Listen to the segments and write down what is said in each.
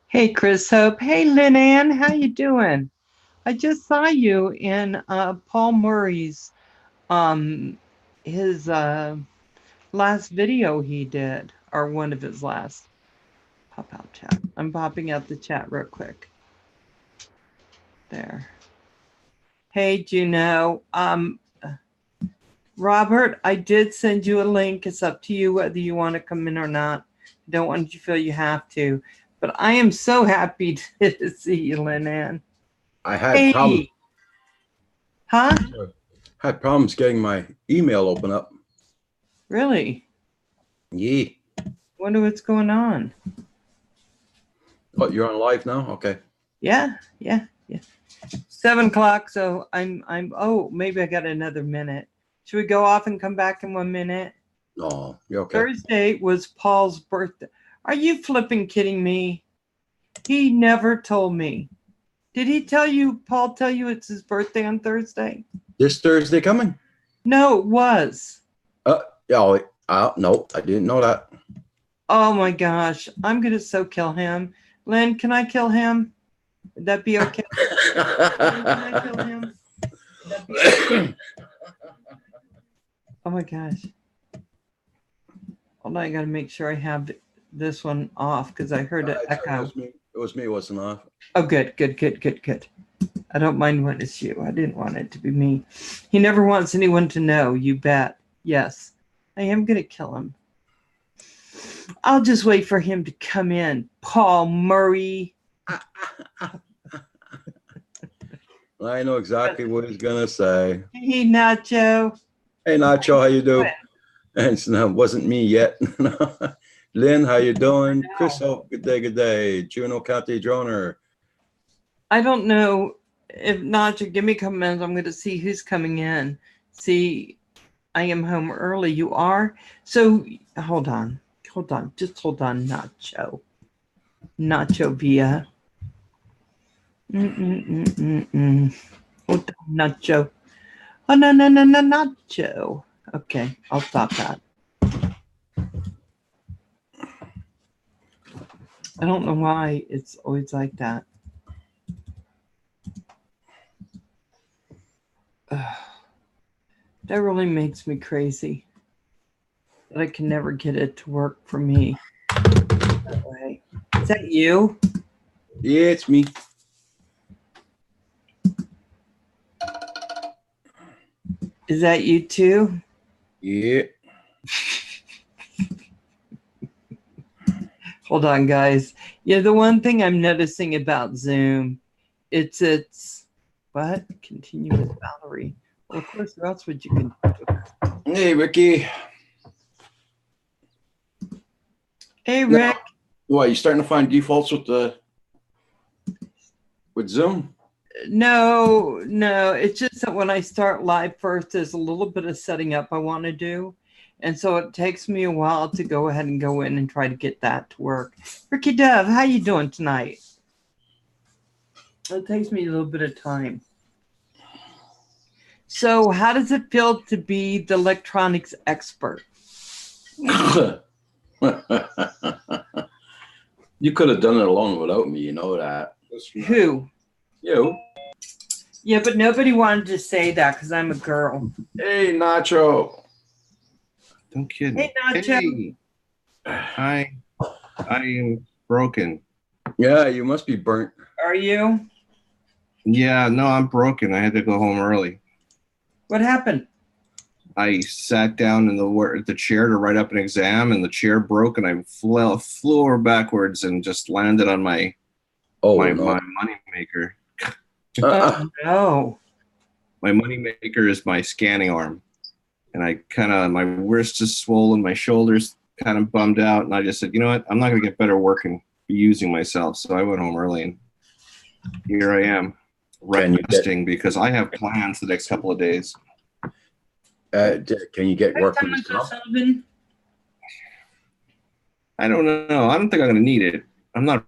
Hey, Chris Hope. Hey, Lynn Ann. How you doing? I just saw you in Paul Murray's um his last video he did, or one of his last. Pop out chat. I'm popping out the chat real quick. There. Hey, Juno. Robert, I did send you a link. It's up to you whether you want to come in or not. I don't want you to feel you have to. But I am so happy to see you, Lynn Ann. I had problems. Hey, huh? Had problems getting my email open up. Really? Yeah. Wonder what's going on. Oh, you're on live now? Okay. Yeah. 7 o'clock. So oh, maybe I got another minute. Should we go off and come back in 1 minute? Oh, you're okay. Thursday was Paul's birthday. Are you flipping kidding me? He never told me. Did he tell you, Paul, tell you it's his birthday on Thursday? This Thursday coming? No, it was. Yeah. No, I didn't know that. Oh my gosh. I'm going to so kill him. Lynn, can I kill him? Would that be okay? Can I kill him? Okay? Oh my gosh. Hold on, I gotta make sure I have this one off because I heard it echo. It was me, it wasn't off. Oh, good. I don't mind when it's you. I didn't want it to be me. He never wants anyone to know, you bet. Yes, I am gonna kill him. I'll just wait for him to come in. Paul Murray. I know exactly what he's gonna say. Hey, Nacho. Hey, Nacho, how you doing? And no, it wasn't me yet. Lynn, how you doing? Chris, oh, good day. Juno County Droner. I don't know if Nacho, give me a couple minutes. I'm going to see who's coming in. See, I am home early. You are? So hold on. Just hold on, Nacho. Nacho Via. Hold on, Nacho. Oh, no, Nacho. Okay, I'll stop that. I don't know why it's always like that. That really makes me crazy that I can never get it to work for me that way. Is that you? Yeah, it's me. Is that you too? Yeah. Hold on, guys. Yeah, the one thing I'm noticing about Zoom, it's what? Continue with Valerie. Well, of course, or else would you continue? Hey, Ricky. Hey, Rick. What, you starting to find defaults with Zoom? No. It's just that when I start live first, there's a little bit of setting up I want to do. And so it takes me a while to go ahead and go in and try to get that to work. Ricky Dove, how you doing tonight? It takes me a little bit of time. So how does it feel to be the electronics expert? You could have done it alone without me, you know that. Who? You. Yeah, but nobody wanted to say that because I'm a girl. Hey, Nacho. Don't kid me. Hey, Nacho. Hey. I am broken. Yeah, you must be burnt. Are you? Yeah, no, I'm broken. I had to go home early. What happened? I sat down in the chair to write up an exam, and the chair broke, and I flew over backwards and just landed on my money maker. Oh no! My money maker is my scanning arm, and my wrist is swollen, my shoulders kind of bummed out, and I just said, you know what, I'm not going to get better working using myself, so I went home early, and here I am resting because I have plans the next couple of days. Can you get work? I don't know. I don't think I'm going to need it. I'm not.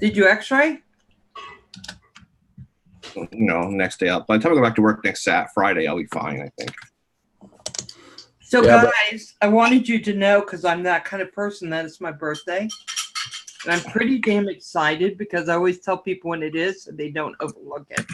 Did you x-ray? Next day. By the time I go back to work next Friday, I'll be fine, I think. So, yeah, guys, I wanted you to know, because I'm that kind of person, that it's my birthday. And I'm pretty damn excited because I always tell people when it is so they don't overlook it.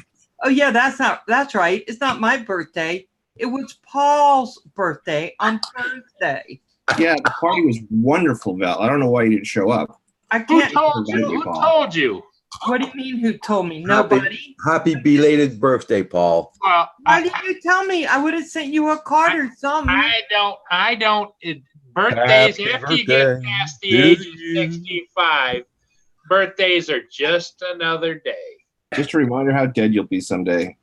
Oh yeah, that's right. It's not my birthday. It was Paul's birthday on Thursday. Yeah, the party was wonderful, Val. I don't know why you didn't show up. I Who can't. told you? Who told you? What do you mean? Who told me? Nobody. Happy belated birthday, Paul. Well, Why didn't you tell me? I would have sent you a card or something. I don't. Birthdays, Happy after you get birthday past the to age of you. 65, birthdays are just another day. Just a reminder how dead you'll be someday.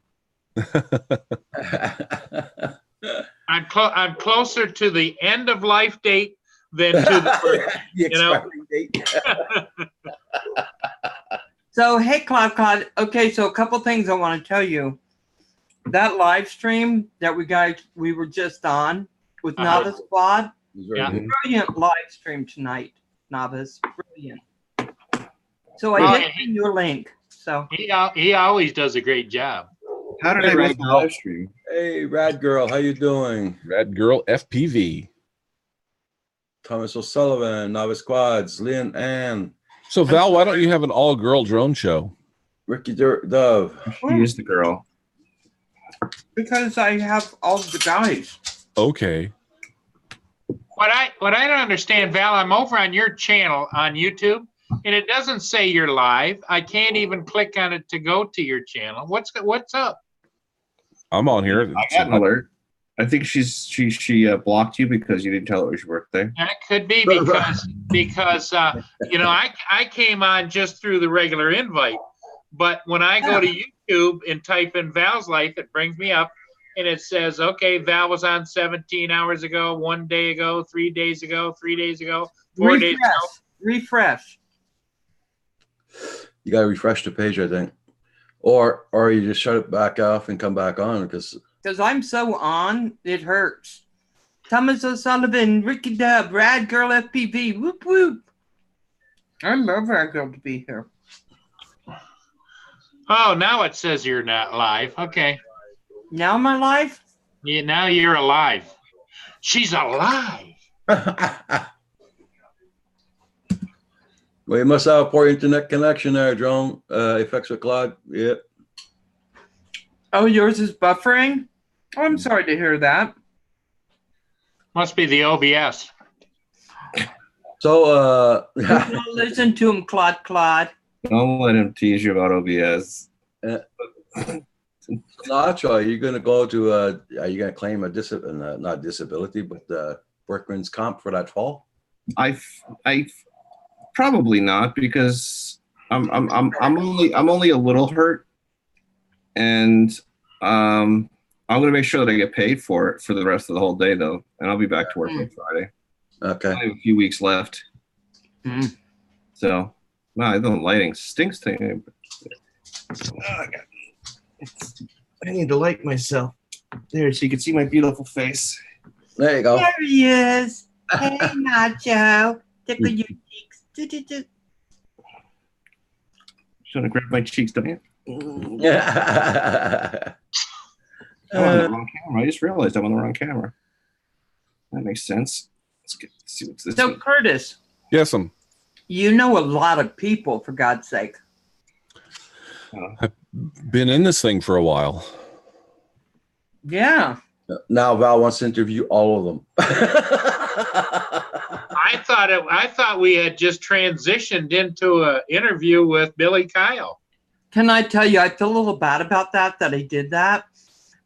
I'm closer to the end of life date than to the birth. The know? expiring date. So, hey, Cloud. Okay, so a couple things I want to tell you. That live stream that we were just on with Novice Squad, He's very Yeah. good. brilliant live stream tonight, Novice. Brilliant. So Oh, I yeah, did send you a link. So He always does a great job. How did Hey, I miss Rad the Girl. live stream? Hey, Rad Girl, how you doing? Red Girl FPV. Thomas O'Sullivan, Novice Squads, Lynn Ann, So Val, why don't you have an all-girl drone show? Ricky Dove. She is the girl. because I have all the guys. Okay. What I don't understand, Val, I'm over on your channel on YouTube, and it doesn't say you're live. I can't even click on it to go to your channel. What's up? I'm on here. I got an alert. I think she blocked you because you didn't tell her it was your birthday. That could be because I came on just through the regular invite, but when I go to YouTube and type in Val's life, it brings me up and it says, okay, Val was on 17 hours ago, 1 day ago, 3 days ago, 3 days ago, 4 days ago. Refresh. You gotta refresh the page, I think. Or you just shut it back off and come back on because I'm so on, it hurts. Thomas O'Sullivan, Ricky Dub, Rad Girl FPV, whoop whoop. I love Rad Girl to be here. Oh, now it says you're not live. Okay. Now my life? Yeah, now you're alive. She's alive. well, you must have a poor internet connection there, Drone. Effects with Claude. Yep. Oh, yours is buffering? Oh, I'm sorry to hear that. Must be the OBS. So Don't listen to him, Claude. Don't let him tease you about OBS. Nacho, are you gonna go to are you gonna claim a not disability, but workman's comp for that fall? I probably not because I'm only a little hurt, and I'm gonna make sure that I get paid for it for the rest of the whole day though, and I'll be back to work on Friday. Okay. I have a few weeks left. Mm. So wow, the lighting stinks to I need to light myself. There, so you can see my beautiful face. There you go. There he is. Hey, Nacho. Tickle your cheeks. Just want to grab my cheeks, don't you? Yeah. I'm on the wrong camera. I just realized I'm on the wrong camera. That makes sense. Let's see what's this. So, one. Curtis, Yes, you know a lot of people, for God's sake. been in this thing for a while. Yeah. Now Val wants to interview all of them. I thought we had just transitioned into an interview with Billy Kyle. Can I tell you, I feel a little bad about that I did that.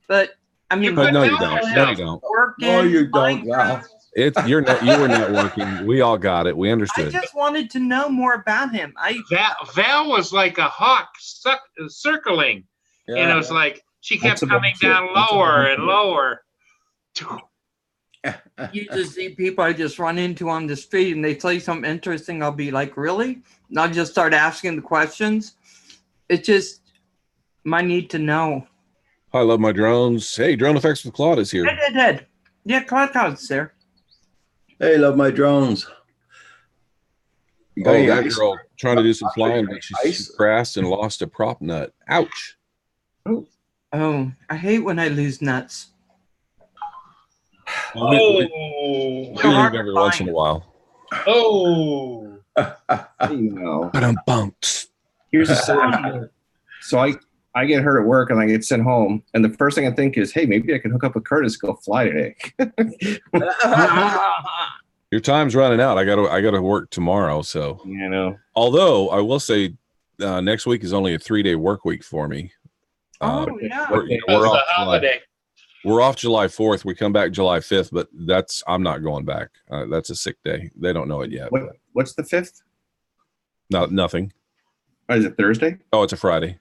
But, I mean, But No, you no, don't. no. No, you don't. working, No, you don't, Val. You were networking. We all got it. We I understood. just wanted to know more about him. Val was like a hawk circling, and it was like she kept That's coming about down it. That's lower about and it. lower. You just see people I just run into on the street and they say something interesting. I'll be like, really? And I'll just start asking the questions. It's just my need to know. I love my drones. Hey, Drone Effects with Claude is here. Dead. Yeah, Cloud's there. Hey, love my drones. You got Oh, any that ice? girl trying to do some flying, but she Ice? crashed and lost a prop nut. Ouch. Oh, I hate when I lose nuts. We Oh, leave every once in a while. oh! You know, Bunks. here's the story. So I get hurt at work and I get sent home, and the first thing I think is, hey, maybe I can hook up with Curtis, go fly today. Your time's running out. I gotta work tomorrow. So, You know, although I will say, next week is only a 3-day work week for me. Oh, yeah. We're, Because we're of off the holiday. We're off July 4th. We come back July 5th, but I'm not going back. That's a sick day. They don't know it yet. what's the 5th? Nothing. Oh, is it Thursday? Oh, it's a Friday.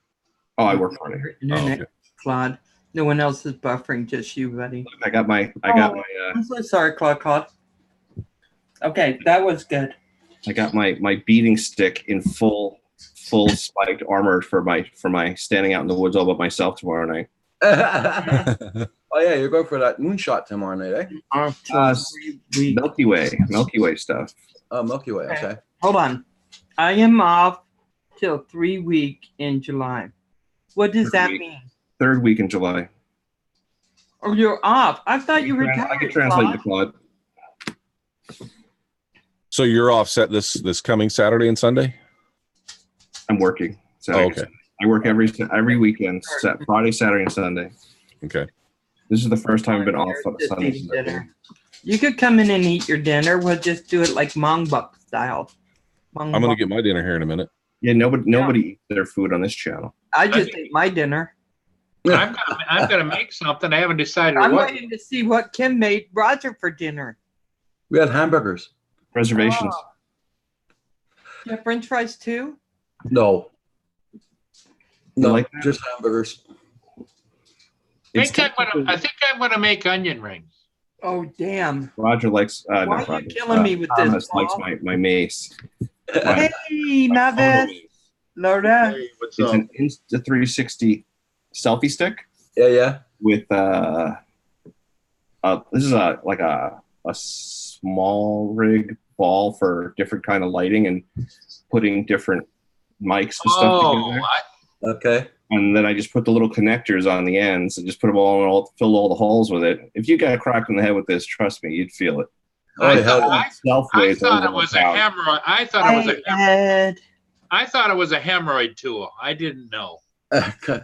Oh, I work Friday. Internet, okay. Claude. No one else is buffering, just you, buddy. I got my I'm so sorry, Claude. Okay, that was good. I got my beating stick in full spiked armor for my standing out in the woods all by myself tomorrow night. Oh yeah, you're going for that moonshot tomorrow night, eh? Off till 3 weeks. Milky Way stuff. Oh, Milky Way. Okay. Hold on. I am off till 3 week in July. What does that Week. mean? 3rd week in July. Oh, you're off. I thought you were I retired. can translate the Claude. Claude. So you're offset this coming Saturday and Sunday? I'm working. So Oh, okay. I work every weekend, Friday, Saturday, and Sunday. Okay. This is the first time I've been off on Just Sunday. eating dinner. You could come in and eat your dinner. We'll just do it like Mongbuk style. I'm going to get my dinner here in a minute. Yeah, nobody eats their food on this channel. I just ate my dinner. I'm gonna make something. I haven't decided I'm what. waiting to see what Kim made Roger for dinner. We had hamburgers. Reservations. Oh. You have French fries too? No. No, like that? just hamburgers. I think I'm gonna make onion rings. Oh, damn. Roger likes. Why not are you Roger, killing me with Thomas this? likes Paul? my mace. Hey, Navis, Laura. Hey, what's It's up? an Insta360 selfie stick Yeah. with this is like a small rig ball for different kind of lighting and putting different mics and stuff Oh, together. Okay. And then I just put the little connectors on the ends and just put them all fill all the holes with it. If you got cracked in the head with this, trust me, you'd feel it. Oh, I yeah. thought, I thought it was a hemorrhoid. I thought it was a Hi, Ed. I thought it was a hemorrhoid tool. I didn't know. Okay.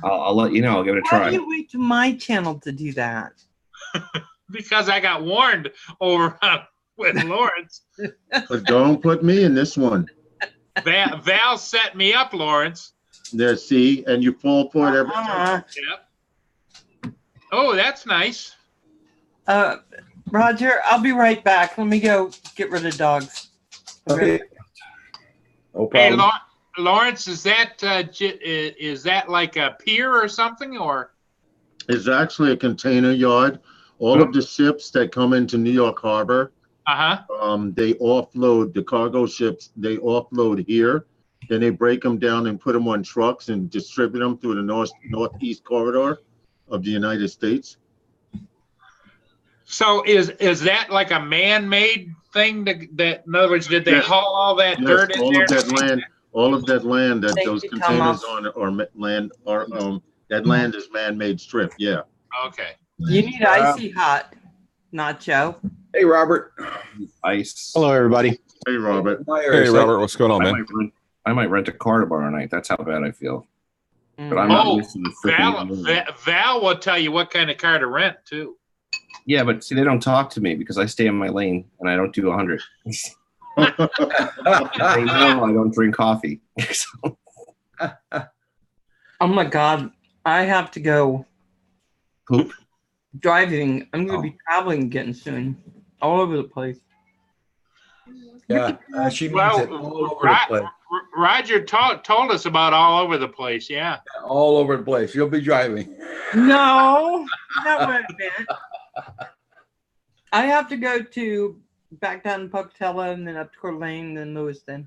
I'll let you know. I'll give it a Why try. do you wait to my channel to do that? Because I got warned over with Lawrence. But don't put me in this one. Val set me up, Lawrence. There, see, and you fall for it every time. Yep. Oh, that's nice. Roger, I'll be right back. Let me go get rid of dogs. Okay. No Hey, problem. Lawrence, is that like a pier or something, or? It's actually a container yard. All of the ships that come into New York Harbor, they offload the cargo ships. They offload here. Then they break them down and put them on trucks and distribute them through the northeast corridor of the United States. So is that like a man-made thing that in other words, did they Yes. haul all that Yes, dirt in all there? of that land that Thank those you, containers Thomas. on that land is man-made strip. Yeah. Okay. You need icy hot, Nacho. Hey, Robert. Ice. Hello, everybody. Hey, Robert. Hey, Robert, what's going on, man? I might rent a car tomorrow night. That's how bad I feel. But I'm Mm. not Oh, used to the freaking Val will tell you what kind of car to rent too. Yeah, but see, they don't talk to me because I stay in my lane and I don't do 100. They know I don't drink coffee. So, Oh my God, I have to go poop. driving. I'm going to be traveling again soon, all over the place. Yeah, she means Well, it all over the place. Roger told us about all over the place. Yeah. All over the place. You'll be driving. No, not what I meant. I have to go to back down to Pocatello and then up to Coeur d'Alene, then Lewiston.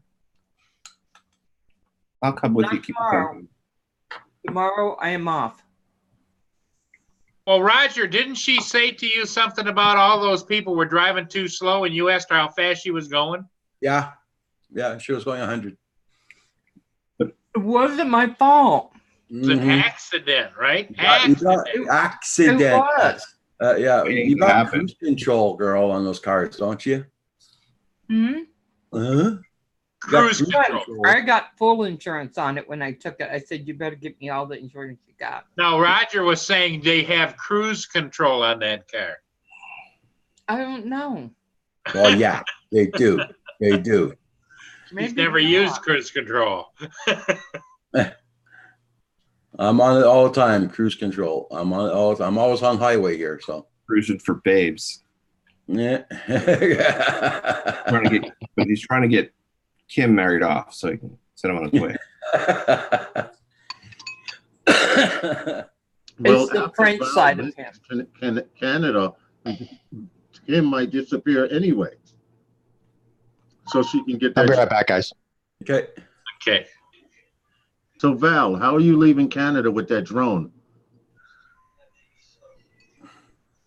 I'll come with Not you. Keep tomorrow. company. Tomorrow I am off. Well, Roger, didn't she say to you something about all those people were driving too slow, and you asked her how fast she was going? Yeah. Yeah, she was going 100. It wasn't my fault. It was an accident, right? You got It accident. was. Yeah, Yeah, you it got happened. cruise control, girl, on those cars, don't you? Hmm? Huh? Cruise Cruise control. control. I got full insurance on it when I took it. I said, you better give me all the insurance you got. Now, Roger was saying they have cruise control on that car. I don't know. Well, yeah, they do. They do. Maybe He's never not. used cruise control. I'm on it all the time, cruise control. I'm on it all the time. I'm always on highway here, so. Cruising for babes. Yeah. But he's trying to get Kim married off so he can send him on his way. It's the French side of him. Canada, Kim might disappear anyway. So she can get I'll be right that. back, guys. Okay. Okay. So Val, how are you leaving Canada with that drone?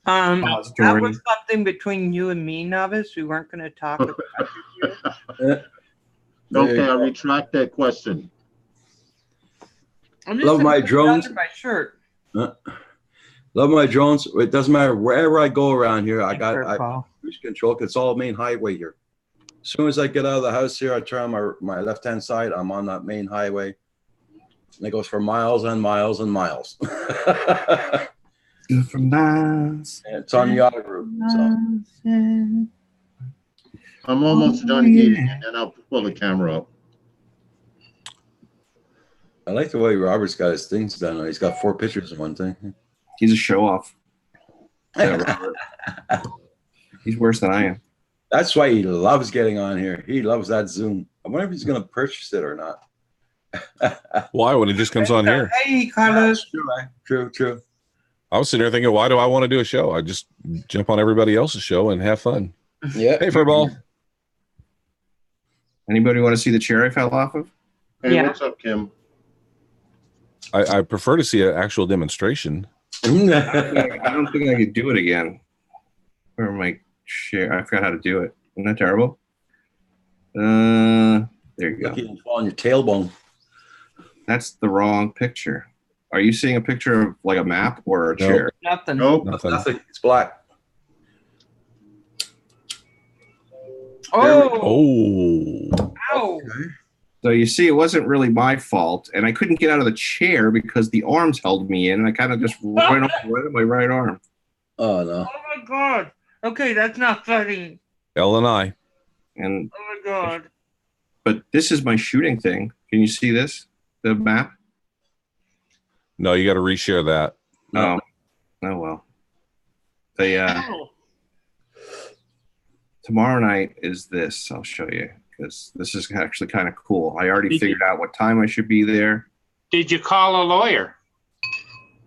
How's That Jordan? was something between you and me, Novice. We weren't going to talk about it. Okay, I retract that question. I'm just Love gonna my put it drones. under my shirt. Love my drones. It doesn't matter wherever I go around here. I got Sure, Paul. cruise control. 'Cause it's all main highway here. As soon as I get out of the house here, I turn on my left-hand side. I'm on that main highway. And it goes for miles and miles and miles. Good for miles. And it's on the auto group. So I'm almost done eating and then I'll pull the camera up. I like the way Robert's got his things done. He's got 4 pictures in one thing. He's a show off. He's worse than I am. That's why he loves getting on here. He loves that Zoom. I wonder if he's going to purchase it or not. Why? When it just comes on here? Hey, Carlos. True. I was sitting there thinking, why do I want to do a show? I just jump on everybody else's show and have fun. Yeah. Hey, Furball. Anybody want to see the chair I fell off of? Hey, Yeah. what's up, Kim? I prefer to see an actual demonstration. I don't think I could do it again. Where my chair? I forgot how to do it. Isn't that terrible? There you go. Lucky you didn't fall on your tailbone. That's the wrong picture. Are you seeing a picture of like a map or a chair? Nothing. Nope. Nothing. Nothing. It's black. Oh, Oh, ow. So you see, it wasn't really my fault, and I couldn't get out of the chair because the arms held me in, and I kind of just went off right at my right arm. Oh, no. Oh my God. Okay, that's not funny. L and I. And Oh my God. but this is my shooting thing. Can you see this? The map? No, you got to reshare that. Oh, oh well. They Oh. tomorrow night is this. I'll show you because this is actually kind of cool. I already Did you- figured out what time I should be there. Did you call a lawyer?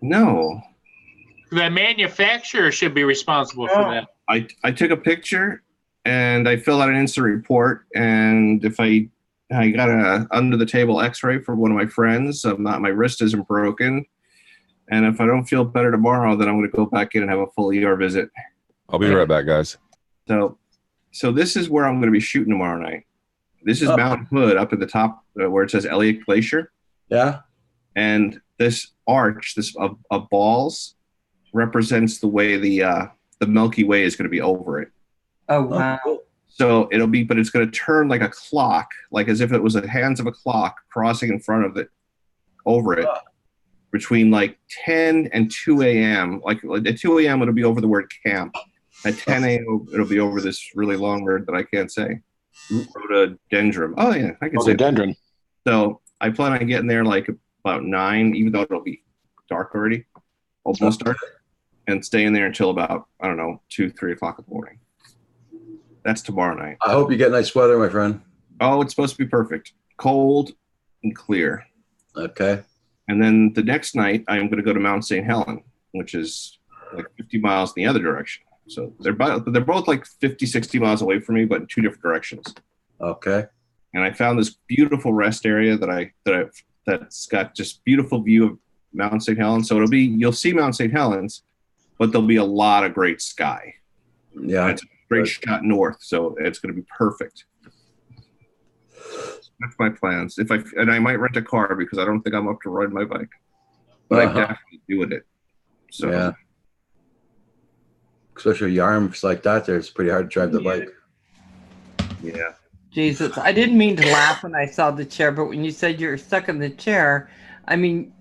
No, The manufacturer should be responsible for that. I took a picture and I filled out an instant report. And if I got a under the table X-ray from one of my friends, my wrist isn't broken. And if I don't feel better tomorrow, then I'm going to go back in and have a full ER visit. I'll be right back, guys. So this is where I'm going to be shooting tomorrow night. This is Mount Hood up at the top where it says Elliott Glacier. Yeah. And this arch, this of balls, represents the way the Milky Way is going to be over it. Oh, wow. cool. So but it's going to turn like a clock, like as if it was the hands of a clock crossing in front of it, over it, between like 10 and 2 a.m. Like at 2 a.m. it'll be over the word camp. At 10 a.m. it'll be over this really long word that I can't say. Rhododendron. Oh yeah, I can say that. Rhododendron. So I plan on getting there like about 9, even though it'll be dark already, almost dark, and staying there until about, I don't know, 2, 3 o'clock in the morning. That's tomorrow night. I hope you get nice weather, my friend. Oh, it's supposed to be perfect. Cold and clear. Okay. And then the next night, I'm going to go to Mount St. Helen, which is like 50 miles in the other direction. So they're both like 50, 60 miles away from me, but in 2 different directions. Okay. And I found this beautiful rest area that's got just beautiful view of Mount St. Helens. So you'll see Mount St. Helens, but there'll be a lot of great sky. Yeah. It's a great shot north, so it's going to be perfect. That's my plans. And I might rent a car because I don't think I'm up to ride my bike, but I definitely doing it. So Yeah. Especially your arms like that, there, it's pretty hard to drive the bike. yeah. Jesus, I didn't mean to laugh when I saw the chair, but when you said you're stuck in the chair, I mean,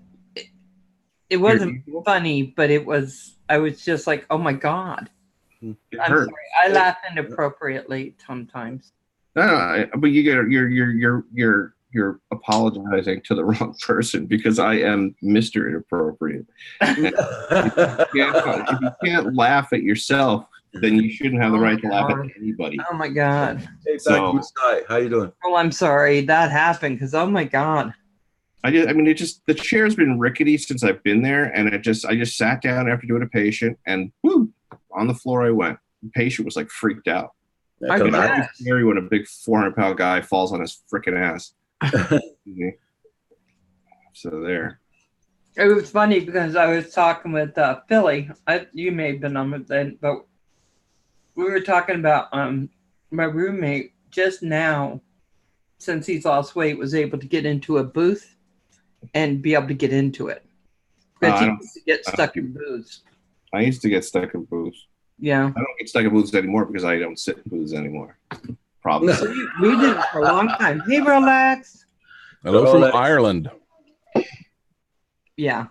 it wasn't funny, but I was just like, oh my God. I'm sorry. I laugh inappropriately sometimes. No, but you're apologizing to the wrong person because I am Mr. Inappropriate. If you can't laugh at yourself, then you shouldn't have the right to laugh at anybody. Oh my God. Hey, back to Sky. How you doing? Oh, I'm sorry that happened because oh my God. The chair's been rickety since I've been there, and I just sat down after doing a patient, and whoo, on the floor I went. The patient was like freaked out. It's scary when a big 400-pound guy falls on his freaking ass. So there. It was funny because I was talking with Philly. You may have been on it then, but we were talking about my roommate just now, since he's lost weight, was able to get into a booth and be able to get into it. Because he used to get stuck in booths. I used to get stuck in booths. Yeah. I don't get stuck in booths anymore because I don't sit in booths anymore. Probably. We did it for a long time. Hey, relax. Hello from Ireland. Yeah.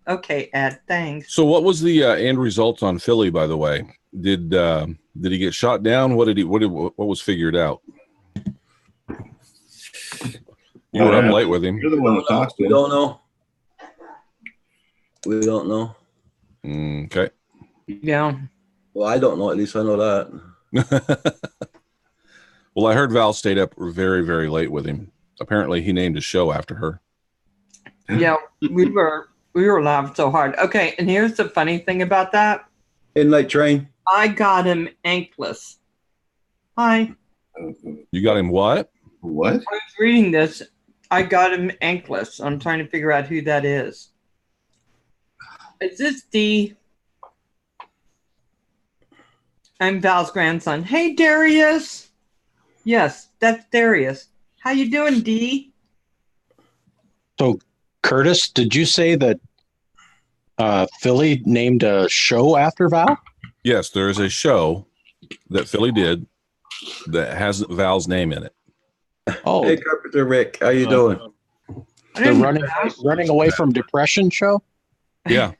Okay, Ed, thanks. So what was the end result on Philly, by the way? Did he get shot down? What was figured out? You were up late with him. You're the one who talks to him. We don't know. We don't know. Okay. Yeah. Well, I don't know. At least I know that. Well, I heard Val stayed up very, very late with him. Apparently, he named his show after her. Yeah, we were laughing so hard. Okay, and here's the funny thing about that. Midnight Train. I got him ankless. Hi. You got him what? What? I was reading this. I got him ankless. I'm trying to figure out who that is. Is this D? I'm Val's grandson. Hey, Darius. Yes, that's Darius. How you doing, D? So, Curtis, did you say that Philly named a show after Val? Yes, there is a show that Philly did that has Val's name in it. Oh, hey, Carpenter Rick, how you doing? The running away from depression show? Yeah.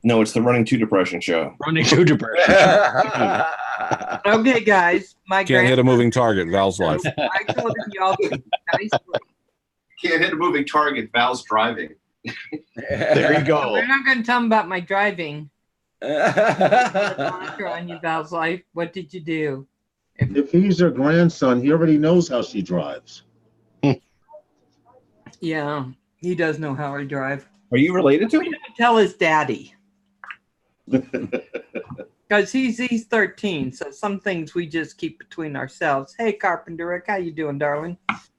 No, it's the Running to Depression show. Running to depression. Okay, guys. Can't hit a moving target, Val's life. I told him y'all nicely. Can't hit a moving target. Val's driving. There you go. We're not going to tell him about my driving. On you, Val's life. What did you do? If he's her grandson, he already knows how she drives. Yeah, he does know how I drive. Are you related to him? Tell his daddy. Because he's 13, so some things we just keep between ourselves. Hey, Carpenter Rick, how you doing, darling?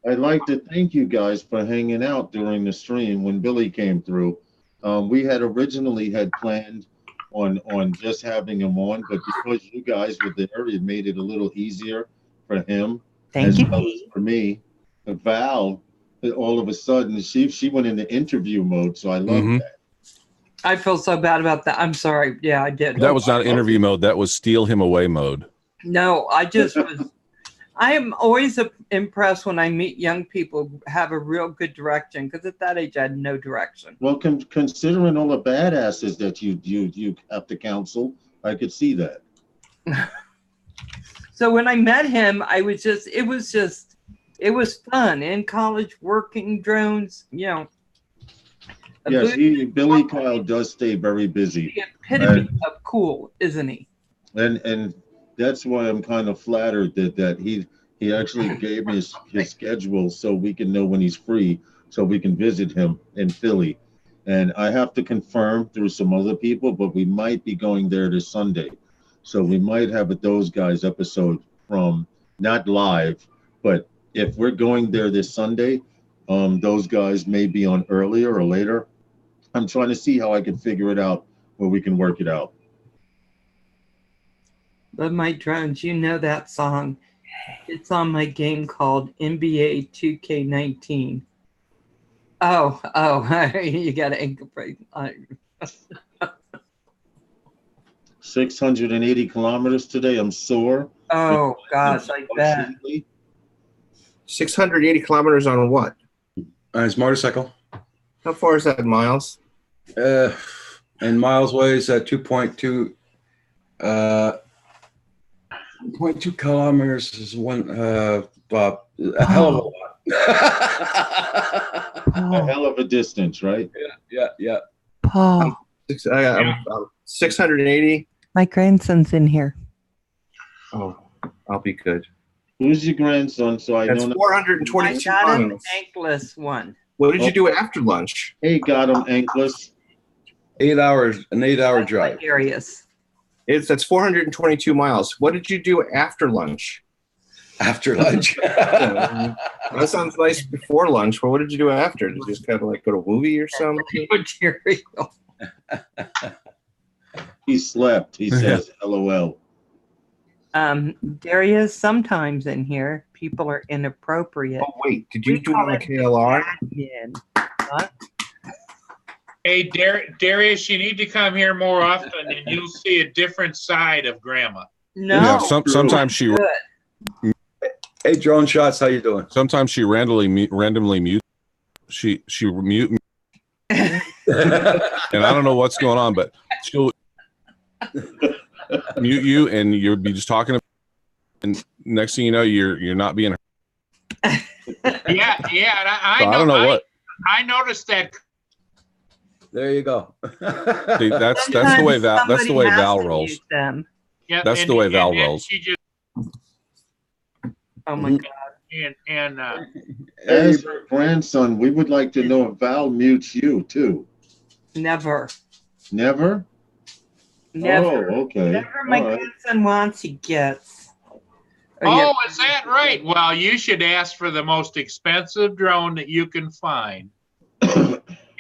I'd like to thank you guys for hanging out during the stream when Billy came through. We had originally planned on just having him on, but because you guys were there, it made it a little easier for him. Thank you. Well as for me. Val, all of a sudden, she went into interview mode, so I love that. I feel so bad about that. I'm sorry. Yeah, I did. That was not interview mode. That was steal him away mode. No, I just was. I am always impressed when I meet young people who have a real good direction, because at that age I had no direction. Well, considering all the badasses that you have to counsel, I could see that. So when I met him, it was fun in college, working drones, Yes, Billy Kyle does stay very busy. The epitome of cool, isn't he? And that's why I'm kind of flattered that he actually gave me his schedule so we can know when he's free, so we can visit him in Philly. And I have to confirm through some other people, but we might be going there this Sunday. So we might have a Those Guys episode from, not live, but if we're going there this Sunday, Those Guys may be on earlier or later. I'm trying to see how I can figure it out where we can work it out. But my drones, you know that song. It's on my game called NBA 2K19. Oh, you got to incorporate. 680 kilometers today. I'm sore. Oh, gosh, I bet. 680 kilometers on what? His motorcycle. How far is that in miles? And miles ways at 2.2. 0.2 kilometers is one. A hell of a lot. A hell of a distance, right? Yeah. Paul, 680. my grandson's in here. Oh, I'll be good. Who's your grandson? So I That's don't know. 422 I got him miles. ankless one. What did you do after lunch? Hey, got him ankless. 8 hours, an 8-hour That's drive. like Darius. That's 422 miles. What did you do after lunch? After lunch. That sounds nice before lunch, but what did you do after? Did you just kind of like go to a movie or something? Material. He slept. He says, LOL. Darius, sometimes in here, people are inappropriate. Oh, wait. Did you We do it call on the it KLR? admin. Huh? Hey, Darius, you need to come here more often, and you'll see a different side of Grandma. No. Yeah, sometimes she Good. Hey, Drone Shots, how you doing? sometimes she randomly mutes. She mute me, and I don't know what's going on, but she'll mute you, and you'll be just talking, and next thing you know, you're not being. Yeah, and I So I know. don't know what. I noticed that. There you go. See, that's the way Val. That's the way Val rolls. Them. Yeah, That's the way Val and rolls. She just, Oh my God. and As her grandson, we would like to know if Val mutes you too. Never. Never? Never. Oh, okay. Whatever my All right. grandson wants, he gets. Yeah. oh, is that right? Well, you should ask for the most expensive drone that you can find.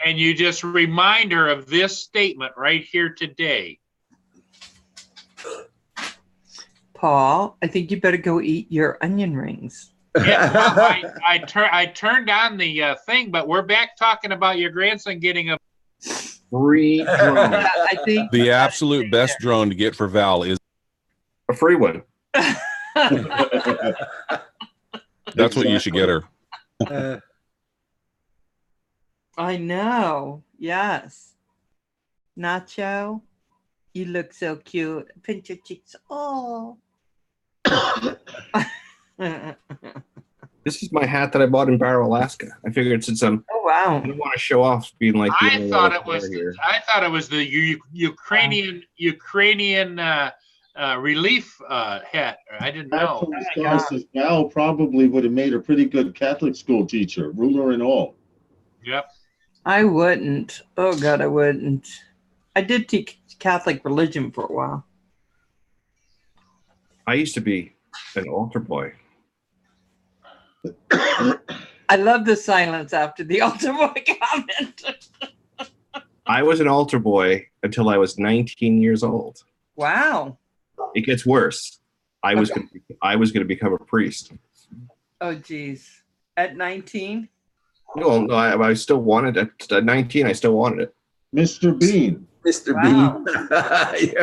And you just remind her of this statement right here today. Paul, I think you better go eat your onion rings. Yeah, well, I turned on the thing, but we're back talking about your grandson getting a. Free drone. Yeah, I think The absolute best drone to get for Val is A free one. that's what you should get her. I know. Yes. Nacho, you look so cute. Pinch your cheeks. Oh. This is my hat that I bought in Barrow, Alaska. I figured since I wow. don't want to show off being like the I only thought one it was. here. I thought it was the Ukrainian relief hat. I didn't know. Actually, says Val probably would have made a pretty good Catholic school teacher, ruler and all. Yep. I wouldn't. Oh God, I wouldn't. I did teach Catholic religion for a while. I used to be an altar boy. I love the silence after the altar boy comment. I was an altar boy until I was 19 years old. Wow. It gets worse. I was going to become a priest. Oh geez. At 19? No, I still wanted it. At 19, I still wanted it. Mr. Bean. Mr. Wow. Bean.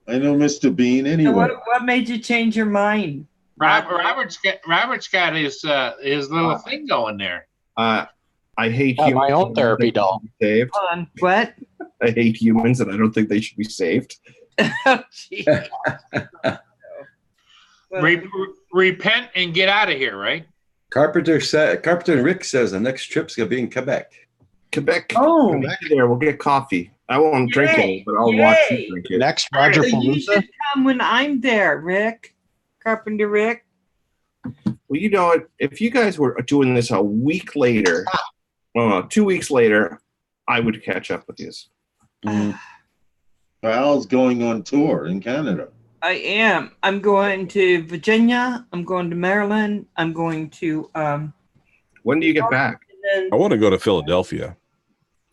I know Mr. Bean So anyway. what made you change your mind? Robert's got his little thing going there. I hate Yeah, humans. my own therapy doll. Saved. On what? I hate humans, and I don't think they should be saved. Oh geez. Repent and get out of here, right? Carpenter Rick says the next trip's gonna be in Quebec. Quebec. Oh. Come back there. We'll get coffee. I won't drink Yay. it, but I'll watch Yay. you drink it. Next, Roger So you Palooza. should come when I'm there, Rick. Carpenter Rick. Well, you know what? If you guys were doing this a week later, 2 weeks later, I would catch up with you. Val's going on tour in Canada. I am. I'm going to Virginia. I'm going to Maryland. I'm going to When do you get back? and I want to go to Philadelphia.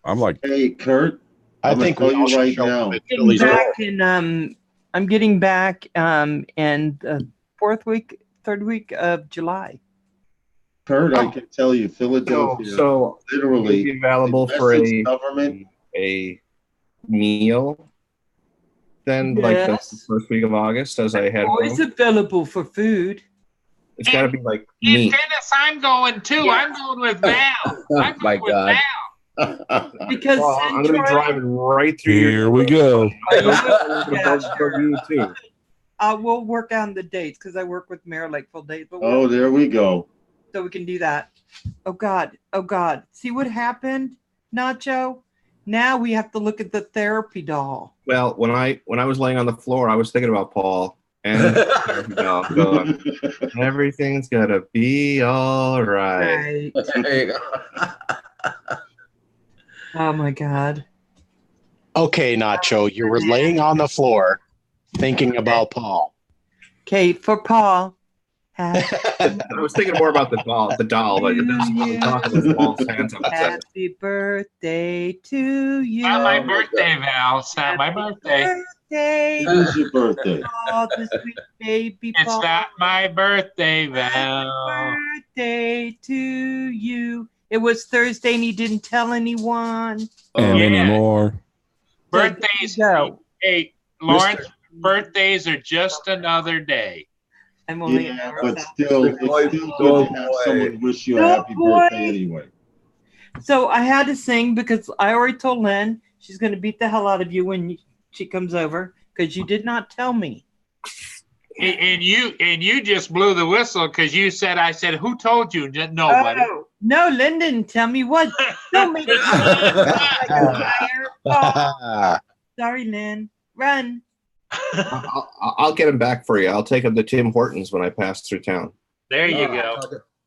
I'm like, Hey, Kurt. I I'm gonna think tell we you all should right show now. up at getting Philly's back in I'm getting back in the third week of July. Kurt, I can tell you, Philadelphia, So literally, you'll be available the for Essex government. a meal. then, like the Yes. first week of August, as I head Always home. available for food. It's got to be like And meat. Dennis, I'm going too. I'm going with Val. I'm My going with God. Val. Because Well, I'm going to be Central- driving right through Here we go. Yeah, sure. You too. We'll work on the dates because I work with Mayor Lake full days, but Oh, there we go. so we can do that. Oh God. Oh God. See what happened, Nacho? Now we have to look at the therapy doll. Well, when I was laying on the floor, I was thinking about Paul and going, everything's gonna be all right. Right. There you go. Oh my God. Okay, Nacho, you were laying on the floor thinking about Paul. Okay, for Paul. I was thinking more about the doll, but I'm talking with Paul Santa. Happy birthday to you. Not my birthday, Val. It's not my birthday. Birthday. It is your birthday. Paul, the sweet baby It's Paul. not my birthday, Happy Val. birthday to you. It was Thursday and he didn't tell anyone. And Yeah. anymore. Birthdays. Go. Hey, Lawrence, birthdays are just another day. I'm only an Yeah, hour but out. still, it's Boy, still go good to have away. someone wish you a Go happy boy. birthday anyway. So I had to sing because I already told Lynn she's going to beat the hell out of you when she comes over because you did not tell me. And you just blew the whistle because you said, I said, who told you? Nobody. Oh, no, Lynn didn't tell me what. Don't make it sound like a liar. Oh, sorry, Lynn. Run. I'll get him back for you. I'll take him to Tim Hortons when I pass through town. There you go.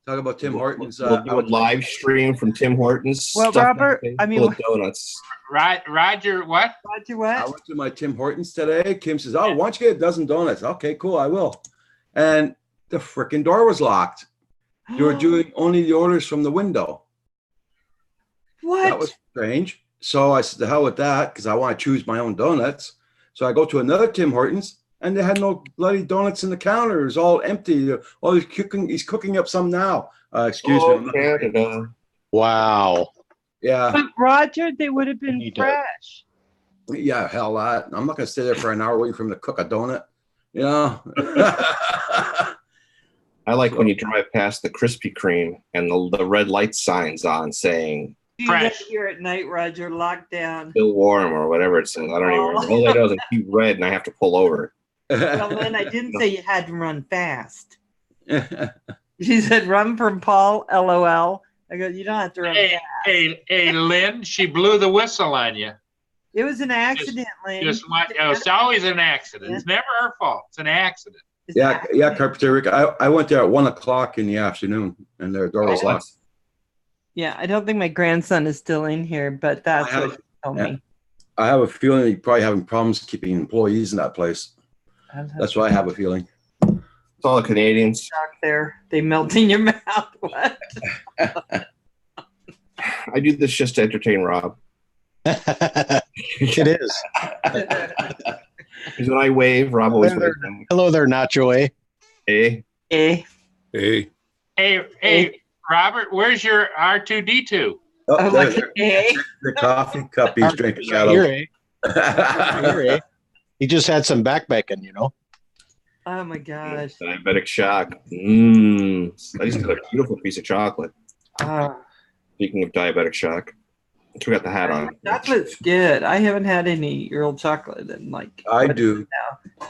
Talk about Tim Hortons. We'll do a live stream from Tim Hortons. Well, stuffed Robert, face I mean- full of donuts. Roger, what? Roger, I what? went to my Tim Hortons today. Kim says, "Oh, why don't you get a dozen donuts?" Okay, cool, I will. And the freaking door was locked. You were doing only the orders from the window. What? That was strange. So I said, "The hell with that," because I want to choose my own donuts. So I go to another Tim Hortons, and they had no bloody donuts in the counter. It was all empty. Oh, he's cooking up some now. Excuse me. I'm not- Canada. Wow. Yeah, But Roger, they would have been Need to- fresh. yeah, hell that. I'm not gonna stay there for an hour waiting for him to cook a donut. You know. I like when you drive past the Krispy Kreme and the red light signs on saying You Fresh. live here at night, Roger, locked down. still warm or whatever it says. I don't even remember. All I know is I keep red and I have to pull over. Well, Lynn, I didn't say you had to run fast. She said, run from Paul, LOL. I go, you don't have to run Hey, fast. hey, Lynn, she blew the whistle on you. It was an accident, Lynn. It's always an accident. It's never her fault. It's an accident. It's Yeah, an yeah, Carpenter Rick. I went there at 1:00 in the afternoon, and their door was locked. Yeah, I don't think my grandson is still in here, but that's I have- what she told yeah. me. I have a feeling you're probably having problems keeping employees in that place. That's what I have a feeling. It's all the Canadians. Shock there. They melt in your mouth. What? I do this just to entertain Rob. It is. Because when I wave, Rob always waves back. Hello there, Nacho. Hey, Eh. Hey, Hey, Robert, where's your R2D2? Oh, Oh, there- like, eh? the coffee cup he's drinking out Here, of. eh? Here, eh? He just had some back bacon, you know. Oh my gosh. diabetic shock. I just got a beautiful piece of chocolate. Speaking of diabetic shock, I forgot the hat on. Chocolate's good. I haven't had any real chocolate in like I what, do.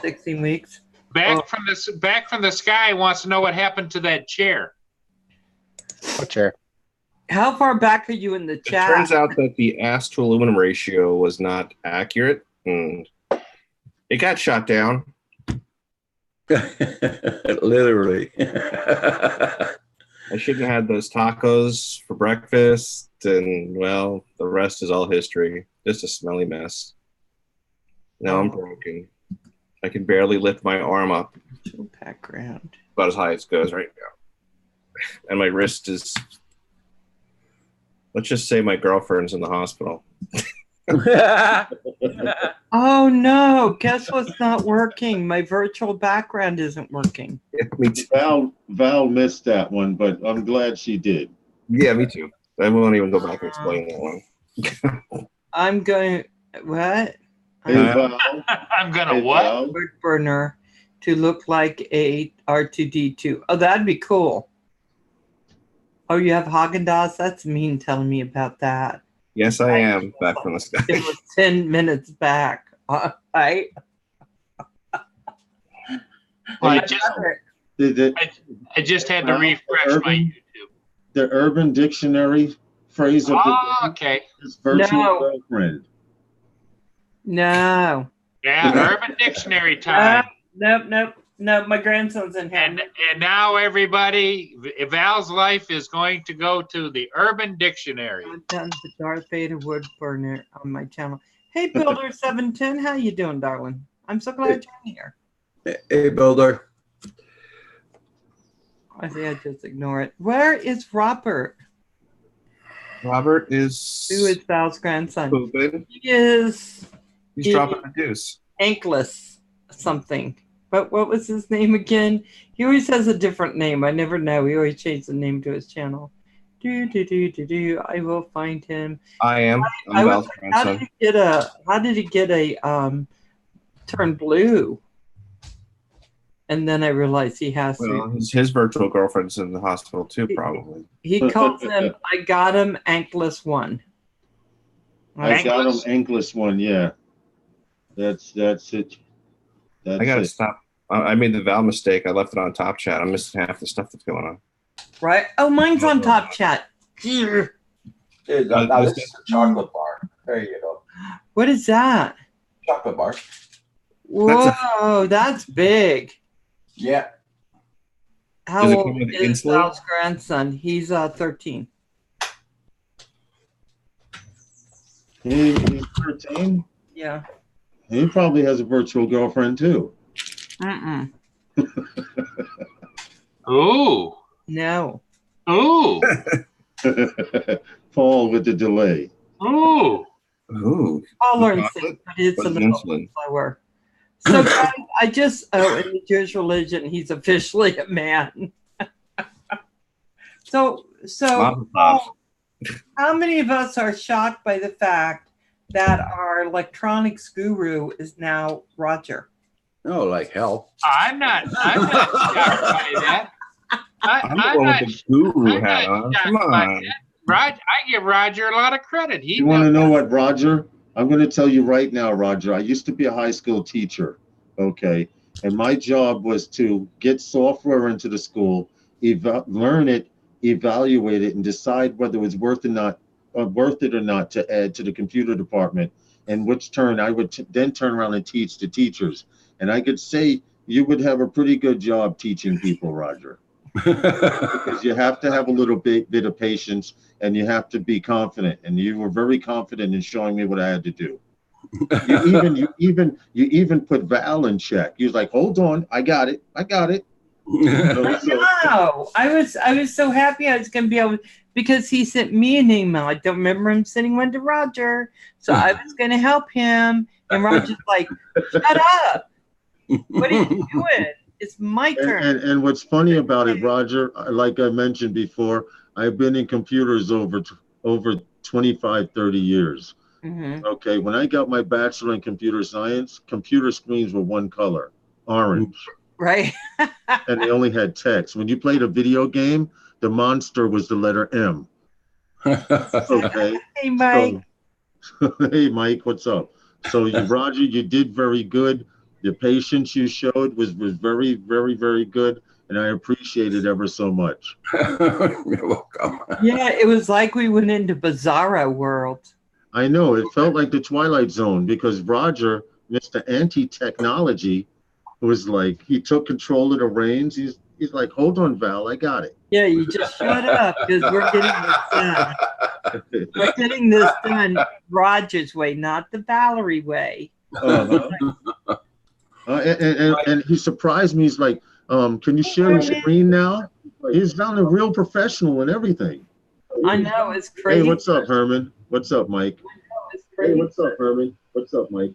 16 weeks. Back from the sky wants to know what happened to that chair. What chair? How far back are you in the It chat? turns out that the ass to aluminum ratio was not accurate, and it got shot down. Literally. I shouldn't have had those tacos for breakfast, and well, the rest is all history. Just a smelly mess. Now I'm broken. I can barely lift my arm up, Background. about as high as it goes right now. And my wrist is, let's just say my girlfriend's in the hospital. Oh no! Guess what's not working? My virtual background isn't working. Yeah, me too. Val missed that one, but I'm glad she did. Yeah, me too. I won't even go back and explain that one. I'm going. What? Hey, Val. I'm gonna Hey, what? Val. Wood burner to look like a R2D2. Oh, that'd be cool. Oh, you have Haagen-Dazs? That's mean telling me about that. Yes, I am back from the sky. It was 10 minutes back. Right? I Hey, just the, I just had to Well, refresh my Urban- YouTube. the Urban Dictionary phrase of the Oh, day okay. is virtual No. girlfriend. No. Yeah, Urban Dictionary time. Nope. My grandson's in here. And now everybody, Val's life is going to go to the Urban Dictionary. I've done the Darth Vader wood burner on my channel. Hey, Builder 710, how you doing, darling? I'm so glad you're here. Hey, Builder. I say I just ignore it. Where is Robert? Robert is Who is Val's grandson? pooping. He is He's dropping a deuce. Ankless something. But what was his name again? He always has a different name. I never know. He always changes the name to his channel. I will find him. I am. I I'm was Val's like, how grandson. did he get a turn blue? And then I realized he has Well, to. his virtual girlfriend's in the hospital too, probably. He calls him. I got him Ankless one. I got him Ankless? ankless one, yeah. That's it. That's I gotta it. stop. I made the Val mistake. I left it on Top Chat. I'm missing half the stuff that's going on. Right? Oh, mine's on Top Chat. Here, now this is a chocolate bar. There you go. What is that? Chocolate bar. Whoa, that's big. Yeah. How Does it old come with is insulin? Val's grandson? He's 13. He's 13. Yeah. He probably has a virtual girlfriend too. Mm-mm. Ooh. No. Ooh. Paul with the delay. Ooh. Ooh. I'll learn Chocolate soon, but it's a with little insulin. slower. So guys, I just in the Jewish religion, he's officially a man. So Mazel tov. how many of us are shocked by the fact that our electronics guru is now Roger? Oh, like hell. I'm not shocked by that. I'm the one with the guru I'm hat not on. shocked Come by on. that. Roger, I give Roger a lot of credit. He You want to know what, Roger? I'm going to tell you right now, Roger. I used to be a high school teacher, okay? And my job was to get software into the school, learn it, evaluate it, and decide whether it was worth it or not to add to the computer department. And which turn I would then turn around and teach the teachers. And I could say you would have a pretty good job teaching people, Roger. Because you have to have a little bit of patience, and you have to be confident. And you were very confident in showing me what I had to do. You even put Val in check. You was like, "Hold on, I got it. I know. I was so happy I was going to be able, because he sent me an email. I don't remember him sending one to Roger, so I was going to help him. And Roger's like, "Shut up! What are you doing? It's my turn." And what's funny about it, Roger, like I mentioned before, I've been in computers over 25, 30 years. Mhm. Okay, when I got my bachelor in computer science, computer screens were one color, orange, Right? and they only had text. When you played a video game, the monster was the letter M. Okay. Hey, Mike. So, hey, Mike, what's up? So, Roger, you did very good. The patience you showed was very, very, very good, and I appreciate it ever so much. You're welcome. Yeah, it was like we went into Bizarro world. I know, it felt like the Twilight Zone because Roger, Mr. Anti-Technology, was like, he took control of the reins. He's like, "Hold on, Val, I got it." Yeah, you just shut up because we're getting this done. We're getting this done Roger's way, not the Valerie way. Uh-huh. And he surprised me. He's like, "Can you share your screen now?" He's down a real professional and everything. I know, it's crazy. Hey, what's up, Herman? What's up, Mike? It's Hey, crazy. what's up, Herman? What's up, Mike?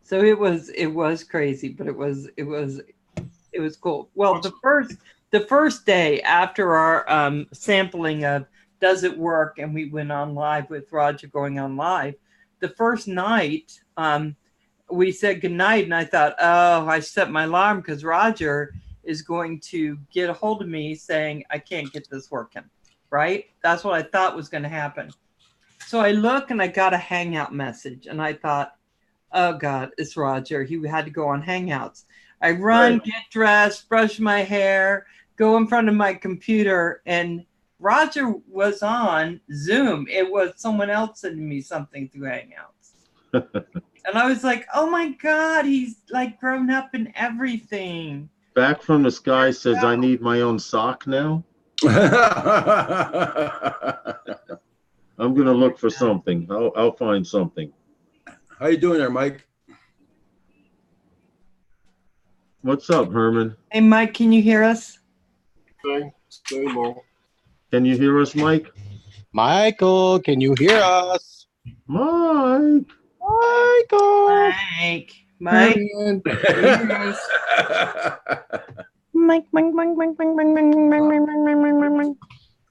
So it was crazy, but it was cool. Well, the first day after our sampling of Does It Work, and we went on live with Roger going on live, the first night, we said goodnight, and I thought, oh, I set my alarm because Roger is going to get a hold of me saying, I can't get this working, right? That's what I thought was going to happen. So I look and I got a Hangout message, and I thought, oh God, it's Roger. He had to go on Hangouts. I run, get dressed, brush my hair, go in front of my computer, and Roger was on Zoom. It was someone else sending me something through Hangouts. And I was like, oh my God, he's like grown up in everything. Back from the Sky says, I need my own sock now. I'm going to look for something. I'll find something. How you doing there, Mike? What's up, Herman? Hey, Mike, can you hear us? Stay low. Can you hear us, Mike? Michael, can you hear us? Mike. Michael. Mike. Mike.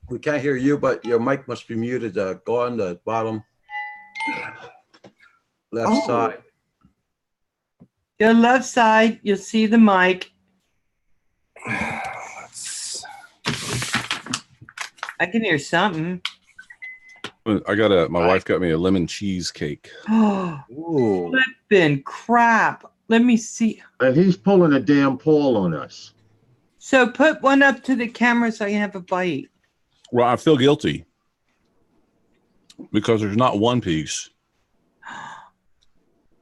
We can't hear you, but your mic must be muted. Go on the bottom left side. Your left side, you'll see the mic. I can hear something. My wife got me a lemon cheesecake. Oh, flippin' crap. Let me see. He's pulling a damn Paul on us. So put one up to the camera so I can have a bite. Well, I feel guilty because there's not one piece.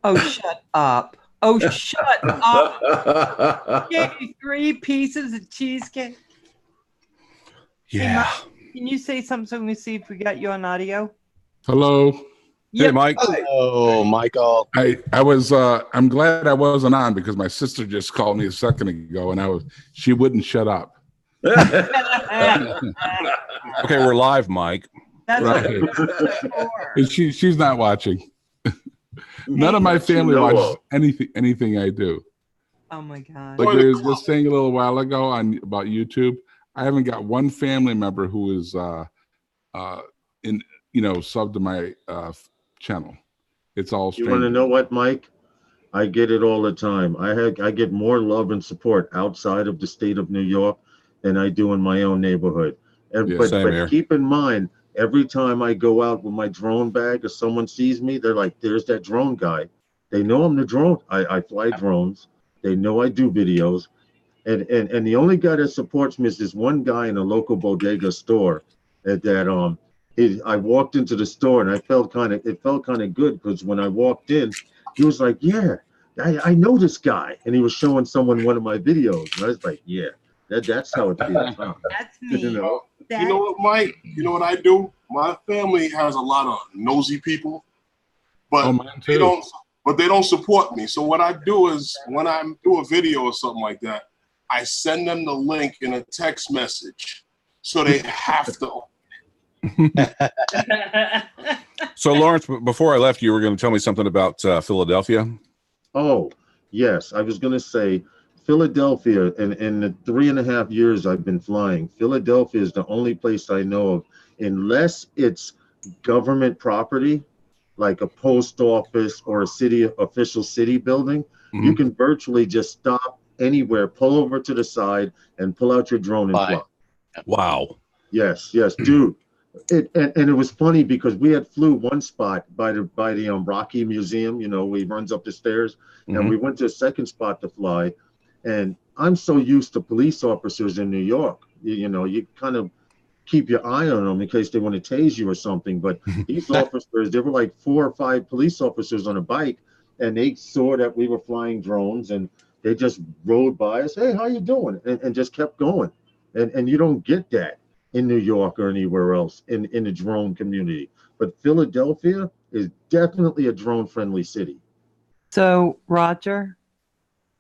Oh, shut up. Oh, shut up. Gave you 3 pieces of cheesecake. Yeah. Hey, Mike, can you say something so we can see if we got you on audio? Hello. Hey, Mike. Oh, Michael. I'm glad I wasn't on because my sister just called me a second ago and she wouldn't shut up. Okay, we're live, Mike. That's Right. what She's not watching. None of my family watches anything I do. Oh my God. Like we were just saying a little while ago about YouTube, I haven't got one family member who is sub to my channel. It's all You strangers. want to know what, Mike? I get it all the time. I get more love and support outside of the state of New York than I do in my own neighborhood. But keep in mind, every time I go out with my drone bag or someone sees me, they're like, there's that drone guy. They know I'm the drone. I fly drones. They know I do videos. And the only guy that supports me is this one guy in a local bodega store I walked into the store and it felt kind of good because when I walked in, he was like, yeah, I know this guy. And he was showing someone one of my videos. And I was like, yeah, that's how it feels. Huh? That's me. You know what, Mike? You know what I do? My family has a lot of nosy people, but they don't support me. So what I do is when I do a video or something like that, I send them the link in a text message, so they have to. So, Lawrence, before I left, you were going to tell me something about Philadelphia. Oh, yes. I was going to say Philadelphia, in the 3.5 years I've been flying, Philadelphia is the only place I know of, unless it's government property, like a post office or a official city building, you can virtually just stop anywhere, pull over to the side, and pull out your drone and fly. Wow. Yes, dude. And it was funny because we had flew one spot by the Rocky Museum, where he runs up the stairs, and we went to a second spot to fly. And I'm so used to police officers in New York, you kind of keep your eye on them in case they want to tase you or something. But these officers, there were like 4 or 5 police officers on a bike, and they saw that we were flying drones, and they just rode by us. Hey, how you doing? And just kept going. And you don't get that in New York or anywhere else in the drone community. But Philadelphia is definitely a drone-friendly city. So, Roger,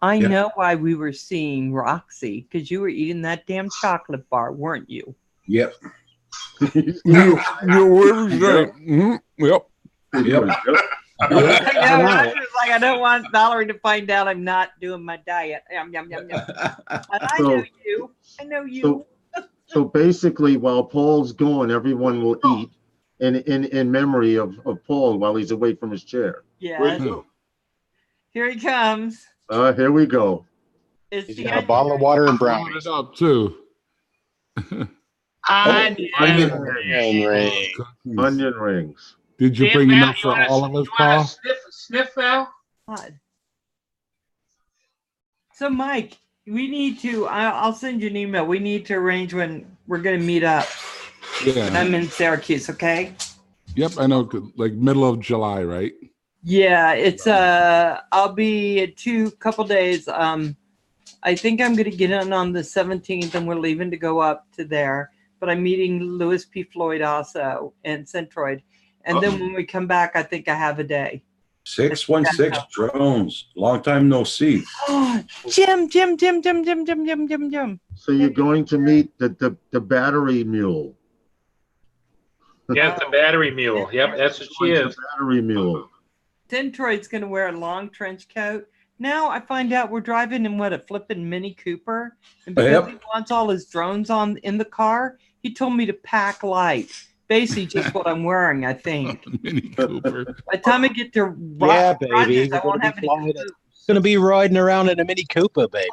I know why we were seeing Roxy, because you were eating that damn chocolate bar, weren't you? Yep. Yep. I know, Roger's like, I don't want Valerie to find out I'm not doing my diet. Yum, yum, yum, yum. But I know you. So basically, while Paul's gone, everyone will eat, in memory of Paul while he's away from his chair. Yeah. Here he comes. Here we go. He's got a bottle of water and brownies. Up too. Onion rings. Did you bring enough for all of us, Paul? Sniff, Val? God. So, Mike, we need to, I'll send you an email. We need to arrange when we're going to meet up. Yeah. I'm in Syracuse, okay? Yep, I know, like middle of July, right? Yeah, it's, I'll be couple days. I think I'm going to get in on the 17th and we're leaving to go up to there. But I'm meeting Louis P. Floyd also and Centroid. And then when we come back, I think I have a day. 616 drones. Long time no see. Oh, Jim. So you're going to meet the battery mule. Yeah, the battery mule. Yep, that's what she is. Battery mule. Centroid's going to wear a long trench coat. Now I find out we're driving in a flipping Mini Cooper. And because he wants all his drones in the car, he told me to pack light. Basically just what I'm wearing, I think. Mini Cooper. By the time I get to baby, I won't have any going to be riding around in a Mini Cooper, baby.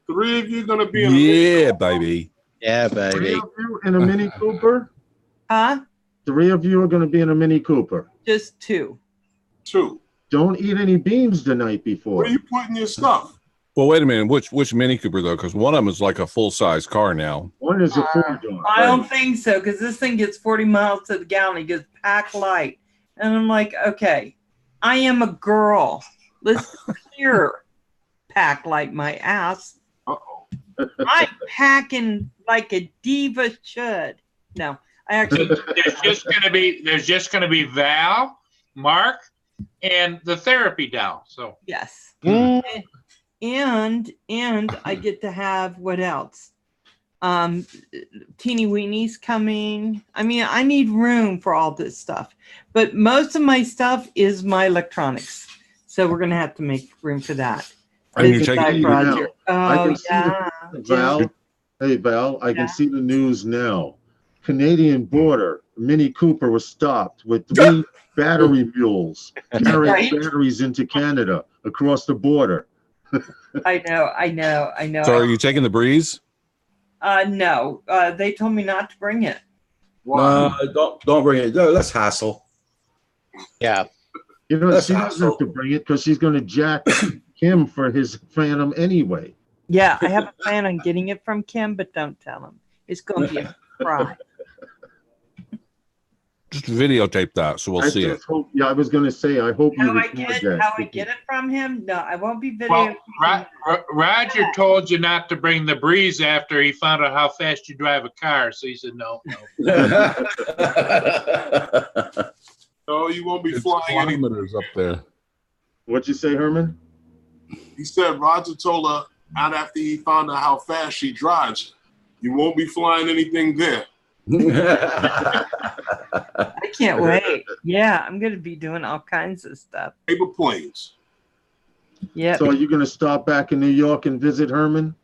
3 of you going to be in Yeah, baby. Yeah, 3 baby. of you in a Mini Cooper? Huh? 3 of you are going to be in a Mini Cooper. Just 2. 2. Don't eat any beans the night before. Where are you putting your stuff? Well, wait a minute. Which Mini Cooper though? Because one of them is like a full size car now. One is a 4-door. I don't think so, because this thing gets 40 miles to the gallon. He goes, pack light. And I'm like, okay, I am a girl. Let's clear pack light my ass. I'm packing like a diva should. No, I actually. There's just gonna be Val, Mark, and the therapy doll. So yes. And I get to have what else? Teeny Weenies coming. I mean, I need room for all this stuff, but most of my stuff is my electronics. So we're gonna have to make room for that. And you're taking Roger. I Oh can see yeah. Val, hey Val, I can see the news now. Canadian border, Mini Cooper was stopped with 3 battery mules carrying batteries into Canada across the border. I know. So are you taking the Breeze? No. They told me not to bring it. Don't bring it. No, that's hassle. Yeah. You know, That's she doesn't have to bring it because she's going to jack him for his Phantom anyway. Yeah, I have a plan on getting it from Kim, but don't tell him. It's going to be a surprise. Just videotape that so we'll see it. Hope, I was going to say, I hope you How I record that. How I get it from him? No, I won't be well, videotaping. Roger told you not to bring the Breeze after he found out how fast you drive a car. So he said no. No, you won't be It's flying any. kilometers up there. What'd you say, Herman? He said Roger told her out after he found out how fast she drives, you won't be flying anything there. I can't wait. Yeah, I'm going to be doing all kinds of stuff. Paper planes. Yeah. So are you going to stop back in New York and visit Herman?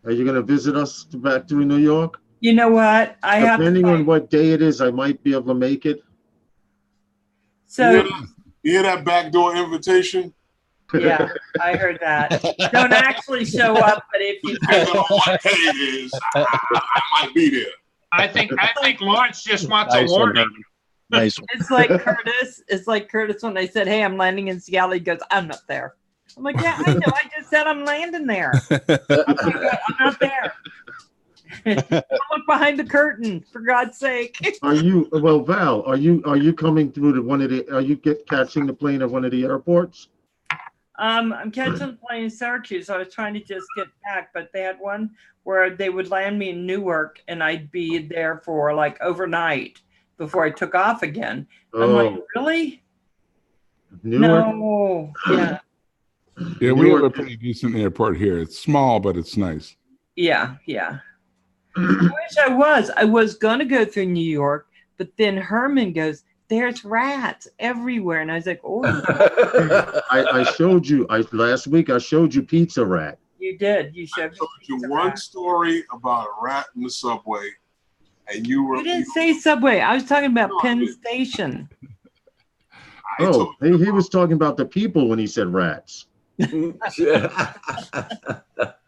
Are you going to visit us back to New York? You know what? Depending on what day it is, I might be able to make it. So you hear that backdoor invitation? Yeah, I heard that. Don't actually show up, but if you Depending on what day it is, I might be there. I think Lawrence just wants a warning. Nice one. It's like Curtis. It's like Curtis when I said, "Hey, I'm landing in Seattle." He goes, "I'm not there." I'm like, "Yeah, I know. I just said I'm landing there. I'm not there." Look behind the curtain, for God's sake. Val, are you coming through to one of the? Are you catching the plane at one of the airports? I'm catching the plane in Syracuse. I was trying to just get back, but they had one where they would land me in Newark, and I'd be there for like overnight before I took off again. I'm like, really? Newark? No. Yeah. Yeah, we have a pretty decent airport here. It's small, but it's nice. Yeah. I wish I was going to go through New York, but then Herman goes, "There's rats everywhere." And I was like, "Oh." I showed you, last week I showed you Pizza Rat. You did. You showed me. I told you one story about a rat in the subway. and you didn't say Subway. I was talking about Penn Station. Oh, he was talking about the people when he said rats.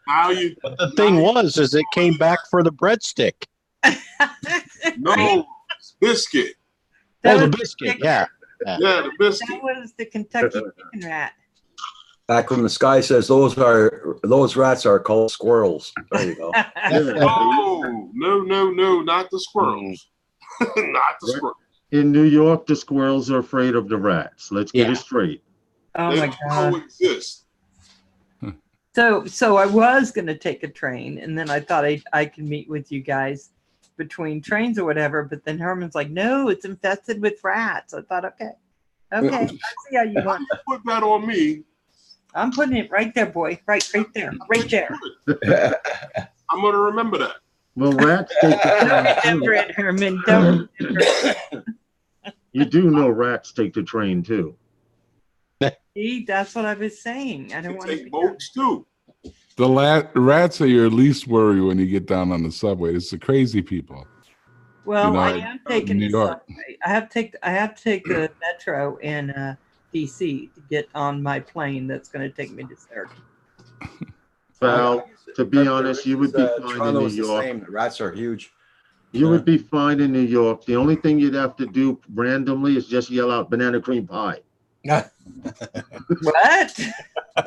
How you? But the thing is it came back for the breadstick. No, biscuit. The biscuit. Yeah, the biscuit. That was the Kentucky chicken rat. Back from the sky says those rats are called squirrels. There you go. No, not the squirrels. Not the squirrels. In New York, the squirrels are afraid of the rats. Let's get it straight. Oh They my don't God. coexist. So I was going to take a train, and then I thought I could meet with you guys between trains or whatever. But then Herman's like, no, it's infested with rats. I thought, okay, I see how you want to put that on me. I'm putting it right there, boy. Right there. I'm going to remember that. Well, rats take the Don't remember it, Herman. Don't remember it. You do know rats take the train too. See, that's what I was saying. I don't want to take boats too. The rats are your least worry when you get down on the subway. It's the crazy people. Well, You know, I am taking New the York. subway. I have to take the metro in DC to get on my plane that's going to take me to Syracuse. Val, to be honest, you would be fine in New Toronto's the York. same. The rats are huge. You would be fine in New York. The only thing you'd have to do randomly is just yell out banana cream pie. What?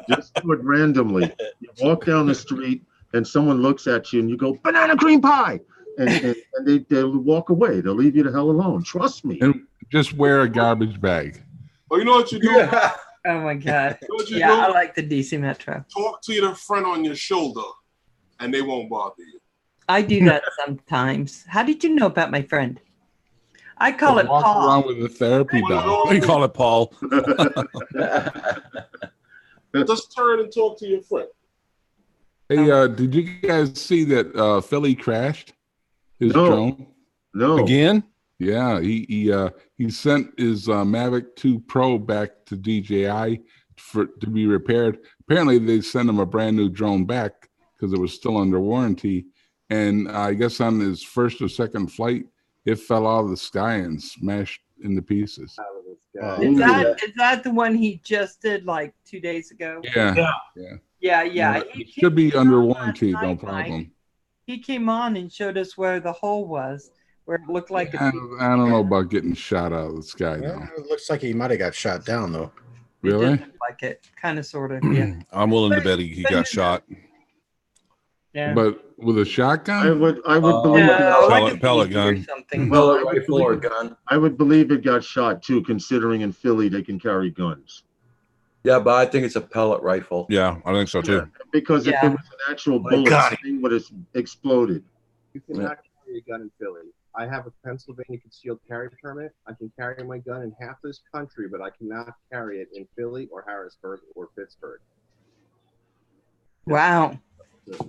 Just do it randomly. You walk down the street and someone looks at you and you go, banana cream pie. And they'll walk away. They'll leave you the hell alone. Trust me. And just wear a garbage bag. Oh, you know what you do? Oh my God. You know what you Yeah, do? I like the DC Metro. Talk to your friend on your shoulder, and they won't bother you. I do that sometimes. How did you know about my friend? I call it Walk Paul. around with a therapy dog. We call it Paul. Just turn and talk to your friend. Hey, did you guys see that Philly crashed his No. drone? No. Again? Yeah, he sent his Mavic 2 Pro back to DJI to be repaired. Apparently, they sent him a brand new drone back because it was still under warranty. And I guess on his first or second flight, it fell out of the sky and smashed into pieces. Is that the one he just did like 2 days ago? Yeah. Yeah. It should be under warranty, no Mike. problem. He came on and showed us where the hole was, where it looked like I don't know about getting shot out of the sky now. It looks like he might have got shot down though. Really? like it, kind of, sort of. Yeah. I'm willing to bet he got shot. Yeah. But with a shotgun? I would believe Pellet gun. Pellet rifle or gun. I would believe it got shot too, considering in Philly they can carry guns. Yeah, but I think it's a pellet rifle. Yeah, I think so too. Because if it was an actual bullet, the thing would have exploded. You cannot carry a gun in Philly. I have a Pennsylvania concealed carry permit. I can carry my gun in half this country, but I cannot carry it in Philly or Harrisburg or Pittsburgh. Wow.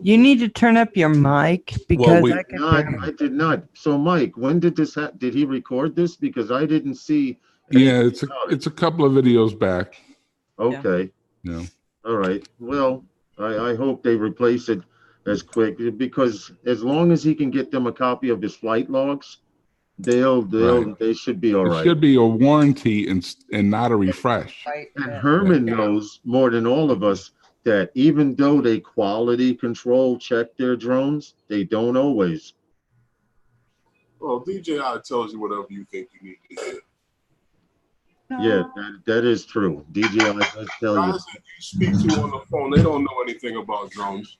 You need to turn up your mic because I did not. So, Mike, when did this happen? Did he record this? Because I didn't see. Yeah, it's a couple of videos back. Okay. Yeah. All right. Well, I hope they replace it as quick, because as long as he can get them a copy of his flight logs, they should be all right. It should be a warranty and not a refresh. And Herman knows more than all of us that even though they quality control check their drones, they don't always. Well, DJI tells you whatever you think you need to hear. Yeah, that is true. DJI does tell you. Guys that you speak to on the phone, they don't know anything about drones.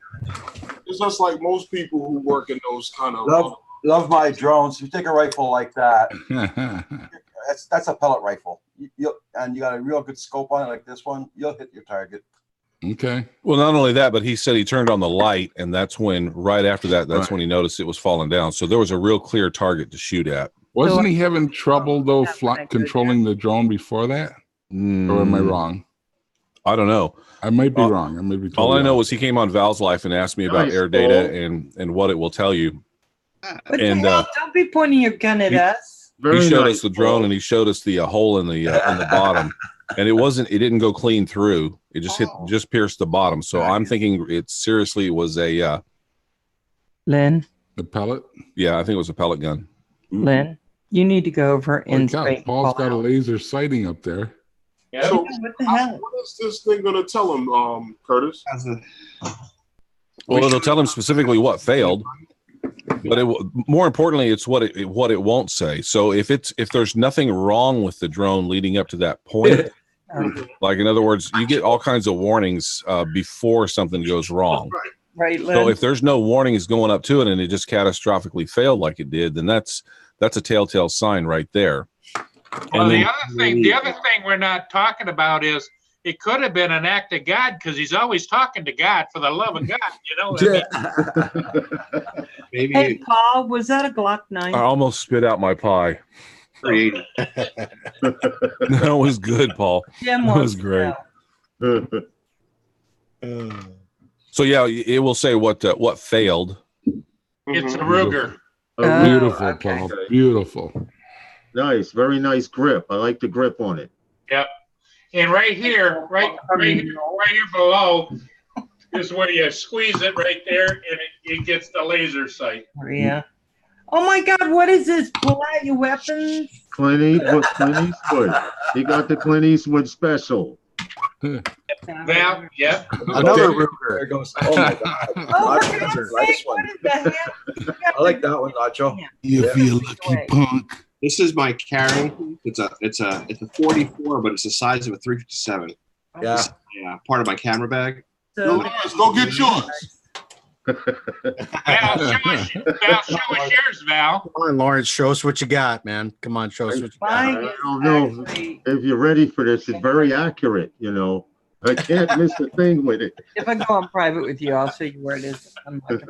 It's just like most people who work in those kind of love my drones. You take a rifle like that, that's a pellet rifle. And you got a real good scope on it like this one, you'll hit your target. Okay. Well, not only that, but he said he turned on the light, and that's when, right after that, that's when he noticed it was falling down. So there was a real clear target to shoot at. Wasn't he having trouble though controlling the drone before that? Or am I wrong? I don't know. I might be wrong. I may be. All I know was he came on Val's Life and asked me about Nice, air data and what it will tell you. And don't be pointing your gun at us. he showed us the drone and he showed us the hole in the bottom, and it didn't go clean through. It just pierced the bottom. So I'm thinking it was a Lynn. A pellet? Yeah, I think it was a pellet gun. Lynn, you need to go over Holy and cow, straighten Paul's Paul got a out. laser sighting up there. Yep. So What the hell? what is this thing gonna tell him, Curtis? Well, it'll tell him specifically what failed, but more importantly, it's what it won't say. So if there's nothing wrong with the drone leading up to that point, like in other words, you get all kinds of warnings before something goes wrong. Right, Lynn? So if there's no warnings going up to it and it just catastrophically failed like it did, then that's a telltale sign right there. Well, And the then- other thing we're not talking about is it could have been an act of God because he's always talking to God for the love of God. You know what I mean? Maybe Hey, Paul, was that a Glock 9? I almost spit out my pie. creative. That was good, Paul. Jim That wants was to great. know. So yeah, it will say what failed. It's a Ruger. Beautiful, okay. Paul. Beautiful. Nice, very nice grip. I like the grip on it. Yep. And right here below is where you squeeze it right there, and it gets the laser sight. Maria. Oh my God, what is this? Pull out your weapons. Clint Eastwood. He got the Clint Eastwood special. Val, yep. There Another Ruger. it goes. Oh my God. Oh, Nacho's for God's a nice sake, one. what is that? I like that one, Nacho. You Yeah. feel lucky, punk. This is my carrying. It's a 44, but it's the size of a 357. Yeah. Yeah, part of my camera bag. So, Go get yours. Val, show us yours, Val. Come on, Lawrence, show us what you got, man. Come on, show us what you got. mine I is don't know actually, if you're ready for this. It's very accurate, you know. I can't miss a thing with it. if I go on private with you, I'll show you where it is. I'm like,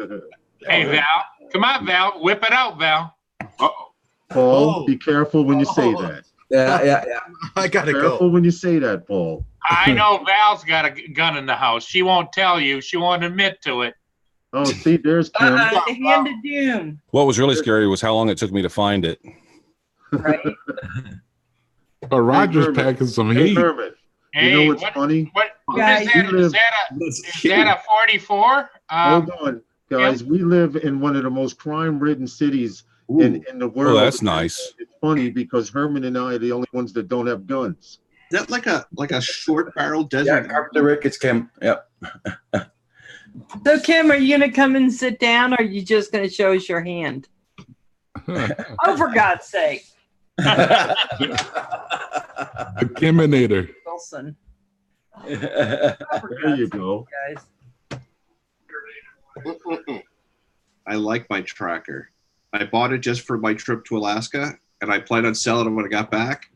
Hey, Val. Come on, Val. Whip it out, Val. Uh-oh. Paul, be careful when you say that. Yeah. I gotta Careful go. when you say that, Paul. I know Val's got a gun in the house. She won't tell you. She won't admit to it. Oh, see, there's Kim. the hand of doom. What was really scary was how long it took me to find it. Right? But Roger's Herman. packing some Hey, heat. Herman, Hey, you know what's what funny? Guys, is that a 44? Hold on, guys. We live in one of the most crime-ridden cities in the world. Oh, that's nice. It's funny because Herman and I are the only ones that don't have guns. Is that like a short barrel Yeah, desert? Carpenter Rick, it's Kim. Yep. So, Kim, are you going to come and sit down, or are you just going to show us your hand? Oh, for God's sake. The Kiminator. Wilson. There you go. Guys. I like my tracker. I bought it just for my trip to Alaska, and I planned on selling it when I got back.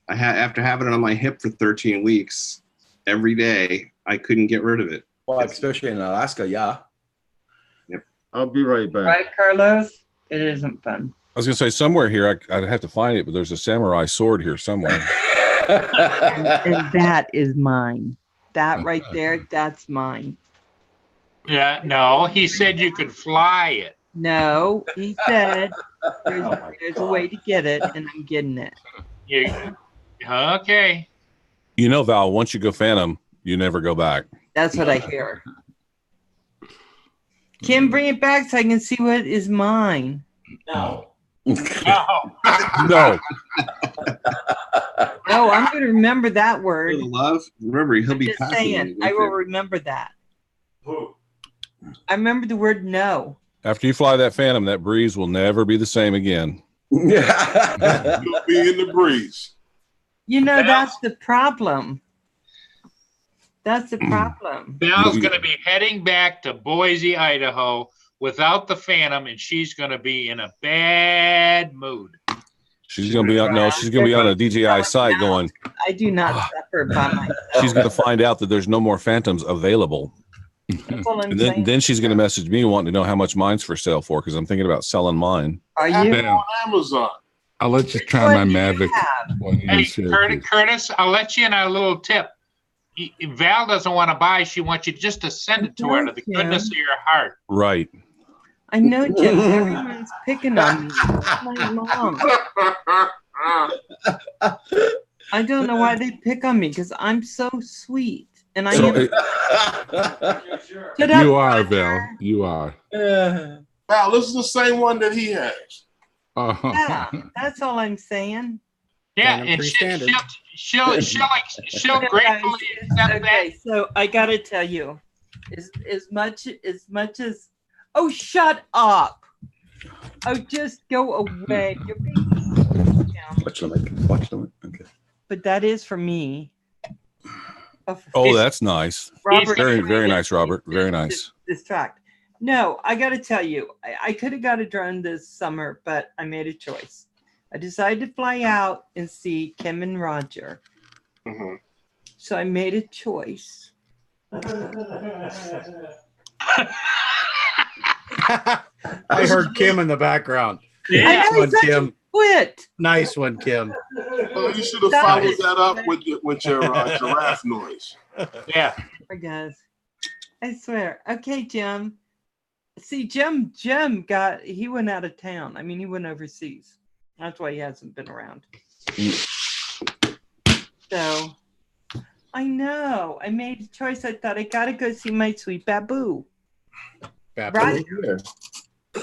After having it on my hip for 13 weeks, every day, I couldn't get rid of it. Well, especially in Alaska, yeah. I'll be right back. Right, Carlos? It isn't fun. I was gonna say somewhere here I'd have to find it, but there's a samurai sword here somewhere. And that is mine. That right there, that's mine. Yeah, no, he said you could fly it. No, he said there's a way to get it, and I'm getting it. Okay. You know, Val, once you go Phantom, you never go back. That's what I hear. Kim, bring it back so I can see what is mine. No. No. No, I'm going to remember that word. For the love, remember, he'll be Just packing saying, it I with will it. remember that. I remember the word no. After you fly that Phantom, that breeze will never be the same again. Yeah. You'll be in the breeze. You know, that's the problem. That's the problem. Val's going to be heading back to Boise, Idaho without the Phantom, and she's going to be in a bad mood. She's gonna be on. No, she's gonna be on a DJI site going. I do not suffer by myself. She's gonna find out that there's no more Phantoms available, That's all I'm and saying. then she's gonna message me wanting to know how much mine's for sale for, because I'm thinking about selling mine. Are you? Damn. On Amazon. I'll let you try my What do you Mavic. have? while you're in Hey, Syracuse. Curtis, I'll let you in on a little tip. Val doesn't want to buy. She wants you just to send it to her to the goodness of your heart. Right. I know, Jim. Everyone's picking on me all night long. I don't know why they pick on me because I'm so sweet. And I So am. it- Shut up, You are, Roger. Val. You are. Val, this is the same one that he has. Yeah, that's all I'm saying. Yeah, and she'll gratefully accept that. So I got to tell you, as much as, oh, shut up! Oh, just go away. You're being Watch the mic. Watch the mic. Okay. But that is for me. Oh, that's nice. Robert, very, very nice, Robert. Very nice. Distract. No, I got to tell you, I could have got a drone this summer, but I made a choice. I decided to fly out and see Kim and Roger. Mm-hmm. So I made a choice. I heard Kim in the background. Yeah. Nice one, Kim. Quit. Nice one, Kim. Well, you should have followed that up with your giraffe noise. Yeah. I guess. I swear. Okay, Jim. See, Jim he went out of town. I mean, he went overseas. That's why he hasn't been around. So, I know. I made a choice. I thought I gotta go see my sweet Babu. Right?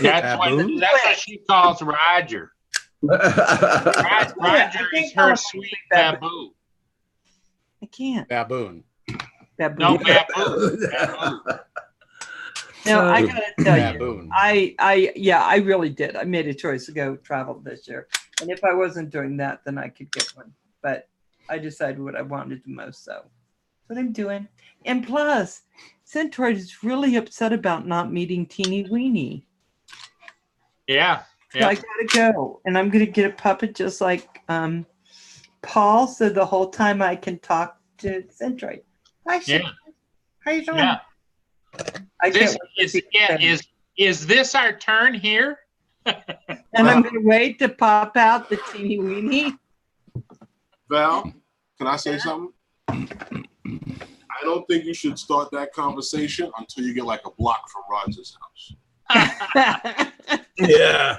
That's what she calls Roger. Roger is her sweet Babu. I can't. Baboon. No, Babu. No, I gotta tell you, I really did. I made a choice to go travel this year, and if I wasn't doing that, then I could get one. But I decided what I wanted the most, so that's what I'm doing. And plus, Centroid is really upset about not meeting Teeny Weenie. Yeah. So I gotta go, and I'm gonna get a puppet just like Paul, so the whole time I can talk to Centroid. Hi, Centroid. How you doing? Yeah. Is this our turn here? And I'm gonna wait to pop out the Teeny Weenie. Val, can I say something? I don't think you should start that conversation until you get like a block from Roger's house. Yeah.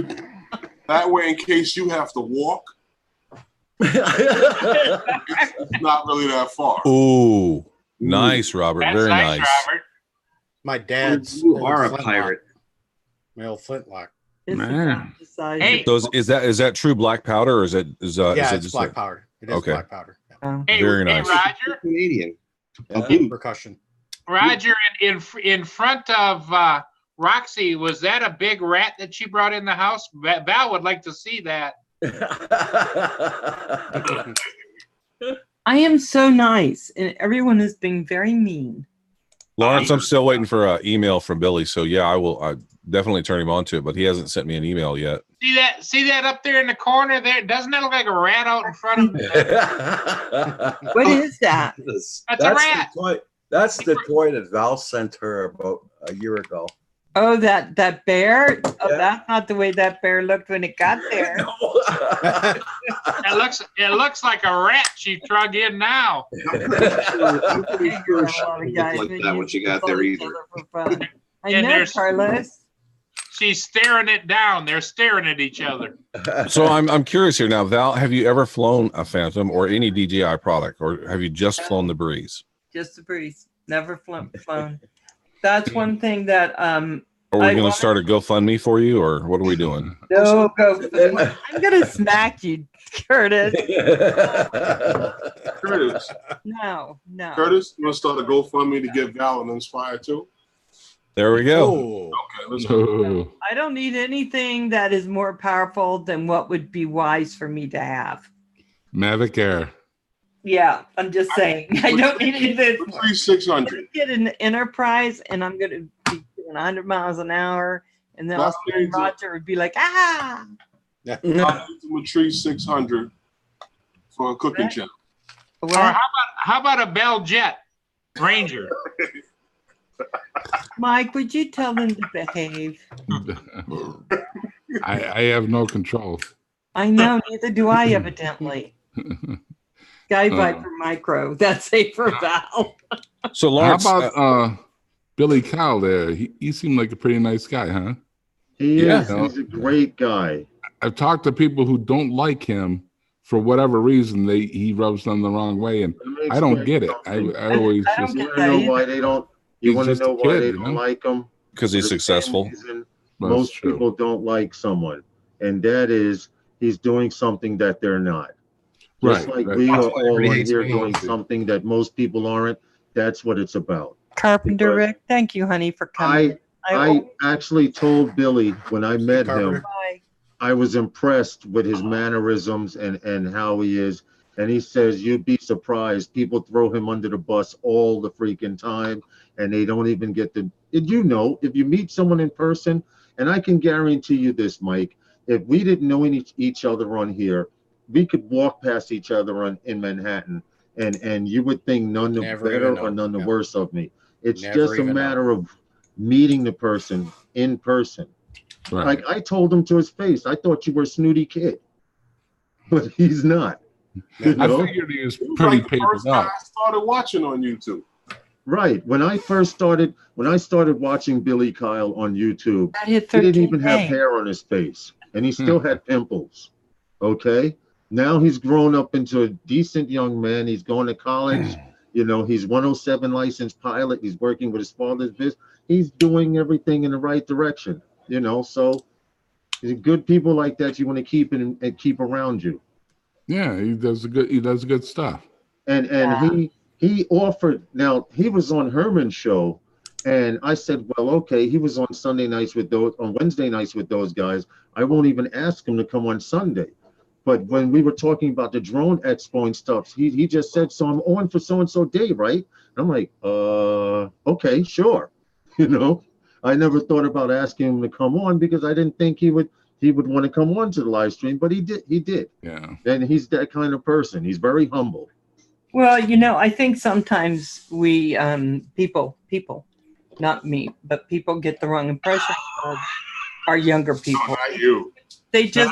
That way, in case you have to walk, it's not really that far. Ooh, nice, Robert. That's very nice. Robert. My dad's. You are a pirate. My old flintlock. Man. Hey. So is that true black powder, or is it's black powder. It is black powder. Yeah. Very nice. Roger. Canadian. Percussion. Roger, in front of Roxy, was that a big rat that she brought in the house? Val would like to see that. I am so nice, and everyone is being very mean. Lawrence, I'm still waiting for an email from Billy. So yeah, I definitely turn him on to it, but he hasn't sent me an email yet. See that up there in the corner there? Doesn't that look like a rat out in front of me? What is that? That's a rat. That's the toy that Val sent her about a year ago. Oh, that bear? Oh, that's not the way that bear looked when it got there. It looks like a rat she drug in now. I'm pretty sure she didn't look like that when she got there either. I know, Carlos. She's staring it down. They're staring at each other. So I'm curious here now, Val. Have you ever flown a Phantom or any DJI product, or have you just flown the Breeze? Just the Breeze. Never flown. That's one thing that Are we going to start a GoFundMe for you, or what are we doing? No, I'm going to smack you, Curtis. Curtis. No. Curtis, you want to start a GoFundMe to get Val and Inspire too? There we go. Oh. Okay, let's go. I don't need anything that is more powerful than what would be wise for me to have. Mavic Air. Yeah, I'm just saying. I don't need anything. 600. Get an Enterprise, and I'm going to be doing 100 miles an hour, and then Roger would be like, ah. Matrice 600 for a cooking channel. Or how about a Bell Jet Ranger? Mike, would you tell them to behave? I have no control. I know, neither do I, evidently. Guy Viper Micro, that's safe for Val. So, Lawrence, how about Billy Cow there? He seemed like a pretty nice guy, huh? He is. He's a great guy. I've talked to people who don't like him for whatever reason. He rubs them the wrong way, and I don't get it. I always just want to know why they don't. You want to know why they don't like him? Because he's successful. most people don't like someone, and that is he's doing something that they're not. Just like we are all in here doing something that most people aren't. That's what it's about. Carpenter Rick, thank you, honey, for coming. I actually told Billy when I met him, I was impressed with his mannerisms and how he is. And he says, you'd be surprised. People throw him under the bus all the freaking time, and they don't even get the, you know, if you meet someone in person, and I can guarantee you this, Mike, if we didn't know each other on here, we could walk past each other in Manhattan, and you would think none the better or none the worse of me. It's just a matter of meeting the person in person. Right. Like I told him to his face, I thought you were a snooty kid, but he's not. You know? I figured he was pretty papered up. I started watching on YouTube. Right. When I started watching Billy Kyle on YouTube, he 13K. didn't even have hair on his face, and he still had pimples. Okay. Now he's grown up into a decent young man. He's going to college. You know, he's 107 licensed pilot. He's working with his father's business. He's doing everything in the right direction. You know, so good people like that you want to keep and keep around you. Yeah, he does good stuff. And he offered. Now he was on Herman's show, and I said, well, okay, he was on Sunday nights with those, on Wednesday nights with those guys. I won't even ask him to come on Sunday. But when we were talking about the drone expo and stuff, he just said, so I'm on for so-and-so day, right? And I'm like, okay, sure. You know, I never thought about asking him to come on because I didn't think he would want to come on to the live stream, but he did. Yeah. And he's that kind of person. He's very humble. Well, you know, I think sometimes we, people, not me, but people get the wrong impression of our younger people. No, not you. They just,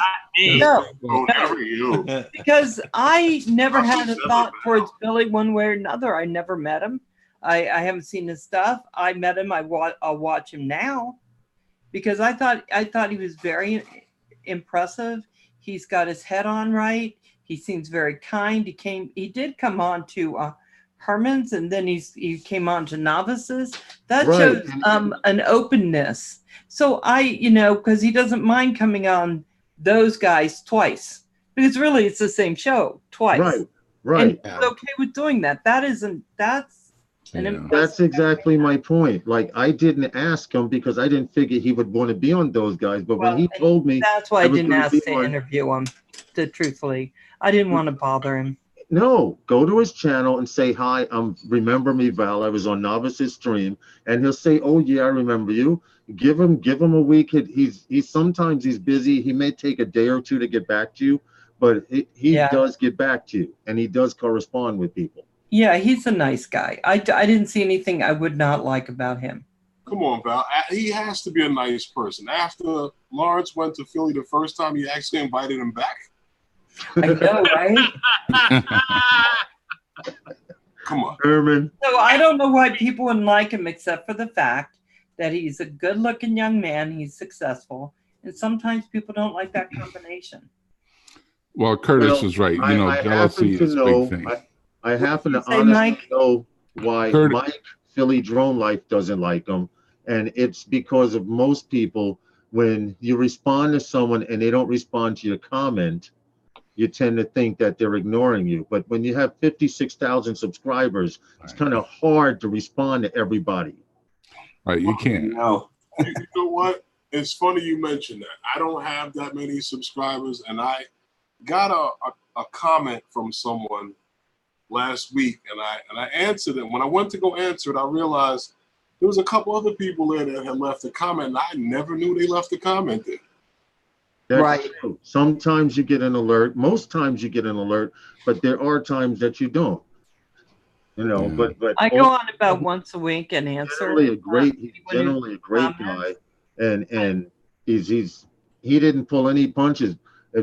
No, never you. Because I never had a thought towards Billy one way or another. I never met him. I haven't seen his stuff. I met him. I'll watch him now because I thought he was very impressive. He's got his head on right. He seems very kind. He did come on to Herman's, and then he came on to Novices. That shows an openness. So because he doesn't mind coming on those guys twice, because really it's the same show twice. Right. And he's okay with doing that. That's exactly my point. Like I didn't ask him because I didn't figure he would want to be on those guys. But when he told me, that's why I didn't ask to interview him. Truthfully, I didn't want to bother him. No, go to his channel and say hi. Remember me, Val. I was on Novice's stream, and he'll say, "Oh yeah, I remember you." Give him a week. He's sometimes he's busy. He may take a day or two to get back to you, but he does get back to you, and he does correspond with people. Yeah, he's a nice guy. I didn't see anything I would not like about him. Come on, Val. He has to be a nice person. After Lawrence went to Philly the first time, you actually invited him back. I know, right? Come on, Herman. So I don't know why people wouldn't like him, except for the fact that he's a good-looking young man. He's successful, and sometimes people don't like that combination. Well, Curtis is right. You know, jealousy is a big thing. I happen to honestly know why Mike Philly Drone Life doesn't like him, and it's because of most people. When you respond to someone and they don't respond to your comment, you tend to think that they're ignoring you. But when you have 56,000 subscribers, it's kind of hard to respond to everybody. Right, you can't. No. You know what? It's funny you mentioned that. I don't have that many subscribers, and I got a comment from someone last week, and I answered it. When I went to go answer it, I realized there was a couple other people there that had left a comment, and I never knew they left a comment there. That's true. Sometimes you get an alert. Most times you get an alert, but there are times that you don't. You know, but I go on about once a week and answer. He's generally a great guy, and he didn't pull any punches.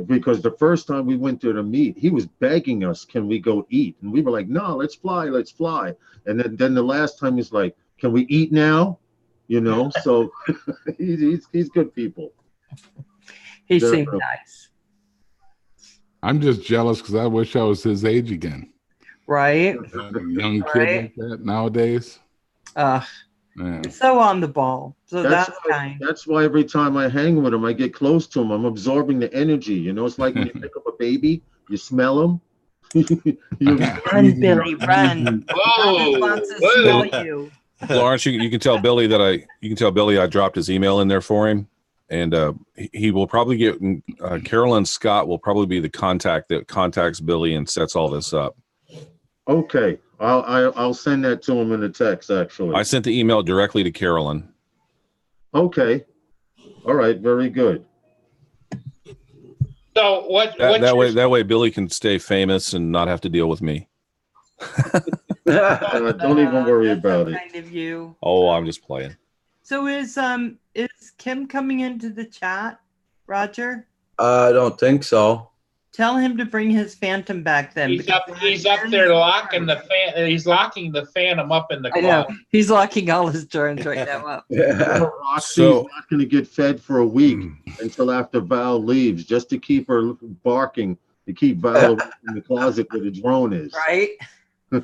Because the first time we went to the meet, he was begging us, can we go eat? And we were like, no, let's fly. And then the last time he's like, can we eat now? You know, so he's good people. He seemed nice. I'm just jealous because I wish I was his age again. Right. A young kid like that nowadays. Man. So on the ball. So that's kind. That's why every time I hang with him, I get close to him. I'm absorbing the energy. You know, it's like when you pick up a baby, you smell him. Run, Billy, run. Whoa. Wants to smell you. Lawrence, you can tell Billy that I dropped his email in there for him, and he will probably get Carolyn Scott will probably be the contact that contacts Billy and sets all this up. Okay, I'll send that to him in a text. Actually, I sent the email directly to Carolyn. Okay, all right, very good. So that way Billy can stay famous and not have to deal with me. Don't even worry about it. Kind of you. Oh, I'm just playing. So is Kim coming into the chat, Roger? I don't think so. Tell him to bring his Phantom back then. He's up there locking the fan. He's locking the Phantom up in the I know. closet. He's locking all his drones right now up. Roxy's not going to get fed for a week until after Val leaves, just to keep her barking, to keep Val in the closet where the drone is. Right? I'll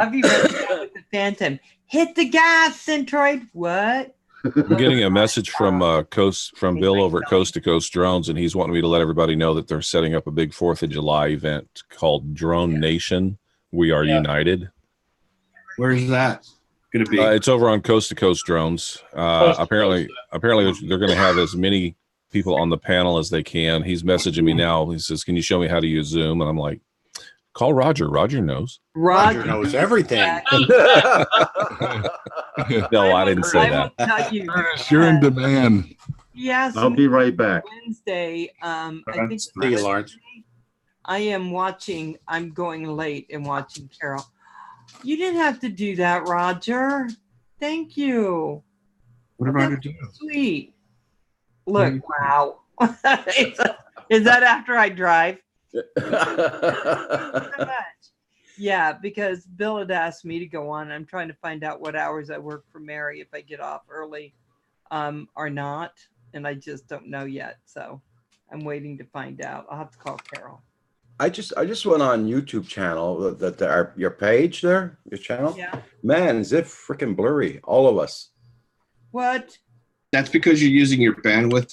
be ready to go with the Phantom. Hit the gas, Centroid. What? I'm getting a message from Bill over at Coast to Coast Drones, and he's wanting me to let everybody know that they're setting up a big 4th of July event called Drone Nation. We are united. Where's that going to be? It's over on Coast to Coast Drones. Apparently they're going to have as many people on the panel as they can. He's messaging me now. He says, "Can you show me how to use Zoom?" And I'm like, "Call Roger. Roger knows." Roger knows everything. No, I didn't say that. You're in demand. Yes. I'll be right back. Wednesday. I think See you, Lawrence. I'm going late and watching Carol. You didn't have to do that, Roger. Thank you. What about her do? Sweet. Look, wow. Is that after I drive? So much. Yeah, because Bill had asked me to go on. I'm trying to find out what hours I work for Mary, if I get off early or not. And I just don't know yet. So I'm waiting to find out. I'll have to call Carol. I just went on YouTube channel, your page there, your channel. Yeah. Man, is it freaking blurry? All of us. What? That's because you're using your bandwidth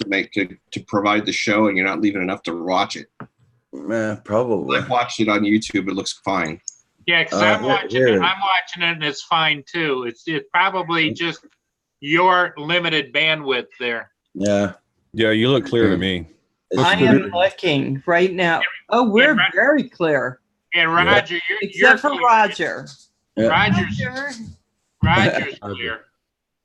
to provide the show, and you're not leaving enough to watch it. Man, probably. I've watched it on YouTube. It looks fine. Yeah, because I'm watching it. I'm watching it, and it's fine too. It's probably just your limited bandwidth there. Yeah. Yeah, you look clear to me. I am looking right now. Oh, we're very clear. And Roger, except for Roger. Roger's clear.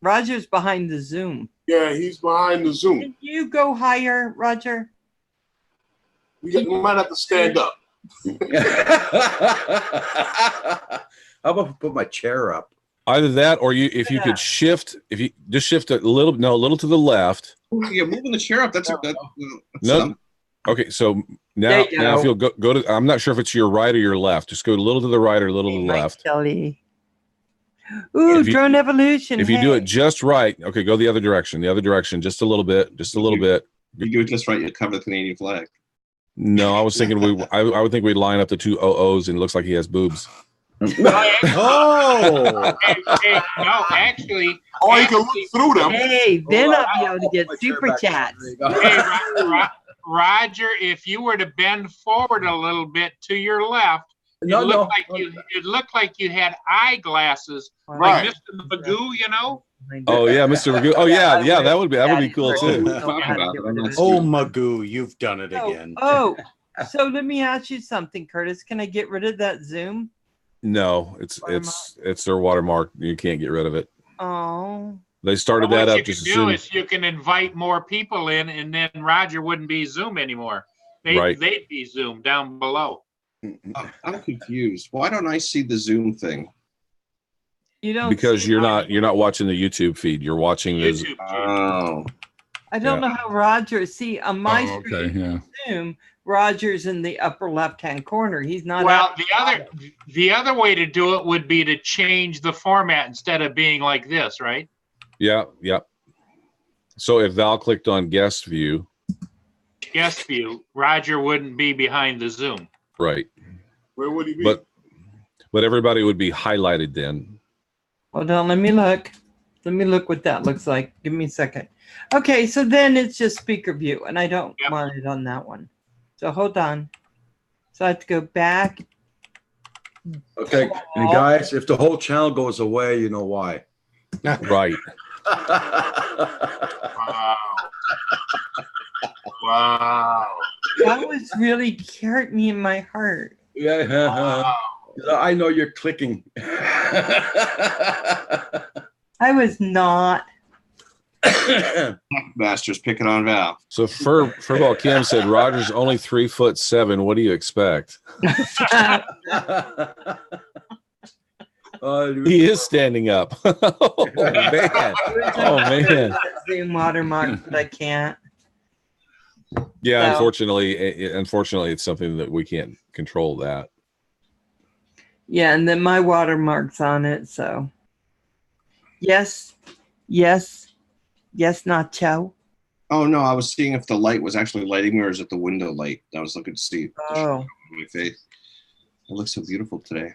Roger's behind the Zoom. Yeah, he's behind the Zoom. Can you go higher, Roger? We might have to stand up. How about put my chair up? Either that, or if you could shift, if you just shift a little to the left. You're moving the chair up. That's no. Okay, so now if you'll go to, I'm not sure if it's your right or your left. Just go a little to the right or a little to the left. Kelly. Ooh, drone evolution. If you do it just right, okay, go the other direction. Just a little bit. You do it just right, you cover the Canadian flag. No, I was thinking I would think we'd line up the two OOs, and it looks like he has boobs. Oh! Hey, no, actually. You can look through them. Hey, then I'll be able to get super chats. Hey, Roger, if you were to bend forward a little bit to your left, it looked like you had eyeglasses, like Mr. Magoo, you know? Oh yeah, Mr. Magoo. Oh yeah, that would be cool too. Oh Magoo, you've done it again. Oh, so let me ask you something, Curtis. Can I get rid of that Zoom? No, it's their watermark. You can't get rid of it. Oh. They started that up just as soon. What you can do is you can invite more people in, and then Roger wouldn't be Zoom anymore. They'd be Zoom down below. I'm confused. Why don't I see the Zoom thing? You don't, because you're not watching the YouTube feed. You're watching this. Oh. I don't know how Roger on my screen. Zoom. Roger's in the upper left-hand corner. He's not. Well, the other way to do it would be to change the format instead of being like this, right? Yeah. So if Val clicked on guest view, Roger wouldn't be behind the Zoom. Right. Where would he be? But everybody would be highlighted then. Hold on, let me look. Let me look what that looks like. Give me a second. Okay, so then it's just speaker view, and I don't want it on that one. So hold on. So I have to go back. Okay, and guys, if the whole channel goes away, you know why. Right. Wow. Wow. That was really hurt me in my heart. Yeah, Wow. I know you're clicking. I was not. Masters picking on Val. So first of all, Kim said Roger's only 3'7". What do you expect? He is standing up. Oh man! Oh man! Zoom watermark, but I can't. Yeah, So- unfortunately, it's something that we can't control. That. Yeah, and then my watermark's on it. So yes, Nacho. Oh no, I was seeing if the light was actually lighting me or is it the window light. I was looking to see Oh, my face. It looks so beautiful today.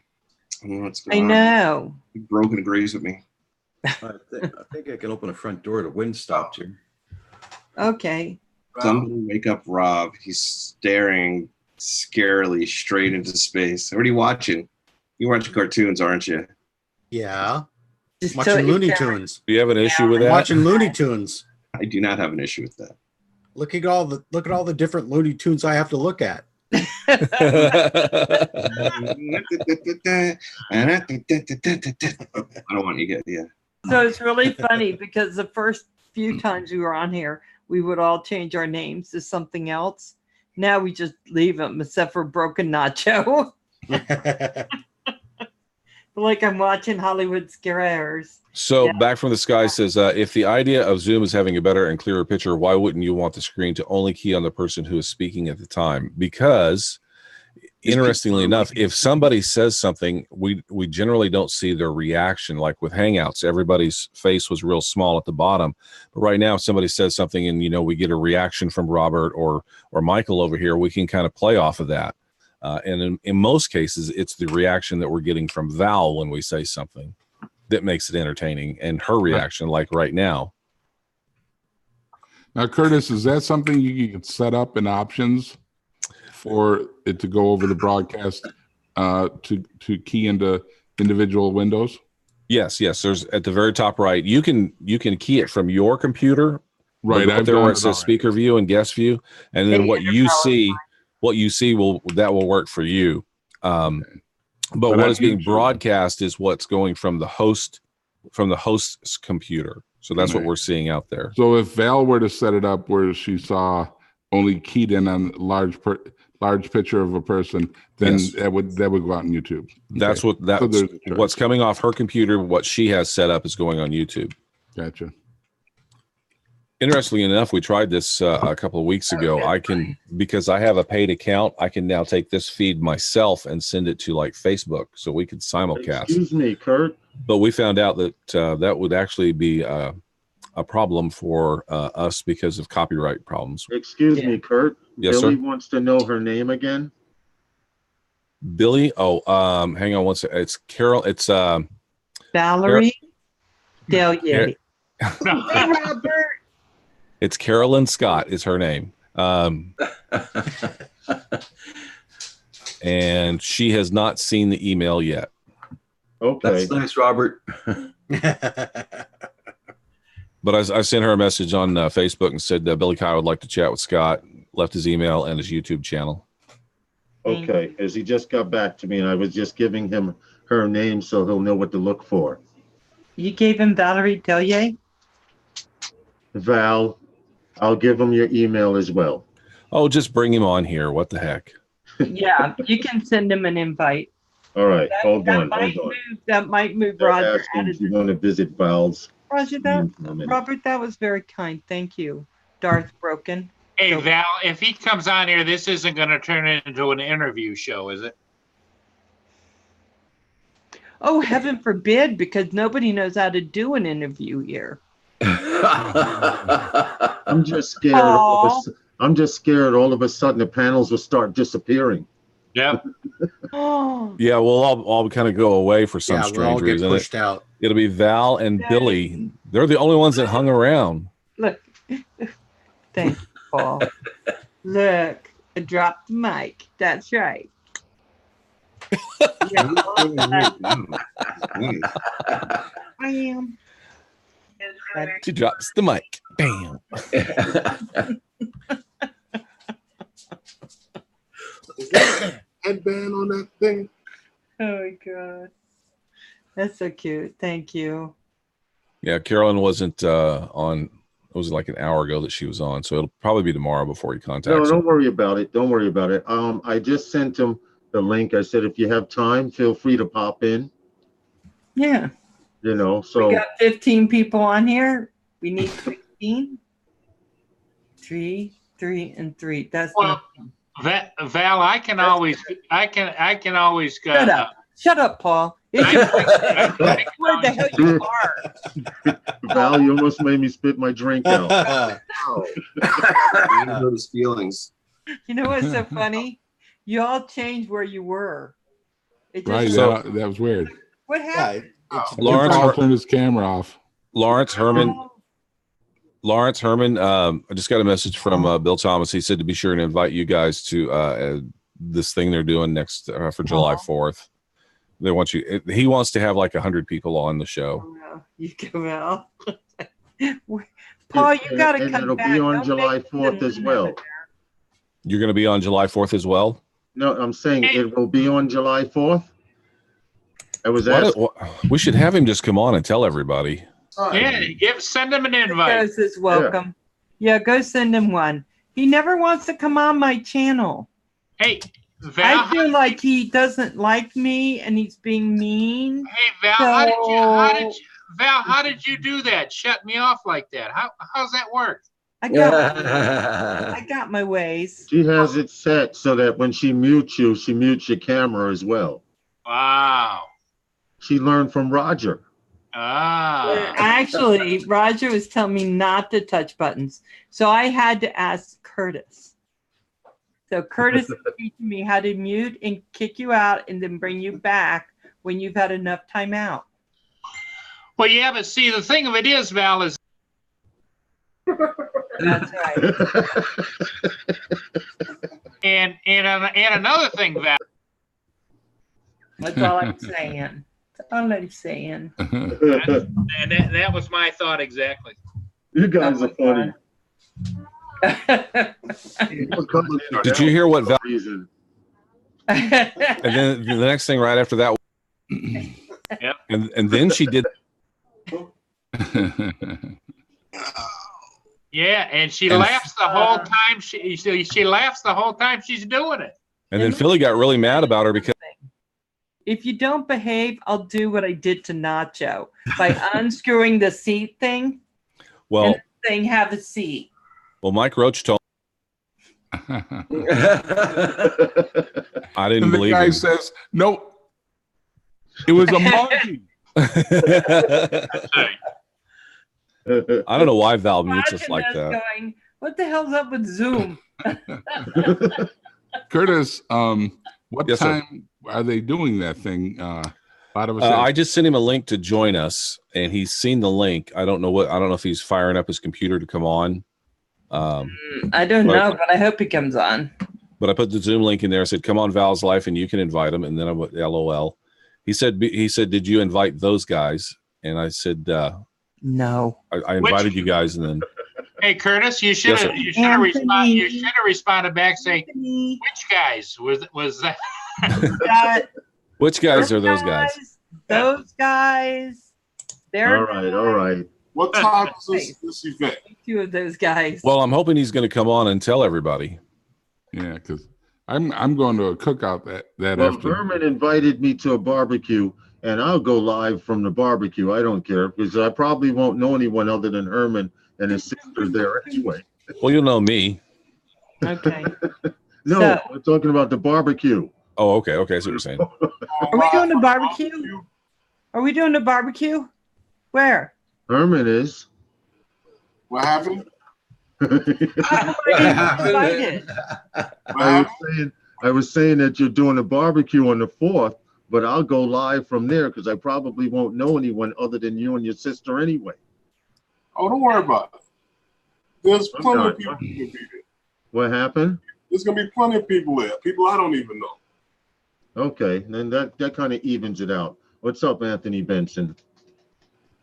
I don't know what's I going on. know. He broke and agrees with me. I think I can open the front door. The wind stopped here. Okay. Somebody wake up Rob. He's staring scarily straight into space. What are you watching? You're watching cartoons, aren't you? Yeah. Just Watching totally Looney different. Tunes. Do you have an issue with that? Watching Looney Tunes. I do not have an issue with that. Look at all the different Looney Tunes I have to look at. I don't want you to get So it's really funny because the first few times we were on here, we would all change our names to something else. Now we just leave them, except for Broken Nacho. Like I'm watching Hollywood Scares. So Yeah. Back from the Sky says, if the idea of Zoom is having a better and clearer picture, why wouldn't you want the screen to only key on the person who is speaking at the time? Because interestingly enough, if somebody says something, we generally don't see their reaction. Like with Hangouts, everybody's face was real small at the bottom. But right now, if somebody says something and, we get a reaction from Robert or Michael over here, we can kind of play off of that. And in most cases, it's the reaction that we're getting from Val when we say something that makes it entertaining, and her reaction, like right now. Now, Curtis, is that something you can set up in options for it to go over the broadcast to key into individual windows? Yes. There's at the very top right. You can key it from your computer, Right. Up there where it says speaker view and guest view, and then what you see will work for you. But what is being broadcast is what's going from the host's computer. So that's what we're seeing out there. So if Val were to set it up where she saw only keyed in on large picture of a person, then Yes. that would go out on YouTube. That's Okay. So there's a choice. what's coming off her computer. What she has set up is going on YouTube. Gotcha. Interestingly enough, we tried this a couple of weeks ago. Because I have a paid account, I can now take this feed myself and send it to like Facebook, so we could simulcast. Excuse me, Kurt. But we found out that that would actually be a problem for us because of copyright problems. Excuse me, Kurt. Yes, Billy sir. wants to know her name again. Billy, hang on one second. It's Carol. It's Valerie Delier. Hey, Robert. It's Carolyn Scott is her name. And she has not seen the email yet. Okay. That's nice, Robert. But I sent her a message on Facebook and said Billy Kyle would like to chat with Scott, left his email and his YouTube channel. Okay, as he just got back to me, and I was just giving him her name so he'll know what to look for. You gave him Valerie Delier? Val, I'll give him your email as well. Oh, just bring him on here. What the heck? Yeah, you can send him an invite. All right, hold on. That might move They're Roger asking out if of you want to visit Val's. Roger, Robert, that was very kind. Thank you. Darth Broken. Hey, Val, if he comes on here, this isn't going to turn into an interview show, is it? Oh, heaven forbid, because nobody knows how to do an interview here. I'm just scared. I'm just scared all of a sudden the panels will start disappearing. Yep. Yeah, we'll all kind of go away for some Yeah, we'll strange all get reason. pushed out. It'll be Val and Billy. They're the only ones that hung around. Look. Thank you, Paul. Look, I dropped the mic. That's right. Yeah. Bam. She drops the mic. Bam. Headband on that thing. Oh my god. That's so cute. Thank you. Yeah, Carolyn wasn't on. It was like an hour ago that she was on, so it'll probably be tomorrow before he contacts. No, him. don't worry about it. Don't worry about it. I just sent him the link. I said, if you have time, feel free to pop in. Yeah. You know, so We got 15 people on here. We need 16. 3, 3, and 3. That's Well, Val, I can always Shut up. Shut up, Paul. Where the hell you are? Val, you almost made me spit my drink out. I know his feelings. You know what's so funny? You all changed where you were. It just, Right, that was weird. What happened? Lawrence Paul turned his camera off. Lawrence Herman. I just got a message from Bill Thomas. He said to be sure and invite you guys to this thing they're doing next for July 4th. They want you. He wants to have like 100 people on the show. Oh, no. You come out. Paul, you got to And come it'll back. be on Don't July make 4th as well. You're going to be on July 4th as well. No, I'm saying it will be on July 4th. I was Why asked. don't- we should have him just come on and tell everybody. Yeah, send him an invite. Goes is welcome. Yeah, go send him one. He never wants to come on my channel. Hey, Val. I feel like he doesn't like me and he's being mean. Hey, Val, how did you do that? Shut me off like that? How's that work? I got my ways. She has it set so that when she mutes you, she mutes your camera as well. Wow. She learned from Roger. Actually, Roger was telling me not to touch buttons. So I had to ask Curtis. So Curtis is teaching me how to mute and kick you out and then bring you back when you've had enough time out. Well, yeah, but see, the thing of it is, Val, is that's right. and another thing, Val. That's all I'm saying. That's all I'm saying. And that was my thought exactly. You guys are funny. Did you hear what Val? And then the next thing right after that. Yep. And then she did. Yeah, and she laughs the whole time. She laughs the whole time she's doing it. And then Philly got really mad about her because if you don't behave, I'll do what I did to Nacho by unscrewing the seat thing. Well, and saying have a seat. Well, Mike Roach told. I didn't and the believe guy him. says, "Nope, it was a monkey." I don't know why Val mutes us like that. Going, what the hell's up with Zoom? Curtis, what Yes, sir. time are they doing that thing? I just sent him a link to join us, and he's seen the link. I don't know if he's firing up his computer to come on. I don't know, but I hope he comes on. But I put the Zoom link in there. I said, "Come on, Val's Life, and you can invite him." And then I went, "LOL." He said, "Did you invite those guys?" And I said, "No." I invited you guys, and then. Hey, Curtis, you should have responded back saying, "Which guys was that?" Which guys are those guys? Those guys. They're all right. What time is this event? Two of those guys. Well, I'm hoping he's going to come on and tell everybody. Yeah, because I'm going to a cookout that Well, afternoon. Herman invited me to a barbecue, and I'll go live from the barbecue. I don't care because I probably won't know anyone other than Herman and his sister there anyway. Well, you'll know me. Okay. No, we're talking about the barbecue. Oh, okay. Okay, I see what you're saying. Are we doing a barbecue? Are we doing a barbecue? Where? Herman is. What happened? I'm excited. I was saying, I was saying that you're doing a barbecue on the 4th, but I'll go live from there because I probably won't know anyone other than you and your sister anyway. Oh, don't worry about it. There's plenty of people who can be there. What happened? There's gonna be plenty of people there. People I don't even know. Okay, then that kind of evens it out. What's up, Anthony Benson?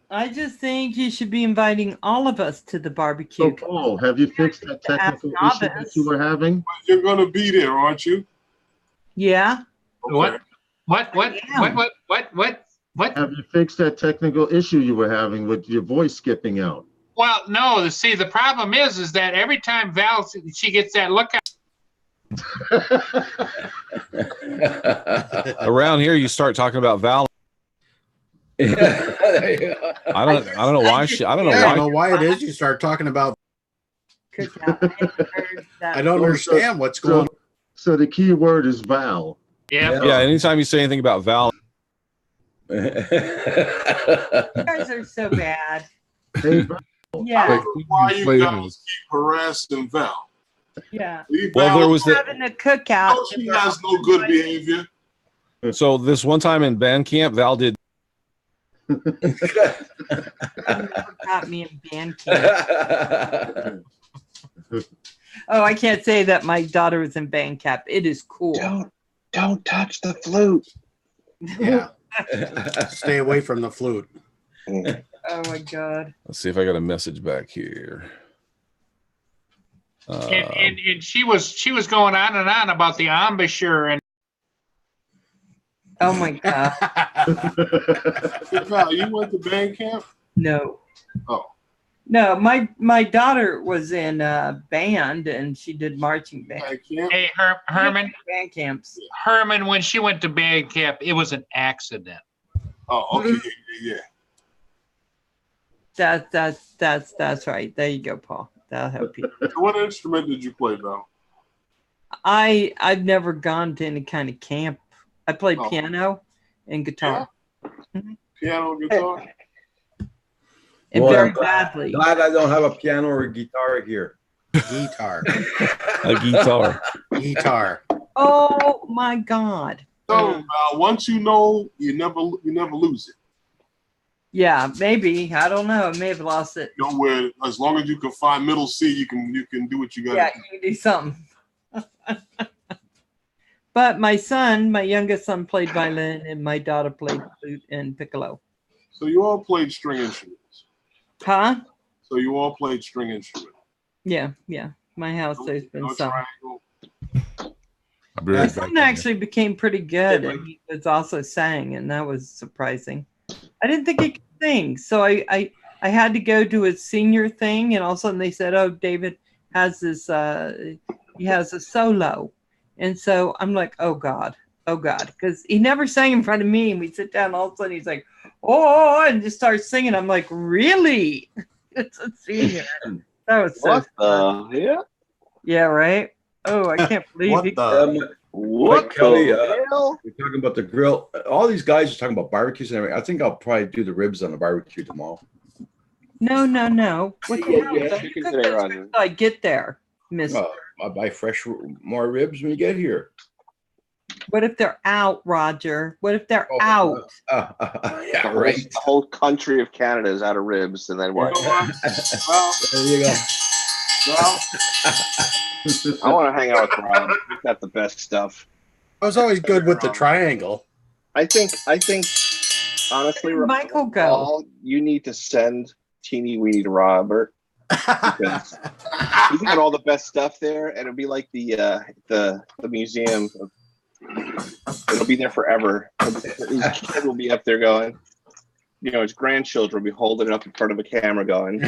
I just think you should be inviting all of us to the barbecue. So, Paul, have you fixed that technical issue that you were having? You're gonna be there, aren't you? Yeah. Okay. What? Have you fixed that technical issue you were having with your voice skipping out? Well, no. See, the problem is that every time Val, she gets that look at. Around here, you start talking about Val. I don't know why I don't know why it is you start talking about. I don't understand what's going on. So the key word is Val. Yeah. Yeah. Anytime you say anything about Val, You guys are so bad. Hey, Val. Yeah. Why you guys keep harassing Val? Yeah. well, there was having a cookout. Oh, she has no good behavior. So this one time in band camp, Val did. Got me in band camp. Oh, I can't say that my daughter was in band camp. It is cool. Don't touch the flute. Yeah. Stay away from the flute. Oh my God. Let's see if I got a message back here. And she was going on and on about the embouchure and. Oh my God. Val, you went to band camp? No. Oh. No, my daughter was in band and she did marching band. Hey, Herman. Band camps. Herman, when she went to band camp, it was an accident. Oh, okay, yeah. That's right. There you go, Paul. That'll help you. What instrument did you play, Val? I've never gone to any kind of camp. I played piano and guitar. Yeah? Piano and guitar? And Boy, very I'm badly. glad I don't have a piano or a guitar here. Guitar. A guitar. Guitar. Oh my God. So once you know, you never lose it. Yeah, maybe. I don't know. I may have lost it. You know where as long as you can find middle C, you can do what you got. Yeah, you can do something. But my youngest son played violin and my daughter played flute and piccolo. So you all played string instruments. Huh? So you all played string instruments. Yeah. My house, there's been some. Triangle. My son actually became pretty good, and he was also sang, and that was surprising. I didn't think he could sing, so I had to go to his senior thing, and all of a sudden they said, "Oh, David has this. He has a solo," and so I'm like, "Oh God," because he never sang in front of me, and we sit down, and all of a sudden he's like, "Oh," and just starts singing. I'm like, "Really?" It's a senior. That was so. What the hell? Yeah, right. Oh, I can't believe What the? What Kelly, the hell? we're talking about the grill. All these guys are talking about barbecues and everything. I think I'll probably do the ribs on the barbecue tomorrow. No. What the hell? Yeah, Don't chicken you cook today, those Roger. ribs till I get there, mister. I'll buy more ribs when you get here. What if they're out, Roger? What if they're out? Yeah, right. The whole country of Canada is out of ribs, and then what? There you go. Well, I want to hang out with Rob. He's got the best stuff. I was always good with the triangle. I think, honestly, Michael go. Paul, you need to send Teeny Weeny to Robert because he's got all the best stuff there, and it'll be like the museum. It'll be there forever. His kid will be up there going, his grandchildren will be holding it up in front of a camera going,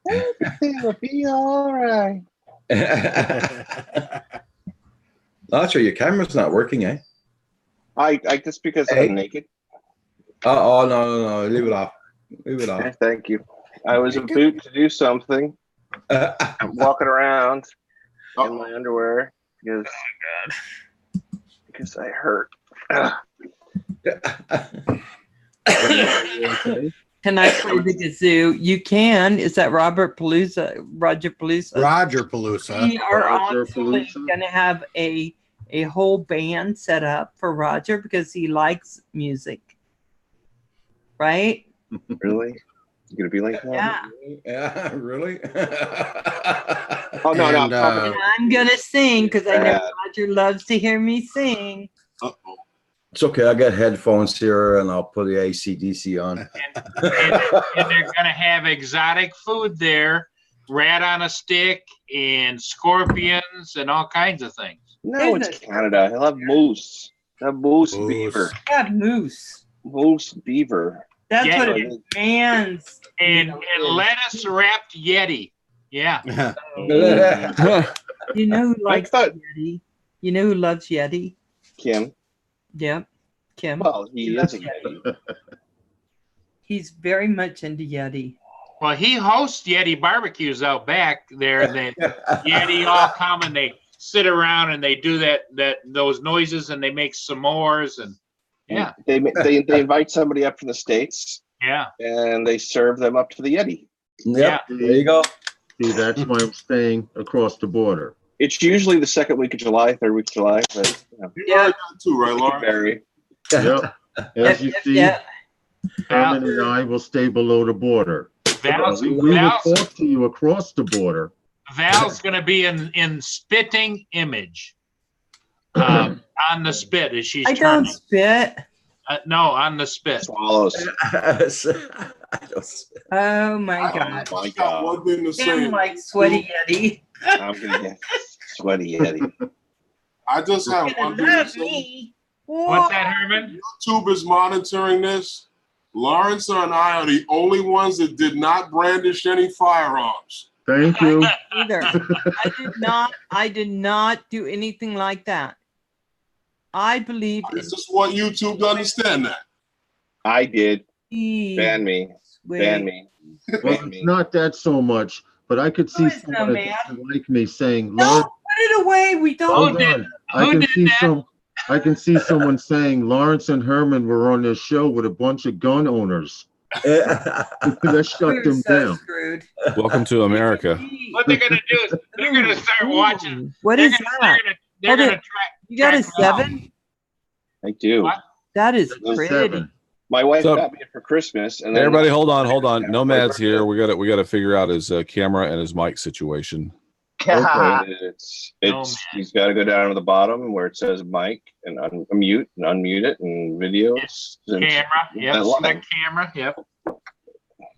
everything will be all right. That's right. Your camera's not working, eh? I just because I'm naked. Oh no! Leave it off. Leave it off. Thank you. I was about to do something. I'm walking around in my underwear because I hurt. Can I play the kazoo? You can. Is that Roger Palooza? Roger Palooza. We are actually going to have a a whole band set up for Roger because he likes music. Right? Really? You gonna be like that? Yeah. Yeah, really? Oh no, And, no. And I'm gonna sing because I know Bad. Roger loves to hear me sing. Uh-oh. It's okay. I got headphones here, and I'll put the AC/DC on. And they're gonna have exotic food there, rat on a stick, and scorpions, and all kinds of things. No, it's Canada. He'll have moose. He'll have moose, beaver. Yeah, moose. Moose, beaver. That's Yeah. what it means. And lettuce wrapped Yeti. Yeah. You know who likes Yeti? You know who loves Yeti? Kim. Yep, Kim. Well, he is a Yeti. He's very much into Yeti. Well, he hosts Yeti barbecues out back there. And then Yeti all come and they sit around and they do those noises and they make s'mores and yeah. They invite somebody up from the States. Yeah. And they serve them up to the Yeti. Yep. There you go. See, that's why I'm staying across the border. It's usually the second week of July, third week of July. But, You heard that too, right, Lauren? Barry. Yep. As you see, Herman and I will stay below the border. We will talk to you across the border. Val's going to be in spitting image on the spit as she's I turning. don't spit. No, on the spit. Swallows. Oh my God. I got one thing to say. I'm like sweaty Yeti. I'm gonna get sweaty Yeti. I just have one thing to Love say. me. What's that, Herman? YouTube is monitoring this. Lawrence and I are the only ones that did not brandish any firearms. Thank you. Either. I did not do anything like that. I believe I just want YouTube to understand that. I did. in Ban me. Ban me. Well, Ban me. it's not that so much, but I could see it's not someone bad. that doesn't like me saying, No, Lawrence, put it away. We don't. hold on. I can see someone saying Lawrence and Herman were on this show with a bunch of gun owners. Let's shut We're them so down. screwed. Welcome to America. What they're going to do is they're going to start watching. What They're is gonna- that? They're Hold going to it. track. You got a track them 7? I do. What? That is Those pretty. 7. My wife So- got me it for Christmas, and then Everybody, hold on. Nomad's here. We got to figure out his camera and his mic situation. It's man. he's got to go down to the bottom where it says mic and unmute it and videos. And Camera. Yep. that line. Select camera. Yep.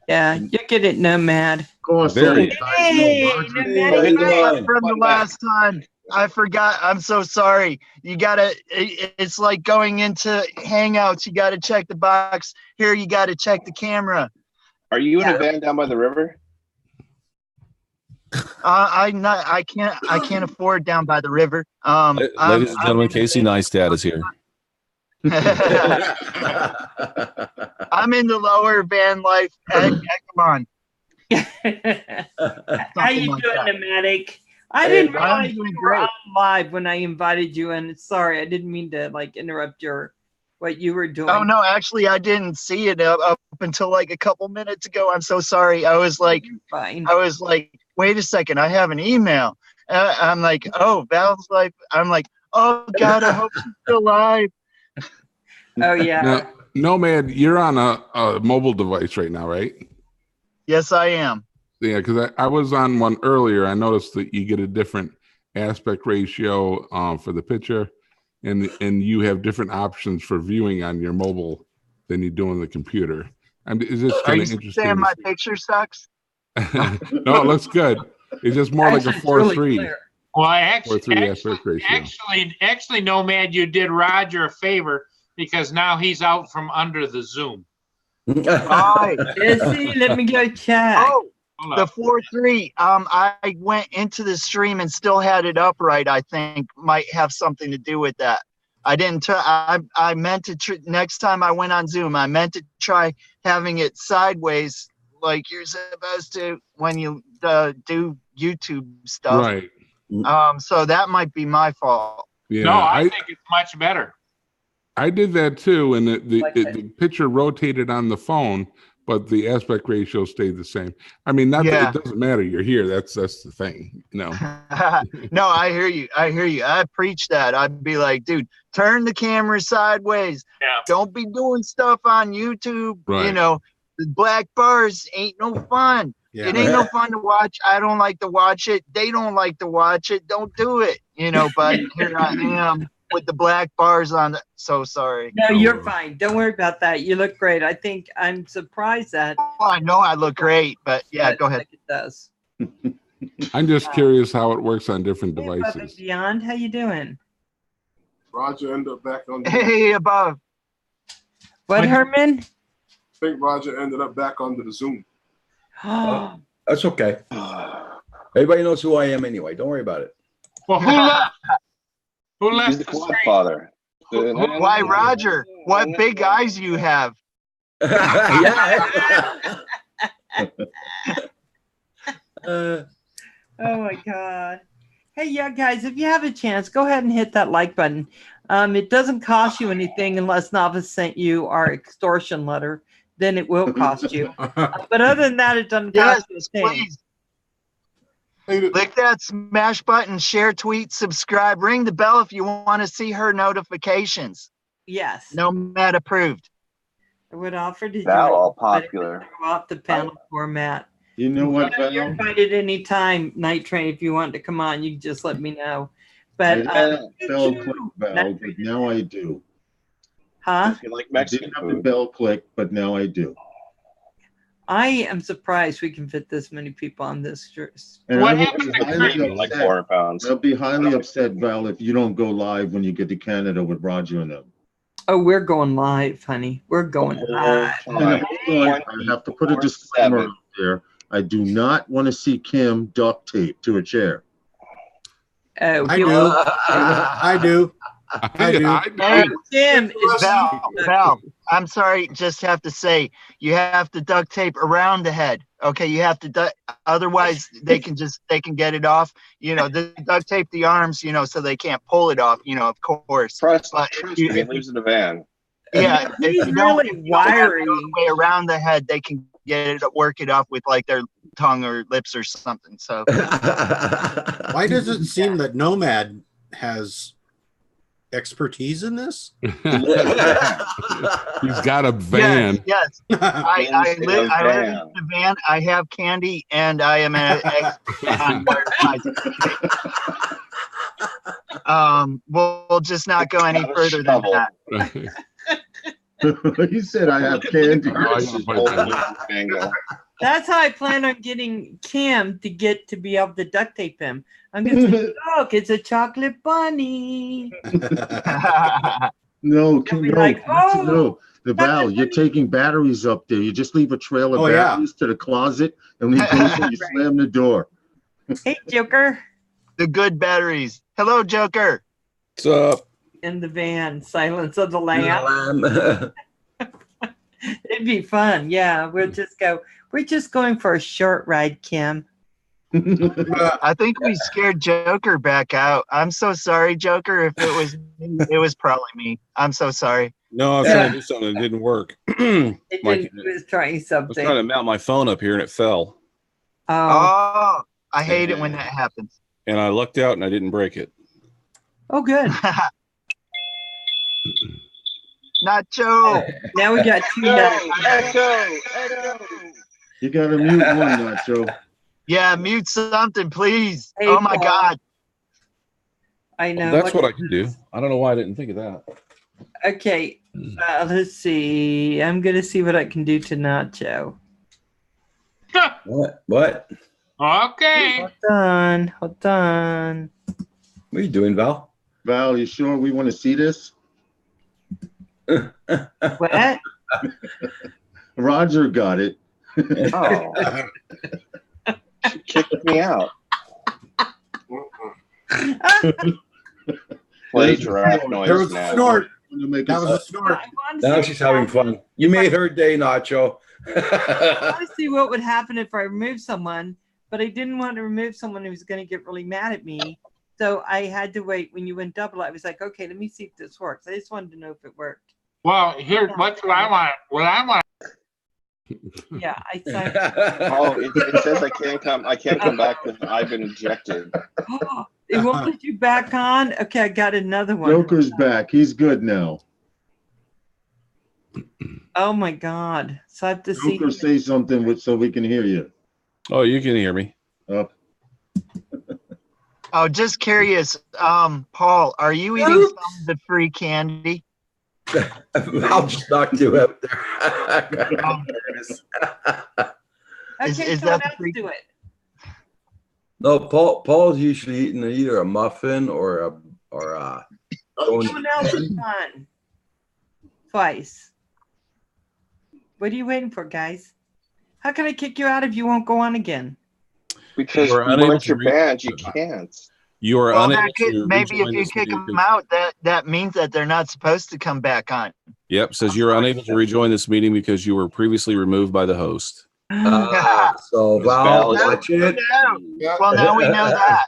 Yeah, you get it, Nomad. Of course, Very. all guys know Roger. Nomad. From the last time. I forgot. I'm so sorry. You gotta. It's like going into Hangouts. You gotta check the box. Here, you gotta check the camera. Are you in a van down by the river? I can't afford down by the river. Ladies and gentlemen, Casey Neistat is here. I'm in the lower van life. Come on. How you like doing, that. Nomadic? I didn't I'm realize doing you were great. on live when I invited you, and sorry, I didn't mean to interrupt what you were doing. Oh no, actually, I didn't see it up until like a couple minutes ago. I'm so sorry. I was like, Fine. wait a second, I have an email. I'm like, oh, Val's life. I'm like, oh God, I hope she's still alive. Oh yeah. Now, Nomad, you're on a mobile device right now, right? Yes, I am. Yeah, because I was on one earlier. I noticed that you get a different aspect ratio for the picture, and you have different options for viewing on your mobile than you do on the computer. Is this Are kind you of interesting? saying my picture sucks? No, it looks good. It's just more like a Actually, it's really 4:3. clear. Well, 4:3 aspect ratio. actually, Nomad, you did Roger a favor because now he's out from under the Zoom. Right. See, let me go check. Oh, Hold the up. 4:3. I went into the stream and still had it upright. I think might have something to do with that. I didn't. I meant to. Next time I went on Zoom, I meant to try having it sideways, like you're supposed to when you do YouTube stuff. Right. So that might be my fault. Yeah. No, I think it's much better. I did that too, and the Like that. picture rotated on the phone, but the aspect ratio stayed the same. I mean, not that it doesn't matter. You're here. That's the thing, you know. No, I hear you. I preach that. I'd be like, dude, turn the camera sideways. Yeah. Don't be doing stuff on YouTube. Right. You know, the black bars ain't no fun. Yeah. It ain't no fun to watch. I don't like to watch it. They don't like to watch it. Don't do it. You know, but here I am with the black bars on. So sorry. No, you're fine. Don't worry about that. You look great. I think I'm surprised that. Well, I know I look great, but yeah, go ahead. It does. I'm just curious how it works on different Hey, Above devices. and Beyond, how you doing? Roger ended up back on. Hey, Above. What, Herman? I think Roger ended up back onto the Zoom. That's okay. Everybody knows who I am anyway. Don't worry about it. Well, who left? Who left? He's the quad father. Why, Roger? What big eyes you have? Yeah. Oh my God. Hey, yeah, guys, if you have a chance, go ahead and hit that like button. It doesn't cost you anything unless Novice sent you our extortion letter. Then it will cost you. But other than that, it doesn't cost you a thing. Please. Click that smash button, share, tweet, subscribe, ring the bell if you want to see her notifications. Yes. Nomad approved. I would offer to do Now it, all but it popular. would throw off the panel format. You know what, You're Val? invited any time, Night Train. If you want to come on, you can just let me know. But I didn't have the bell click, Val, but now I do. huh? You like I Mexican didn't have the food. bell click, but now I do. I am surprised we can fit this many people on this. And What I happened would to be highly Cream? Like upset. 400 pounds. I'll be highly upset, Val, if you don't go live when you get to Canada with Roger and them. Oh, we're going live, honey. We're going live. And hold on, I have to put a disclaimer out there. I do not want to see Kim duct taped to a chair. Oh, I do. I do. I do. Hey, Jim, it's Val, I'm sorry, just have to say, you have to duct tape around the head. Okay, you have to otherwise they can get it off. You know, the duct tape the arms, you know, so they can't pull it off, you know, of course. Trust But me, he lives in a van. yeah, if He's you don't really wiry. go the way around the head, they can work it off with like their tongue or lips or something. So Why does it seem that Nomad has expertise in this? He's got a van. Yes. I live in the van. I have candy, and I am an expert on wireless. We'll just not go any further than that. He said I have candy. That's how I plan on getting Kim to get to be able to duct tape him. I'm going to say, look, it's a chocolate bunny. No, Kim, be no, like, oh, no. The Val, you're taking batteries up there. You just leave a trail of batteries to the closet, and when you go in, you slam the door. Hey, Joker. The good batteries. Hello, Joker. What's up? In the van, Silence of the Lamb. It'd be fun. Yeah, we'll just go. We're just going for a short ride, Kim. I think we scared Joker back out. I'm so sorry, Joker. If it was me, it was probably me. I'm so sorry. No, I was trying to do something that didn't work. It was trying I was something. trying to mount my phone up here and it fell. Oh, I hate it when that happens. And I lucked out and I didn't break it. oh, good. Nacho. Now we got two. Echo. You got to mute one, Nacho. Yeah, mute something, please. Hey, oh my Paul. God. I know. Well, that's what I can do. I don't know why I didn't think of that. Okay, let's see. I'm gonna see what I can do to Nacho. What? Okay. Hold on. Hold on. What are you doing, Val? Val, you sure we want to see this? What? Roger got it. Oh. She kicked me out. Play giraffe noise There was a now. snort. That That was a snort. Now she's having fun. You made her day, Nacho. I want to see what would happen if I removed someone, but I didn't want to remove someone who was going to get really mad at me. So I had to wait. When you went double, I was like, okay, let me see if this works. I just wanted to know if it worked. Well, here's what I want. What I want Yeah, I signed. Oh, it says I can't come back because I've been ejected. It won't let you back on. Okay, I got another one. Joker's back. He's good now. Oh my God! So I have to see. Joker, say something so we can hear you. Oh, you can hear me. Oh. Oh, just curious. Paul, are you eating some of the free candy? I'll just knock you out there. Okay, is someone that else free? do it. No, Paul's usually eating either a muffin or a Someone else is on. Twice. What are you waiting for, guys? How can I kick you out if you won't go on again? Because once you're banned, you can't. You are Well, unable to maybe if rejoin you this kick meeting them out, that means that they're not supposed to come back on. Yep, says you're unable to rejoin this meeting because you were previously removed by the host. So Val, watch it. Well, now we know that.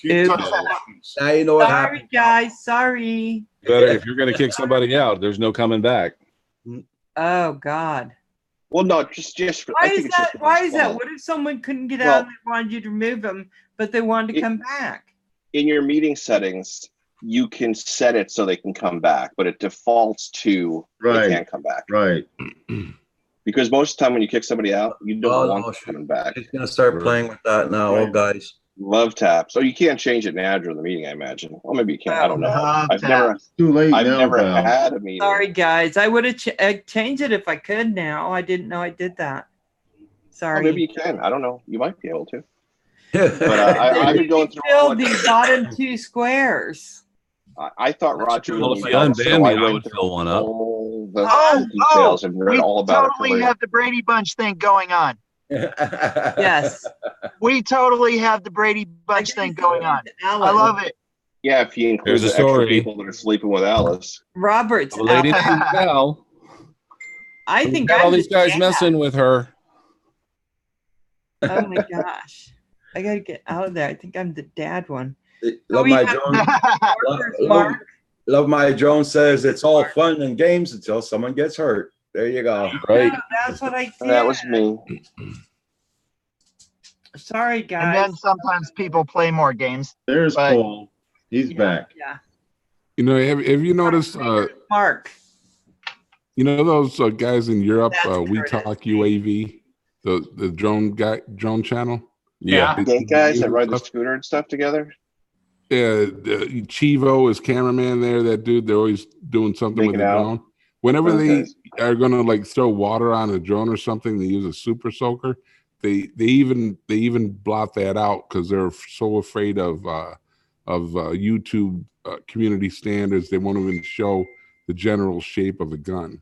Now you know what Sorry, happened. guys. Sorry. Better if you're going to kick somebody out, there's no coming back. Oh God. Well, no, just Why is that? Why is that? What if someone couldn't get out and they wanted you to remove them, but they wanted to come back? In your meeting settings, you can set it so they can come back, but it defaults to they can't come back. Right. Because most of the time when you kick somebody out, you don't want them coming back. He's gonna start playing with that now, oh guys. Love tap. So you can't change it now during the meeting, I imagine. Or maybe you can. I don't know. I've Too late I've now, never Val. had a meeting. Sorry, guys. I would have changed it if I could. Now I didn't know I did that. Sorry. Or maybe you can. I don't know. You might be able to. But I've been going through. Fill the bottom two squares. I thought Roger. Well, if you unban me, I would fill one up. All the details and read we all about totally it. have the Brady Bunch thing going on. Yes. We totally have the Brady Bunch thing going on. I love it. Yeah, if you include There's a the extra story. people that are sleeping with Alice. Robert's A lady named Val. I think Got all I'm these the guys dad. messing with her. Oh my gosh. I gotta get out of there. I think I'm the dad one. Love we My have- Jones. Mark. Love My Jones says it's all fun and games until someone gets hurt. There you go. Right. No, that's what I did. That was me. Sorry, guys. And then sometimes people play more games. There's But- Paul. He's back. Yeah. You know, have you noticed? Mark. You know those guys in Europe? That's We Curtis. Talk UAV, the drone channel. Yeah. Gay guys that ride the scooter and stuff together. Chivo is cameraman there. That dude, they're always doing something with Making the out. drone. Whenever Those they guys. are gonna like throw water on a drone or something, they use a super soaker. They even blot that out because they're so afraid of YouTube community standards. They won't even show the general shape of a gun.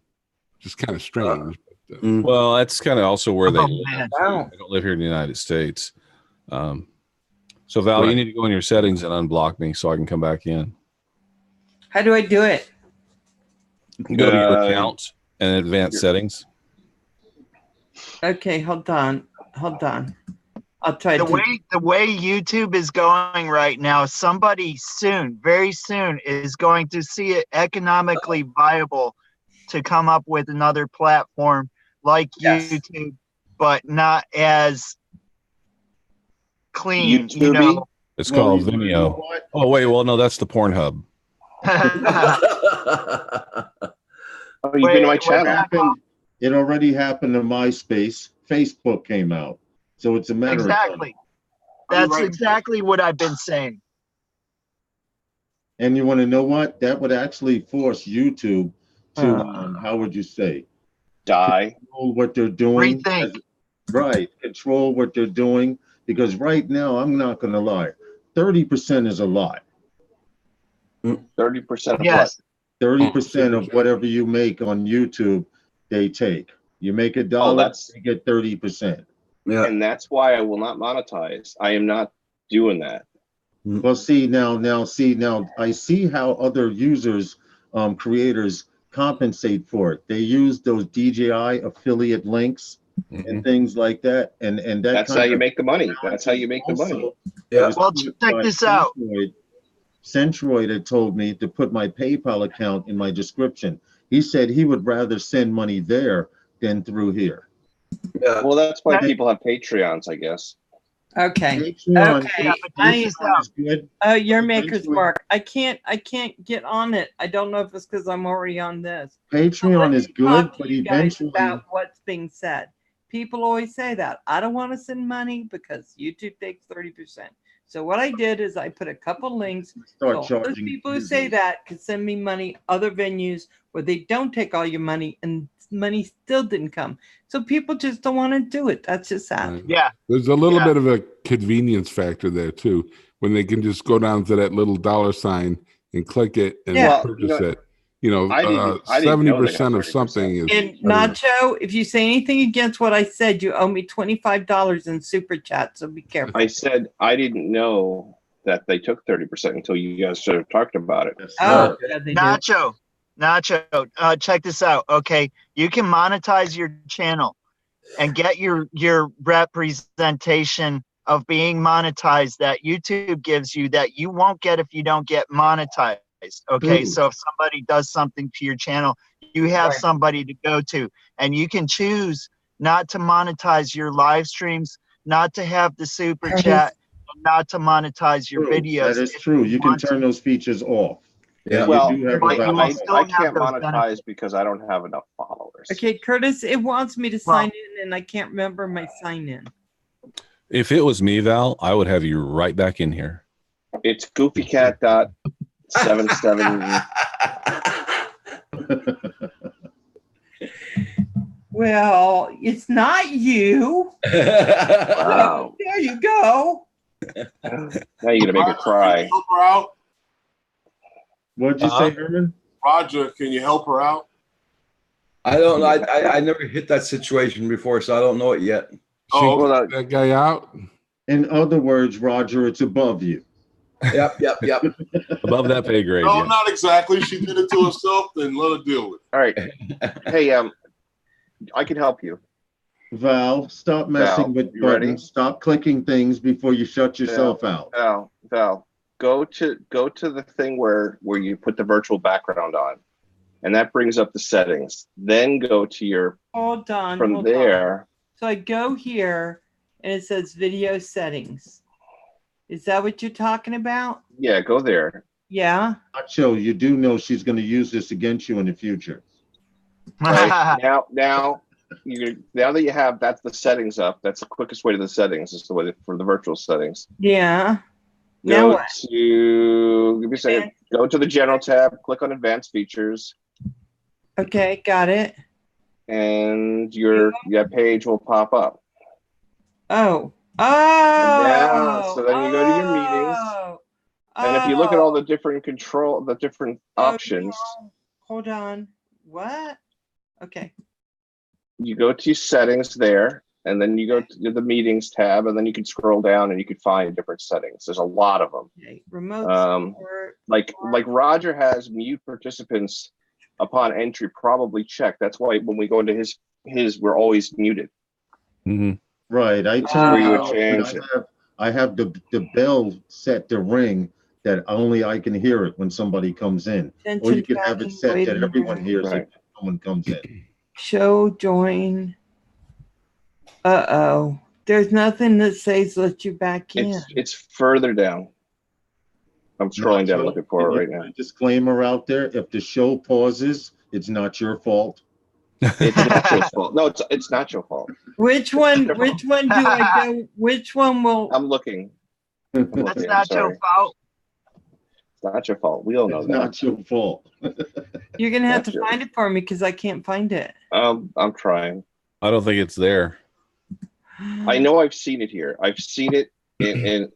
Just kind of strange. Well, that's kind of also where they Oh, live. man. Wow. They don't live here in the United States. So Val, you Right. need to go in your settings and unblock me so I can come back in. How do I do it? Go to your account and advanced settings. Okay, hold on. Hold on. I'll try The to. way YouTube is going right now, somebody soon, very soon, is going to see it economically viable to come up with another platform like Yes. YouTube, but not as clean. You YouTubey? know. It's Well, called you know Vimeo. what? Oh wait, well no, that's the Pornhub. Oh, you've been to my Wait, channel. Happened, it already happened to MySpace. Facebook came out. So it's a matter of Exactly. time. That's Right. exactly what I've been saying. And you want to know what? That would actually force YouTube to, how would you say, Die. control what they're doing. Rethink. Right. Control what they're doing. Because right now, I'm not going to lie, 30% is a lot. 30% of Yes. 30% of whatever you make on YouTube, they take. You make $1, that's- they get 30%. what? Yeah. And that's why I will not monetize. I am not doing that. Well, see now, I see how other users, creators compensate for it. They use those DJI affiliate links and things like that, and that That's how kind you of make the money. That's how you make the money. also Yeah. was Well, put check by this out. Centroid had told me to put my PayPal account in my description. He said he would rather send money there than through here. Yeah. Well, that's why people have Patreons, I guess. Okay. Patreon, Okay. Patreon is good. Oh, your maker's Eventually- mark. I can't get on it. I don't know if it's because I'm already on this. Patreon is good, Talk to but you guys eventually, about what's being said. People always say that. I don't want to send money because YouTube takes 30%. So what I did is I put a couple links. start So those charging. people who say that can send me money other venues where they don't take all your money and money still didn't come. So people just don't want to do it. That's just sad. Yeah. There's a little bit of a convenience factor there too, when they can just go down to that little dollar sign and click it and purchase it. You know, I didn't know they 70% got of something is. And Nacho, if you say anything against what I said, you owe me $25 in super chat. So be careful. I said I didn't know that they took 30% until you guys started talking about it. Oh, yeah, they do. Nacho, check this out. Okay, you can monetize your channel and get your representation of being monetized that YouTube gives you that you won't get if you don't get monetized. Okay, so if somebody does something to your channel, you have somebody to go to, and you can choose not to monetize your live streams, not to have the super chat, and not to monetize your videos. That is true. You can turn those features off. Yeah. Well, you do have I a can't monetize because I don't have enough followers. Okay, Curtis, it wants me to sign in and I can't remember my sign in. If it was me, Val, I would have you right back in here. It's goofycat.77. Well, it's not you. Wow. There you go. Now you're gonna make her cry. Help her out. What'd you say, Herman? Roger, can you help her out? I don't know. I never hit that situation before, so I don't know it yet. Well, that guy out. In other words, Roger, it's above you. Yep. Above that pay grade. No, yeah. not exactly. She did it to herself, then let her deal with it. All right. Hey, I can help you. Val, stop messing with you ready? buttons. Stop clicking things before you shut yourself out. Val, go to the thing where you put the virtual background on, and that brings up the settings. Then go to your Hold on. from there. So I go here and it says video settings. Is that what you're talking about? Yeah, go there. Yeah. Nacho, you do know she's going to use this against you in the future. Right? now that you have that's the settings up. That's the quickest way to the settings. Is the way for the virtual settings. Yeah. Go Now what? to give me a second. Go to the general tab. Click on advanced features. Okay, got it. And that page will pop up. Oh. So then you go to your meetings. And if you look at all the different options. Hold on. What? Okay. You go to settings there, and then you go to the meetings tab, and then you can scroll down and you can find different settings. There's a lot of them. Okay. Remote support. Like Roger has mute participants upon entry probably checked. That's why when we go into his we're always muted. Mm-hmm. Right. I have the bell set to ring that only I can hear it when somebody comes in. Or you can have it set that everyone hears it when someone comes in. Show join. Uh-oh. There's nothing that says let you back in. It's further down. I'm scrolling down looking for it right now. Disclaimer out there: if the show pauses, it's not your fault. It's not your fault. No, it's not your fault. Which one do I go? Which one will? I'm looking. That's not your fault. It's not your fault. We all know It's that. not your fault. You're gonna have to find it for me because I can't find it. I'm trying. I don't think it's there. I know I've seen it here. I've seen it in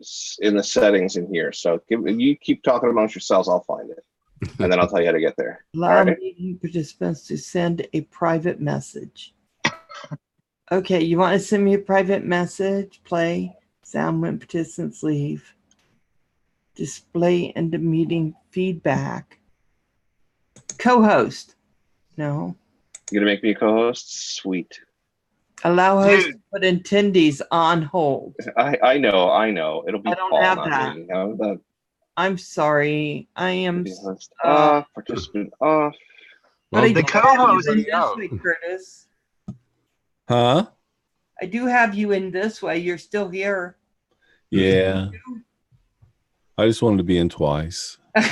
the settings in here. So you keep talking amongst yourselves. I'll find it, and then I'll tell you how to get there. Allow meeting participants to send a private message. Okay, you want to send me a private message? Play sound when participants leave. Display end of meeting feedback. Co-host. No. You're gonna make me a co-host? Sweet. Allow host to put attendees on hold. I know. It'll be I don't Paul, have not that. me. No, I'm sorry. I am off, participant off. But I the did co-host it is this out. week, Curtis. Huh? I do have you in this way. You're still here. Yeah. I just wanted to be in twice. Damn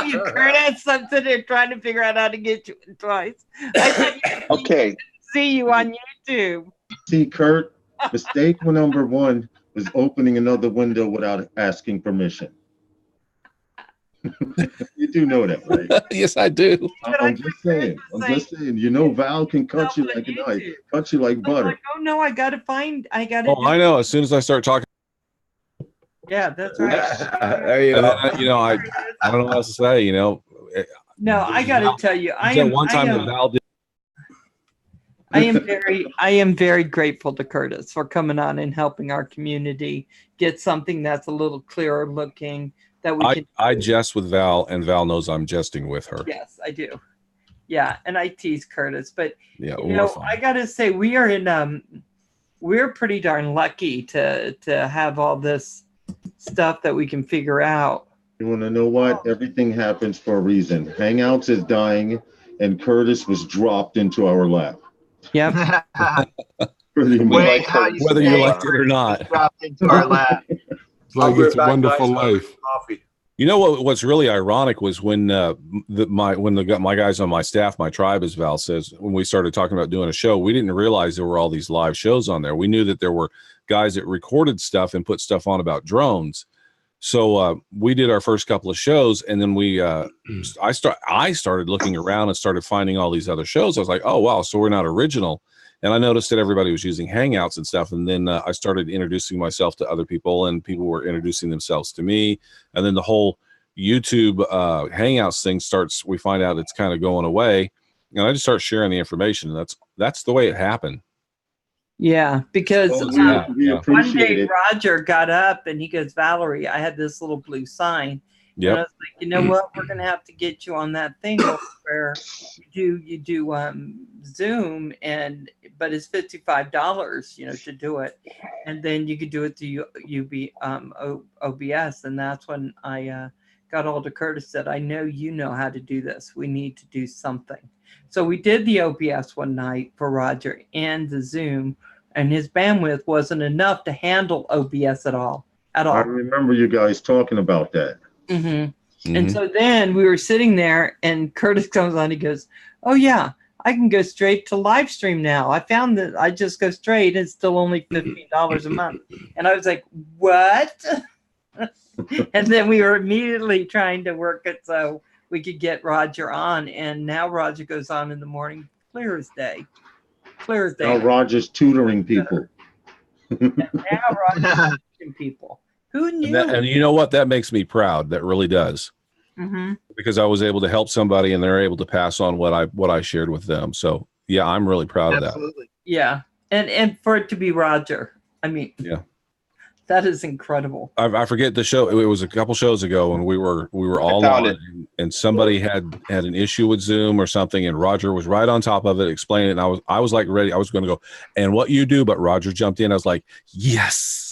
you, Curtis. I'm sitting there trying to figure out how to get you in twice. I thought you Okay. see you on YouTube. See, Kurt, mistake number one was opening another window without asking permission. You do know that, right? Yes, I do. I'm just saying. You know, Val can cut you like a knife, cut you like butter. Like, oh no, I gotta. Oh, I know. As soon as I start talking. Yeah, that's right. There you go. You know, I don't know what else to say. You know. No, I gotta tell you, I am very grateful to Curtis for coming on and helping our community get something that's a little clearer looking. That we can. I jest with Val, and Val knows I'm jesting with her. Yes, I do. Yeah, and I tease Curtis, but yeah, you know, I gotta say we are in we're pretty darn lucky to have all this stuff that we can figure out. You want to know what? Everything happens for a reason. Hangouts is dying, and Curtis was dropped into our lap. Yep. Pretty much. Whether you like it or not. Dropped into our lap. It's like it's a wonderful life. You know what's really ironic was when my guys on my staff, my tribe, as Val says, when we started talking about doing a show, we didn't realize there were all these live shows on there. We knew that there were guys that recorded stuff and put stuff on about drones. So we did our first couple of shows, and then I started looking around and started finding all these other shows. I was like, oh wow, so we're not original. And I noticed that everybody was using Hangouts and stuff. And then I started introducing myself to other people, and people were introducing themselves to me. And then the whole YouTube Hangouts thing we find out it's kind of going away. And I just start sharing the information. And that's the way it happened. Yeah, because one day Roger got up and he goes, Valerie, I had this little blue sign. Yeah. And I was like, you know what? We're gonna have to get you on that thing where you do Zoom, but it's $55, you know, to do it, and then you could do it to OBS, and that's when I got hold of Curtis, said, I know you know how to do this. We need to do something. So we did the OBS one night for Roger and the Zoom, and his bandwidth wasn't enough to handle OBS at all. I remember you guys talking about that. Mm-hmm. Mm-hmm. And so then we were sitting there, and Curtis comes on. He goes, "Oh yeah, I can go straight to live stream now. I found that I just go straight. It's still only $15 a month." And I was like, "What?" And then we were immediately trying to work it so we could get Roger on. And now Roger goes on in the morning, clear as day. Clear as day. Now Roger's tutoring people. Now Roger's teaching people. Who knew? And you know what? That makes me proud. That really does. Mm-hmm. Because I was able to help somebody, and they're able to pass on what I shared with them. So yeah, I'm really proud of that. Yeah, and for it to be Roger, I mean, yeah, that is incredible. I forget the show. It was a couple shows ago when we were all on, and somebody had an issue with Zoom or something, and Roger was right on top of it, explaining it. And I was like ready. I was going to go, and what you do, but Roger jumped in. I was like, yes.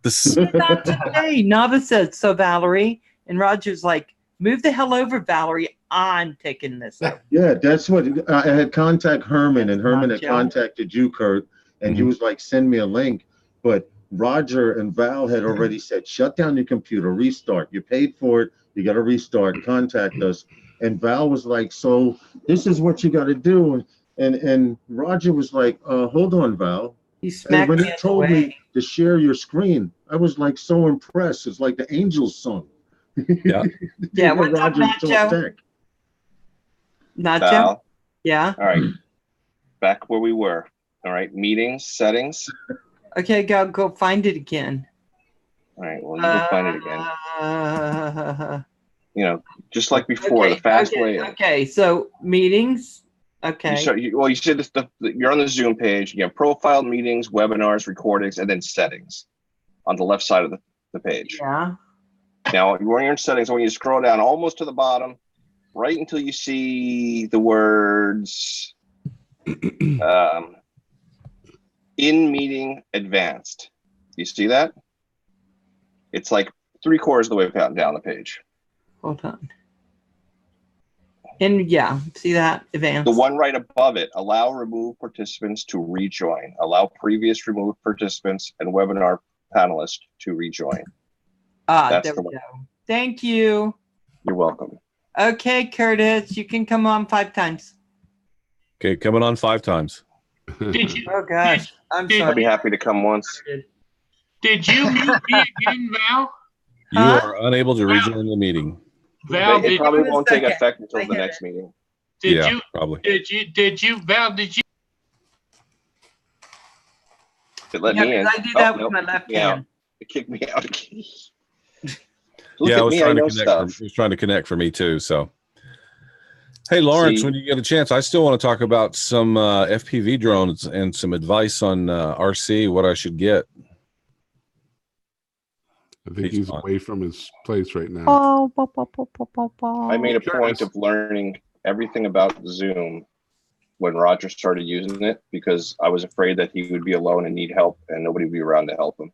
Not today. Nava said, so Valerie, and Roger's like, move the hell over, Valerie. I'm taking this over. Yeah, that's what I had contact Herman, and Herman had contacted you, Kurt, and he was like, send me a link. But Roger and Val had already said, shut down your computer, restart. You paid for it. You got to restart. Contact us. And Val was like, so this is what you got to do. And Roger was like, hold on, Val. And when he told me to share your screen, I was like so impressed. It's like the Angels song. Yeah. Yeah. What's up, Nacho? Nacho? Yeah. All right. Back where we were. All right. Meetings, settings. Okay, go find it again. All right. Well, you can find it again. You know, just like before, okay, the fast way. Okay. So meetings. Okay. You said you're on the Zoom page. You have profile, meetings, webinars, recordings, and then settings on the left side of the page. Yeah. Now, when you're in settings, when you scroll down almost to the bottom, right until you see the words in meeting advanced. Do you see that? It's like 3/4 of the way down the page. Hold on. And yeah, see that advance. The one right above it, allow removed participants to rejoin. Allow previous removed participants and webinar panelists to rejoin. There we go. Thank you. You're welcome. Okay, Curtis, you can come on 5 times. Okay, coming on 5 times. Did you? Oh gosh, I'm sorry. I'd be happy to come once. Did you mute me again, Val? You are unable to rejoin the meeting. Val, It probably you- won't take Second. effect until I the get next it. meeting. Did Yeah, you? probably. Did you? Val, did you? It let Yeah, me in. 'cause I do that with nope, my it kicked left me out. hand. It kicked me out again. Look Yeah, at I was me, trying I to know connect. stuff. It was trying to connect for me too. So, hey, Lawrence, See? when you get a chance, I still want to talk about some FPV drones and some advice on RC, what I should get. I think he's away from his place right now. I made a point of learning everything about Zoom when Roger started using it because I was afraid that he would be alone and need help and nobody would be around to help him.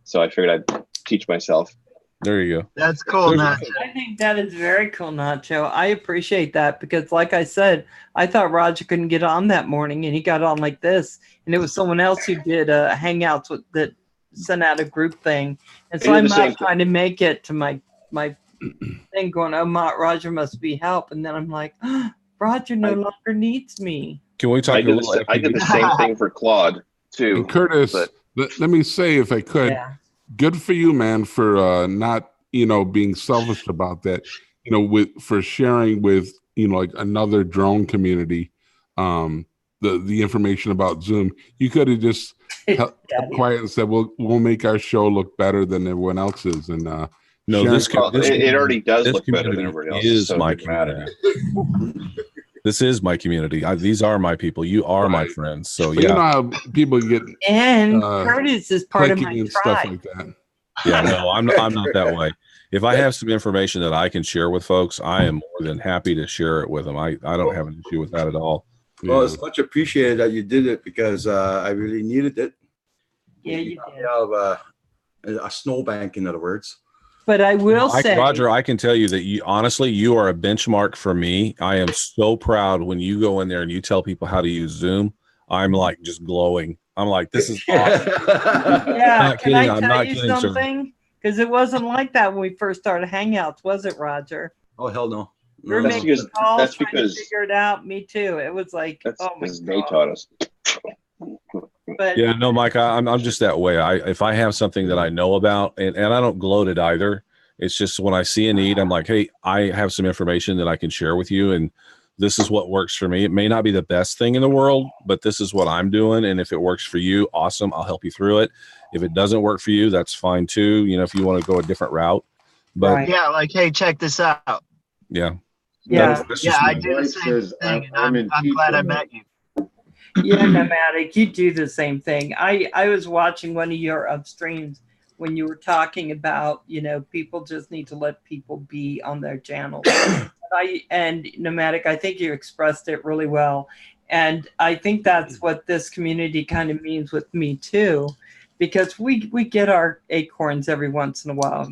So I figured I'd teach myself. There you go. That's cool, Nacho. I think that is very cool, Nacho. I appreciate that because, like I said, I thought Roger couldn't get on that morning, and he got on like this, and it was someone else who did Hangouts with that sent out a group thing, and so They did I'm the same not trying to make it to my thing, going, "Oh, Roger must be help," and then I'm like, Roger no longer needs me. Can we talk I a did, little I did the FPV? same thing for Claude too. And Curtis, but let me say, if I could, Yeah. good for you, man, for not, being selfish about that, for sharing with, like another drone community, the information about Zoom. You could have just kept quiet and said, we'll make our show look better than everyone else's. And No, sharing- it already does this look better than community everybody else. is So my it didn't matter. community. This is my community. These are my people. You are my Right. friends. So But you know yeah, how people get And Curtis is part of clicky my and stuff tribe. like that. yeah. No, I'm not that way. If I have some information that I can share with folks, I am more than happy to share it with them. I don't have an issue with that at all. Well, it's much appreciated that you did it because I really needed it. Yeah, you Got me did. out of a snowbank, in other words. But I will say, Roger, I can tell you that you honestly, you are a benchmark for me. I am so proud when you go in there and you tell people how to use Zoom. I'm like just glowing. I'm like, this is awesome. yeah, not can kidding. I I'm tell not you kidding, sir. something? Because it wasn't like that when we first started Hangouts, was it, Roger? Oh, hell no. We were That's making because- calls, that's trying because- to figure it out. Me too. It was like, That's oh my because they god. taught us. But Yeah, no, Mike, I'm just that way. If I have something that I know about, and I don't gloat it either. It's just when I see a need, I'm like, hey, I have some information that I can share with you, and this is what works for me. It may not be the best thing in the world, but this is what I'm doing, and if it works for you, awesome. I'll help you through it. If it doesn't work for you, that's fine too. If you want to go a different route, but Right. Yeah, like, hey, check this out. yeah, yeah, that's Yeah, just I me. do the Wife same says, thing, and I'm in I'm glad I teacher met you. yeah, nomadic, you do the same thing. I was watching one of your streams when you were talking about, people just need to let people be on their channels. and nomadic, I think you expressed it really well. And I think that's what this community kind of means with me too, because we get our acorns every once in a while,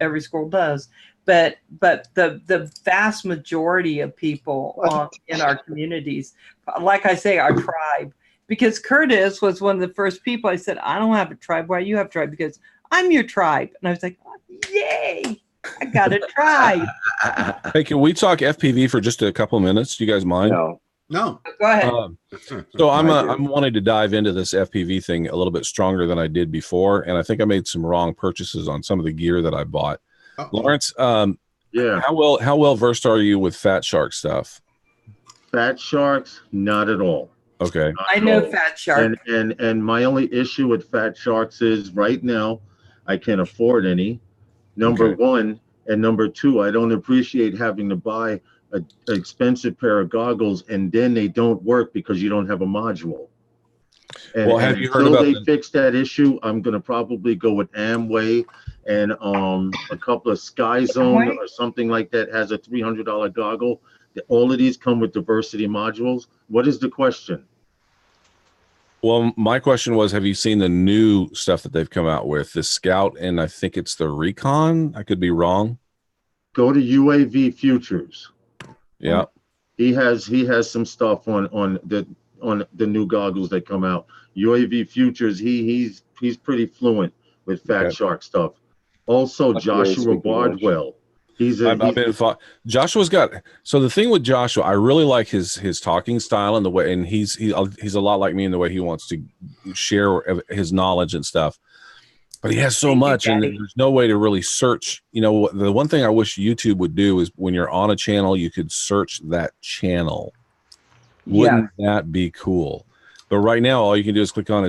every school does. But the vast majority of people in our communities, like I say, our tribe, because Curtis was one of the first people I said, I don't have a tribe. Why you have a tribe? Because I'm your tribe. And I was like, oh, yay, I got a tribe. Hey, can we talk FPV for just a couple of minutes? Do you guys mind? No. Go ahead. So I'm wanting to dive into this FPV thing a little bit stronger than I did before, and I think I made some wrong purchases on some of the gear that I bought. Lawrence, Yeah. how well versed are you with Fat Shark stuff? Fat Sharks, not at all. Okay. Not I at know all. Fat Shark. And my only issue with Fat Sharks is right now I can't afford any. Number one, and number two, I don't appreciate having to buy an expensive pair of goggles and then they don't work because you don't have a module. And, Well, have and you heard until about they the- fix that issue, I'm gonna probably go with Amway and a couple of Sky Zone Amway? or something like that has a $300 goggle. All of these come with diversity modules. What is the question? Well, my question was, have you seen the new stuff that they've come out with, the Scout, and I think it's the Recon? I could be wrong. Go to UAV Futures. Yeah. He has some stuff on the new goggles that come out. UAV Futures, he's pretty fluent with Fat Shark stuff. Also, Joshua Bardwell. Joshua's got, so the thing with Joshua, I really like his talking style and the way, and he's a lot like me in the way he wants to share his knowledge and stuff. But he has so much, and there's no way to really search. You know, the one thing I wish YouTube would do is when you're on a channel, you could search that channel. Wouldn't that be cool? But right now, all you can do is click on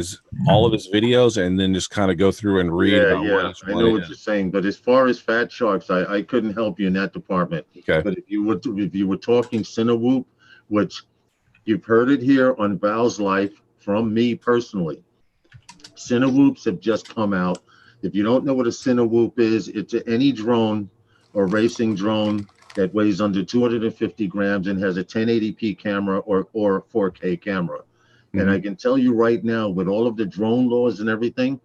all of his videos and then just kind of go through and read. I know what you're saying. But as far as Fat Sharks, I couldn't help you in that department. Okay. But if you were talking Cinewhoop, which you've heard it here on Val's Life from me personally, Cinewhoops have just come out. If you don't know what a Cinewhoop is, it's any drone or racing drone that weighs under 250 grams and has a 1080p camera or 4K camera. Mm-hmm. And I can tell you right now, with all of the drone laws and everything,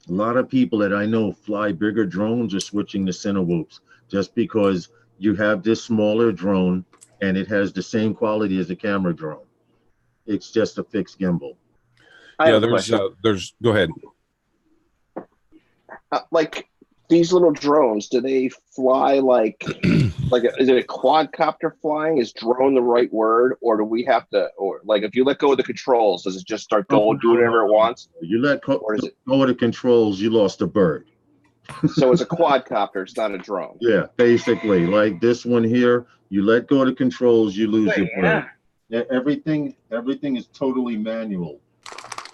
a lot of people that I know fly bigger drones are switching to Cinewhoops just because you have this smaller drone and it has the same quality as a camera drone. It's just a fixed gimbal. Yeah, there's go ahead. Like these little drones, do they fly like is it a quadcopter flying? Is drone the right word, or do we have to, or like if you let go of the controls, does it just start going, do whatever it wants? You let go of the controls, you lost a bird. So it's a quadcopter, it's not a drone. Yeah, basically, like this one here, you let go of the controls, you lose your bird. Yeah, everything is totally manual.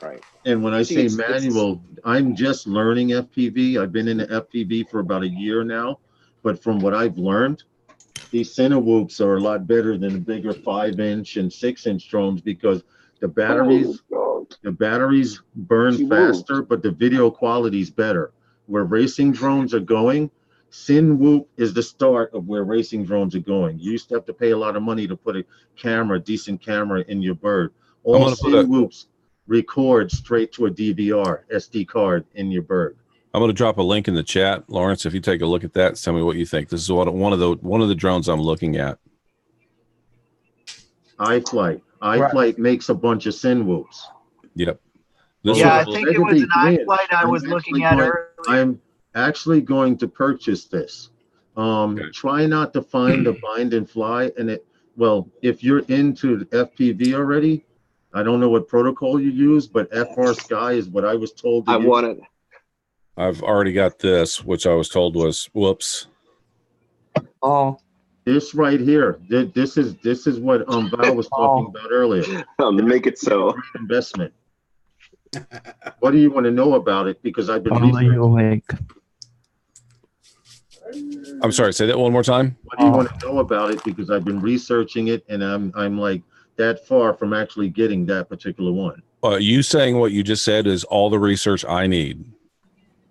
Right. And when I say manual, I'm just learning FPV. I've been in the FPV for about a year now, but from what I've learned, these Cinewhoops are a lot better than the bigger 5-inch and 6-inch drones because the batteries burn faster, but the video quality is better. Where racing drones are going, Cinewhoop is the start of where racing drones are going. You used to have to pay a lot of money to put a decent camera in your bird. All Cinewhoops record straight to a DVR SD card in your bird. I'm going to drop a link in the chat, Lawrence. If you take a look at that, tell me what you think. This is one of the drones I'm looking at. iFlight makes a bunch of Cinewhoops. Yep. I think it was an iFlight I was looking at earlier. I'm actually going to purchase this. Try not to find the bind and fly, and if you're into FPV already, I don't know what protocol you use, but FR Sky is what I was told to use. want it. I've already got this, which I was told was whoops. Oh, this right here. This is what Val was talking about earlier. Make it so. Investment. What do you want to know about it? Because I've been researching. I'm sorry. Say that one more time. What do you want to know about it? Because I've been researching it, and I'm like that far from actually getting that particular one. You saying what you just said is all the research I need.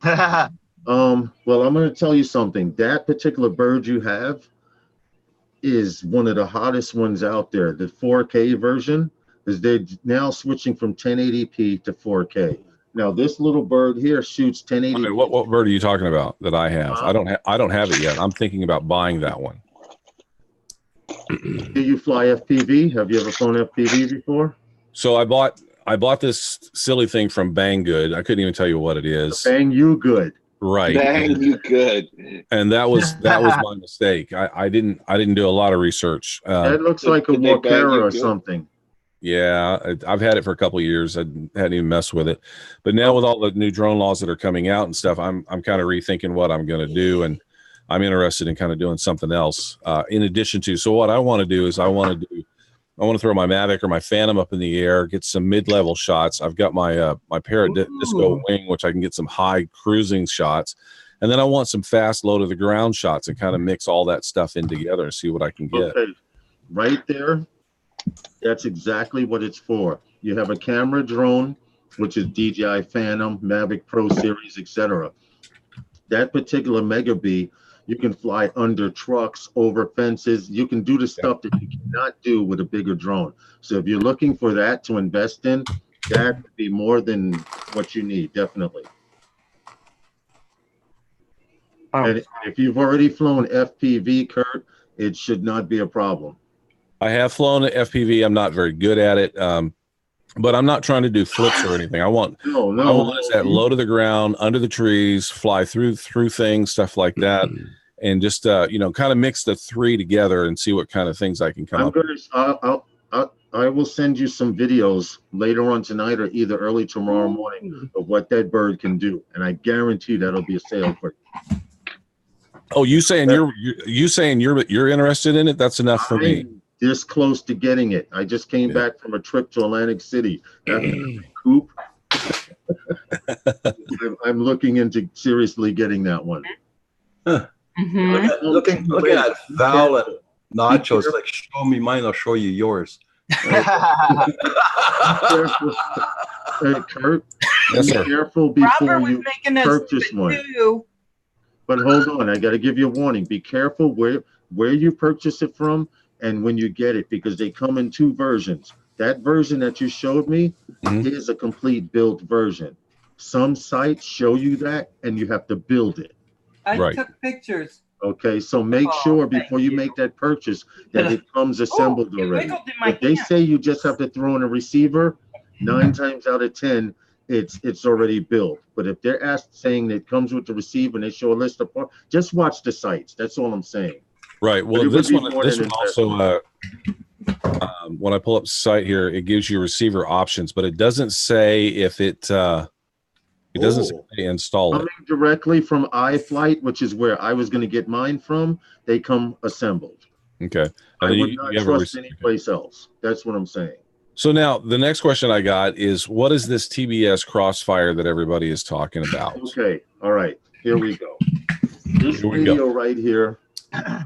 Well, I'm going to tell you something. That particular bird you have is one of the hottest ones out there. The 4K version is they're now switching from 1080p to 4K. Now this little bird here shoots 1080p. Okay, what bird are you talking about that I have? I don't have it yet. I'm thinking about buying that one. Do you fly FPV? Have you ever flown FPV before? So I bought this silly thing from Banggood. I couldn't even tell you what it is. Bang you good. Right. Bang you good. And that was my mistake. I didn't do a lot of research. That looks like a Walkera or something. Yeah, I've had it for a couple of years. I hadn't even messed with it, but now with all the new drone laws that are coming out and stuff, I'm kind of rethinking what I'm going to do, and I'm interested in kind of doing something else in addition to. So what I want to do is I want to throw my Mavic or my Phantom up in the air, get some mid-level shots. I've got my my Parrot Disco Wing, which I can get some high cruising shots, and then I want some fast low to the ground shots and kind of mix all that stuff in together and see what I can get. Okay. Right there. That's exactly what it's for. You have a camera drone, which is DJI Phantom, Mavic Pro Series, etc. That particular Mega Bee, you can fly under trucks, over fences. You can do the stuff that you cannot do with a bigger drone. So if you're looking for that to invest in, that would be more than what you need, definitely. And if you've already flown FPV, Kurt, it should not be a problem. I have flown at FPV. I'm not very good at it, but I'm not trying to do flips or anything. I want is that low to the ground, under the trees, fly through things, stuff like that, and just kind of mix the three together and see what kind of things I can come up with. I will send you some videos later on tonight or either early tomorrow morning of what that bird can do, and I guarantee that'll be a sale for you. Oh, you saying you're interested in it? That's enough for me. This close to getting it. I just came back from a trip to Atlantic City. Coop. I'm looking into seriously getting that one. Huh. Looking at Val and Nachos, like, show me mine, I'll show you yours. Kurt, yes, be sir. careful before you purchase one. But hold on, I got to give you a warning. Be careful where you purchase it from and when you get it, because they come in two versions. That version that you showed me is a complete built version. Some sites show you that, and you have to build it. I took pictures. Okay, so make sure before you make that purchase that it comes assembled already. If they say you just have to throw in a receiver, 9 times out of 10, it's already built. But if they're saying that it comes with the receiver and they show a list of parts, just watch the sites. That's all I'm saying. Right. Well, this one also, when I pull up the site here, it gives you receiver options, but it doesn't say if it doesn't say they install it. Coming directly from iFlight, which is where I was going to get mine from, they come assembled. Okay. I would not trust any place else. That's what I'm saying. So now the next question I got is, what is this TBS Crossfire that everybody is talking about? Okay. All right. Here we go. This radio right here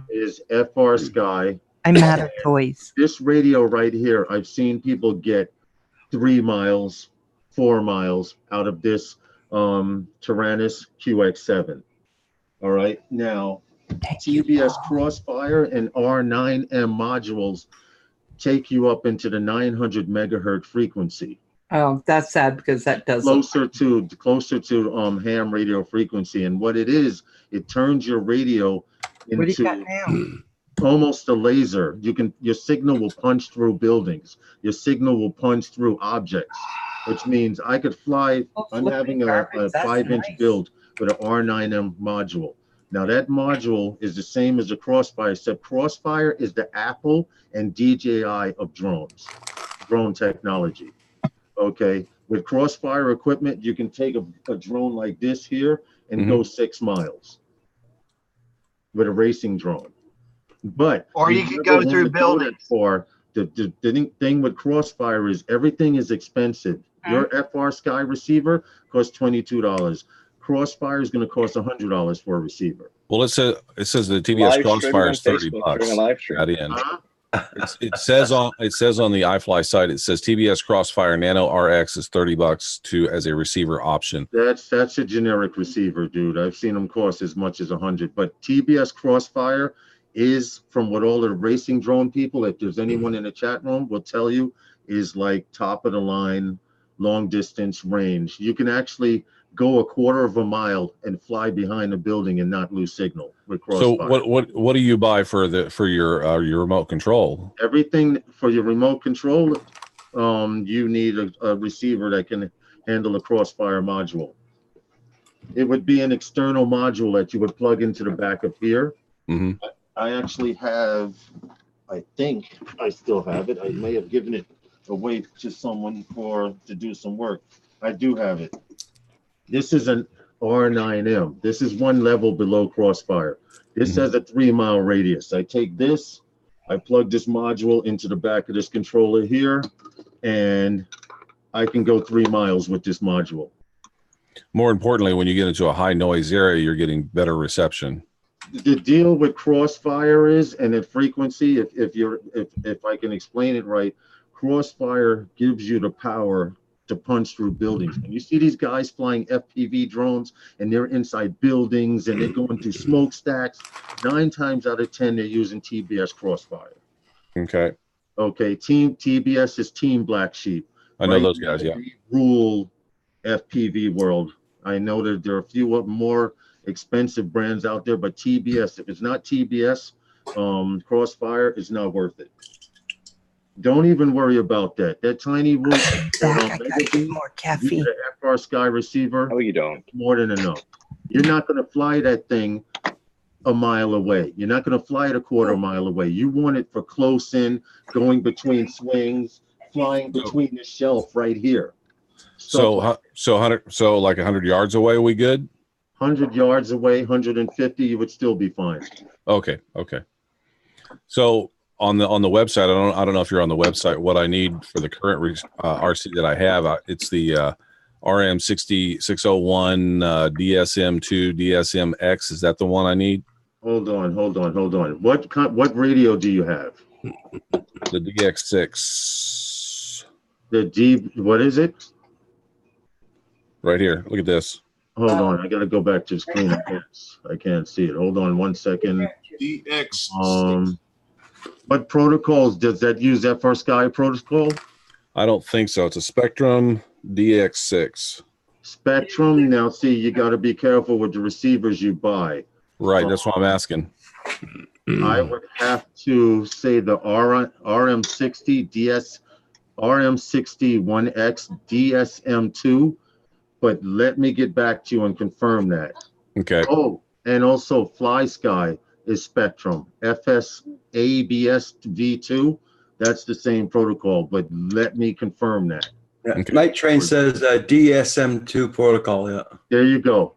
is FR Sky. I'm out of toys. This radio right here, I've seen people get 3 miles, 4 miles out of this Taranis QX7. All right. Now, TBS Crossfire and R9M modules take you up into the 900 megahertz frequency. Oh, that's sad because that does closer to ham radio frequency. And what it is, it turns your radio into what do you got now? Almost a laser. Your signal will punch through buildings. Your signal will punch through objects, which means I could fly. I'm having a 5-inch build with an R9M module. Now that module is the same as the Crossfire, except Crossfire is the Apple and DJI of drones, drone technology. Okay, with Crossfire equipment, you can take a drone like this here and go 6 miles with a racing drone. But or you could go through buildings. For the thing with Crossfire is everything is expensive. Your FR Sky receiver costs $22. Crossfire is going to cost $100 for a receiver. Well, it says the TBS Crossfire is $30. At the end. It says on the iFly site, it says TBS Crossfire Nano RX is $30 as a receiver option. That's a generic receiver, dude. I've seen them cost as much as $100. But TBS Crossfire is, from what all the racing drone people, if there's anyone in the chat room, will tell you, is like top of the line, long distance range. You can actually go 1/4 mile and fly behind a building and not lose signal with Crossfire. So what do you buy for your remote control? Everything for your remote control, you need a receiver that can handle a Crossfire module. It would be an external module that you would plug into the back of here. I actually have, I think I still have it. I may have given it away to someone to do some work. I do have it. This is an R9M. This is one level below Crossfire. This has a 3-mile radius. I take this, I plug this module into the back of this controller here, and I can go 3 miles with this module. More importantly, when you get into a high noise area, you're getting better reception. The deal with Crossfire is, and at frequency, if I can explain it right, Crossfire gives you the power to punch through buildings. And you see these guys flying FPV drones and they're inside buildings and they're going through smokestacks. 9 times out of 10, they're using TBS Crossfire. Okay. Team TBS is Team Black Sheep. I know those guys, yeah. They rule FPV world. I know that there are a few more expensive brands out there, but TBS, if it's not TBS, Crossfire is not worth it. Don't even worry about that. That tiny root. I gotta get more caffeine. The FR Sky receiver. No, you don't. More than enough. You're not going to fly that thing a mile away. You're not going to fly it a quarter mile away. You want it for close in, going between swings, flying between the shelf right here. So like 100 yards away, we good? 100 yards away, 150, you would still be fine. Okay. So on the website, I don't know if you're on the website. What I need for the current RC that I have, it's the RM60601 DSM2 DSM-X. Is that the one I need? Hold on. What radio do you have? The DX6. What is it? Right here. Look at this. Hold on, I gotta go back to screen. I can't see it. Hold on 1 second. DX. What protocols does that use? FR Sky protocol? I don't think so. It's a Spectrum DX6. Spectrum. Now, see, you got to be careful with the receivers you buy. Right. That's what I'm asking. I would have to say the RM60 RM61X DSM2, but let me get back to you and confirm that. Okay. Oh, and also Fly Sky is Spectrum. FS-ABS V2, that's the same protocol, but let me confirm that. Yeah. Okay. Night Train says DSM2 protocol, yeah. There you go.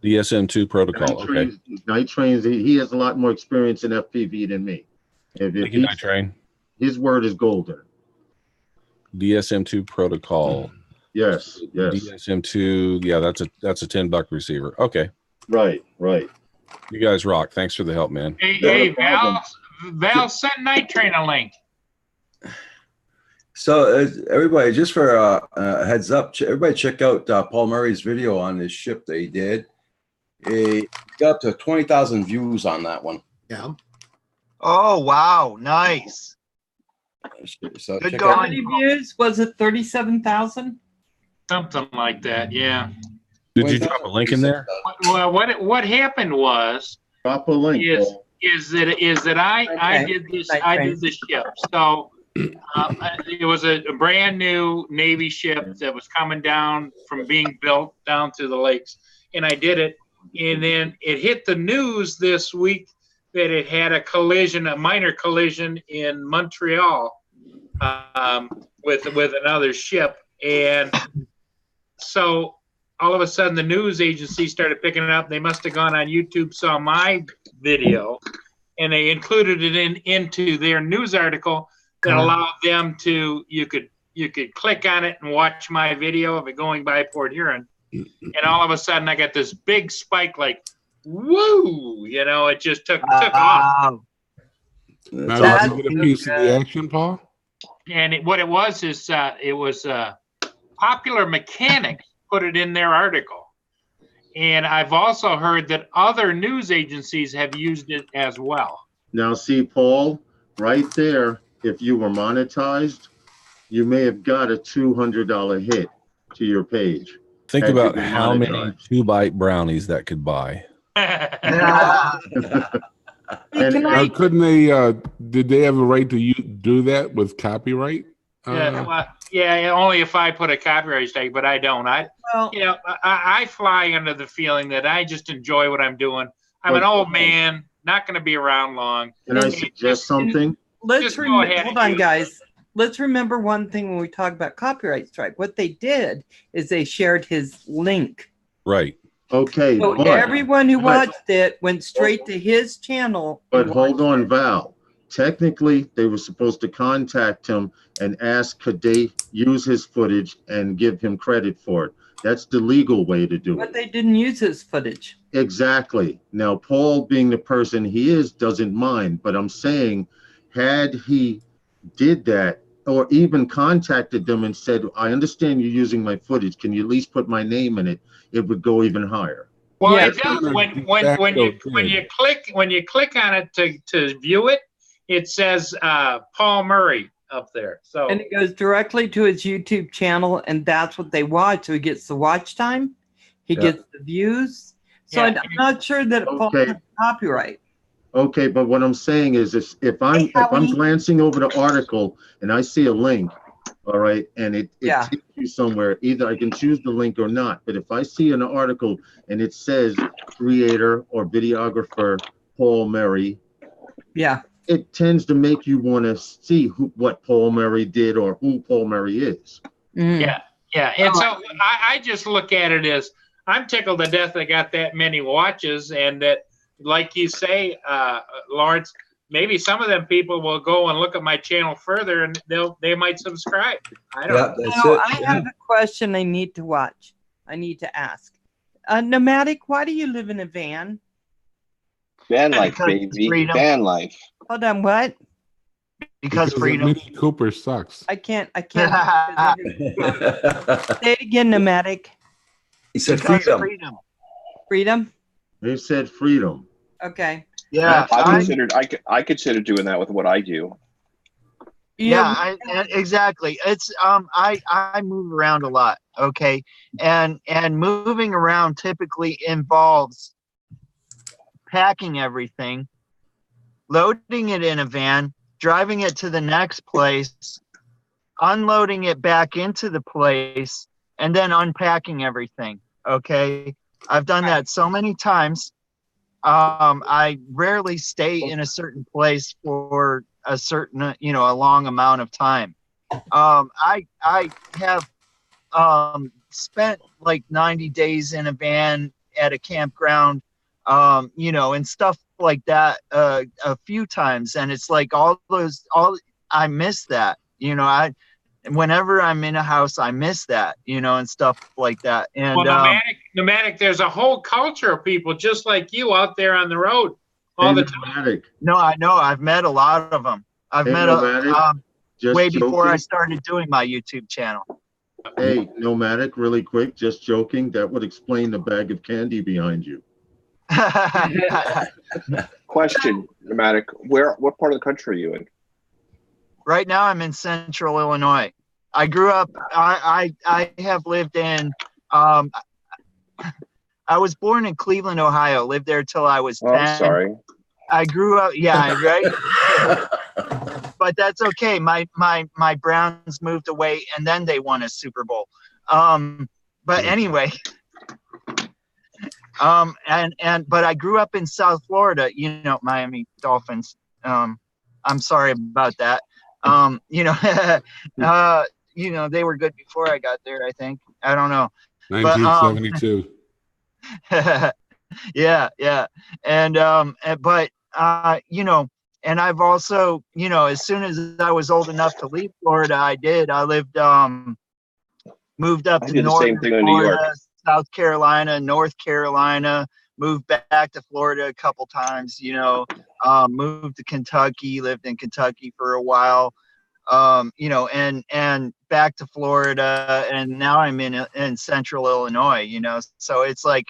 DSM2 protocol, okay. Night Train's, he has a lot more experience in FPV than me. Thank you, Night Train. His word is golden. DSM2 protocol. Yes. DSM2, yeah, that's a $10 receiver. Okay. Right. You guys rock. Thanks for the help, man. Hey, Val sent Night Train a link. So everybody, just for a heads up, everybody check out Paul Murray's video on this ship that he did. He got up to 20,000 views on that one. Yeah. Oh, wow. Nice. So Good How many views? Was it 37,000? Something like that, yeah. Did you drop a link in there? Well, what happened was drop a link. Is that I did this ship. So it was a brand new Navy ship that was coming down from being built down to the lakes, and I did it. And then it hit the news this week that it had a minor collision in Montreal with another ship, and so all of a sudden the news agency started picking it up. They must have gone on YouTube, saw my video, and they included it into their news article that allowed them to you could click on it and watch my video of it going by Port Huron, and all of a sudden I got this big spike, like woo, it just took off. Now, did you get a piece of the action, Paul? And what it was is it was Popular Mechanics put it in their article, and I've also heard that other news agencies have used it as well. Now, see, Paul, right there, if you were monetized, you may have got a $200 hit to your page. Think about how many 2-bite brownies that could buy. Couldn't they? Did they have a right to do that with copyright? Only if I put a copyright tag, but I don't. I fly under the feeling that I just enjoy what I'm doing. I'm an old man, not going to be around long. Can I suggest something? Hold on, guys. Let's remember one thing when we talk about copyright strike. What they did is they shared his link. Right. Okay. So everyone who watched it went straight to his channel. But hold on, Val. Technically, they were supposed to contact him and ask could they use his footage and give him credit for it. That's the legal way to do it. But they didn't use his footage. Exactly. Now, Paul, being the person he is, doesn't mind. But I'm saying, had he did that or even contacted them and said, I understand you're using my footage, can you at least put my name in it? It would go even higher. Well, it does. When you click on it to view it, it says Paul Murray up there. So and it goes directly to his YouTube channel, and that's what they watch. So he gets the watch time, he gets the views. So I'm not sure that Paul has copyright. Okay, but what I'm saying is if I'm glancing over the article and I see a link, all right, and it takes you somewhere, either I can choose the link or not. But if I see an article and it says creator or videographer Paul Murray, it tends to make you want to see what Paul Murray did or who Paul Murray is. Yeah. And so I just look at it as I'm tickled to death I got that many watches, and that, like you say, Lawrence, maybe some of them people will go and look at my channel further, and they might subscribe. I don't know. I have a question I need to ask. Nomadic, why do you live in a van? Van life, baby. Freedom. Van life. Hold on, what? Because freedom. Mini Cooper sucks. I can't. Say it again, Nomadic. He said freedom. Freedom? They said freedom. Okay. Yeah. I consider doing that with what I do. Yeah, exactly. It's I move around a lot, okay? And moving around typically involves packing everything, loading it in a van, driving it to the next place, unloading it back into the place, and then unpacking everything, okay? I've done that so many times. I rarely stay in a certain place for a certain, a long amount of time. I have spent like 90 days in a van at a campground, and stuff like that a few times, and it's like I miss that. Whenever I'm in a house, I miss that, and stuff like that. And nomadic, there's a whole culture of people just like you out there on the road all the time. No, I know. I've met a lot of them. I've met way before I started doing my YouTube channel. Hey, Nomadic, really quick, just joking. That would explain the bag of candy behind you. Question, Nomadic, what part of the country are you in? Right now, I'm in Central Illinois. I grew up. I have lived in. I was born in Cleveland, Ohio. Lived there till I was 10. Oh, sorry. I grew up. Yeah, right. But that's okay. My Browns moved away, and then they won a Super Bowl. But anyway. But I grew up in South Florida. Miami Dolphins. I'm sorry about that. They were good before I got there, I think. I don't know. 1972. Yeah. And and I've also, as soon as I was old enough to leave Florida, I did. I lived, moved up to North Florida, South Carolina, North Carolina, moved back to Florida a couple times, moved to Kentucky, lived in Kentucky for a while, and back to Florida, and now I'm in Central Illinois, so it's like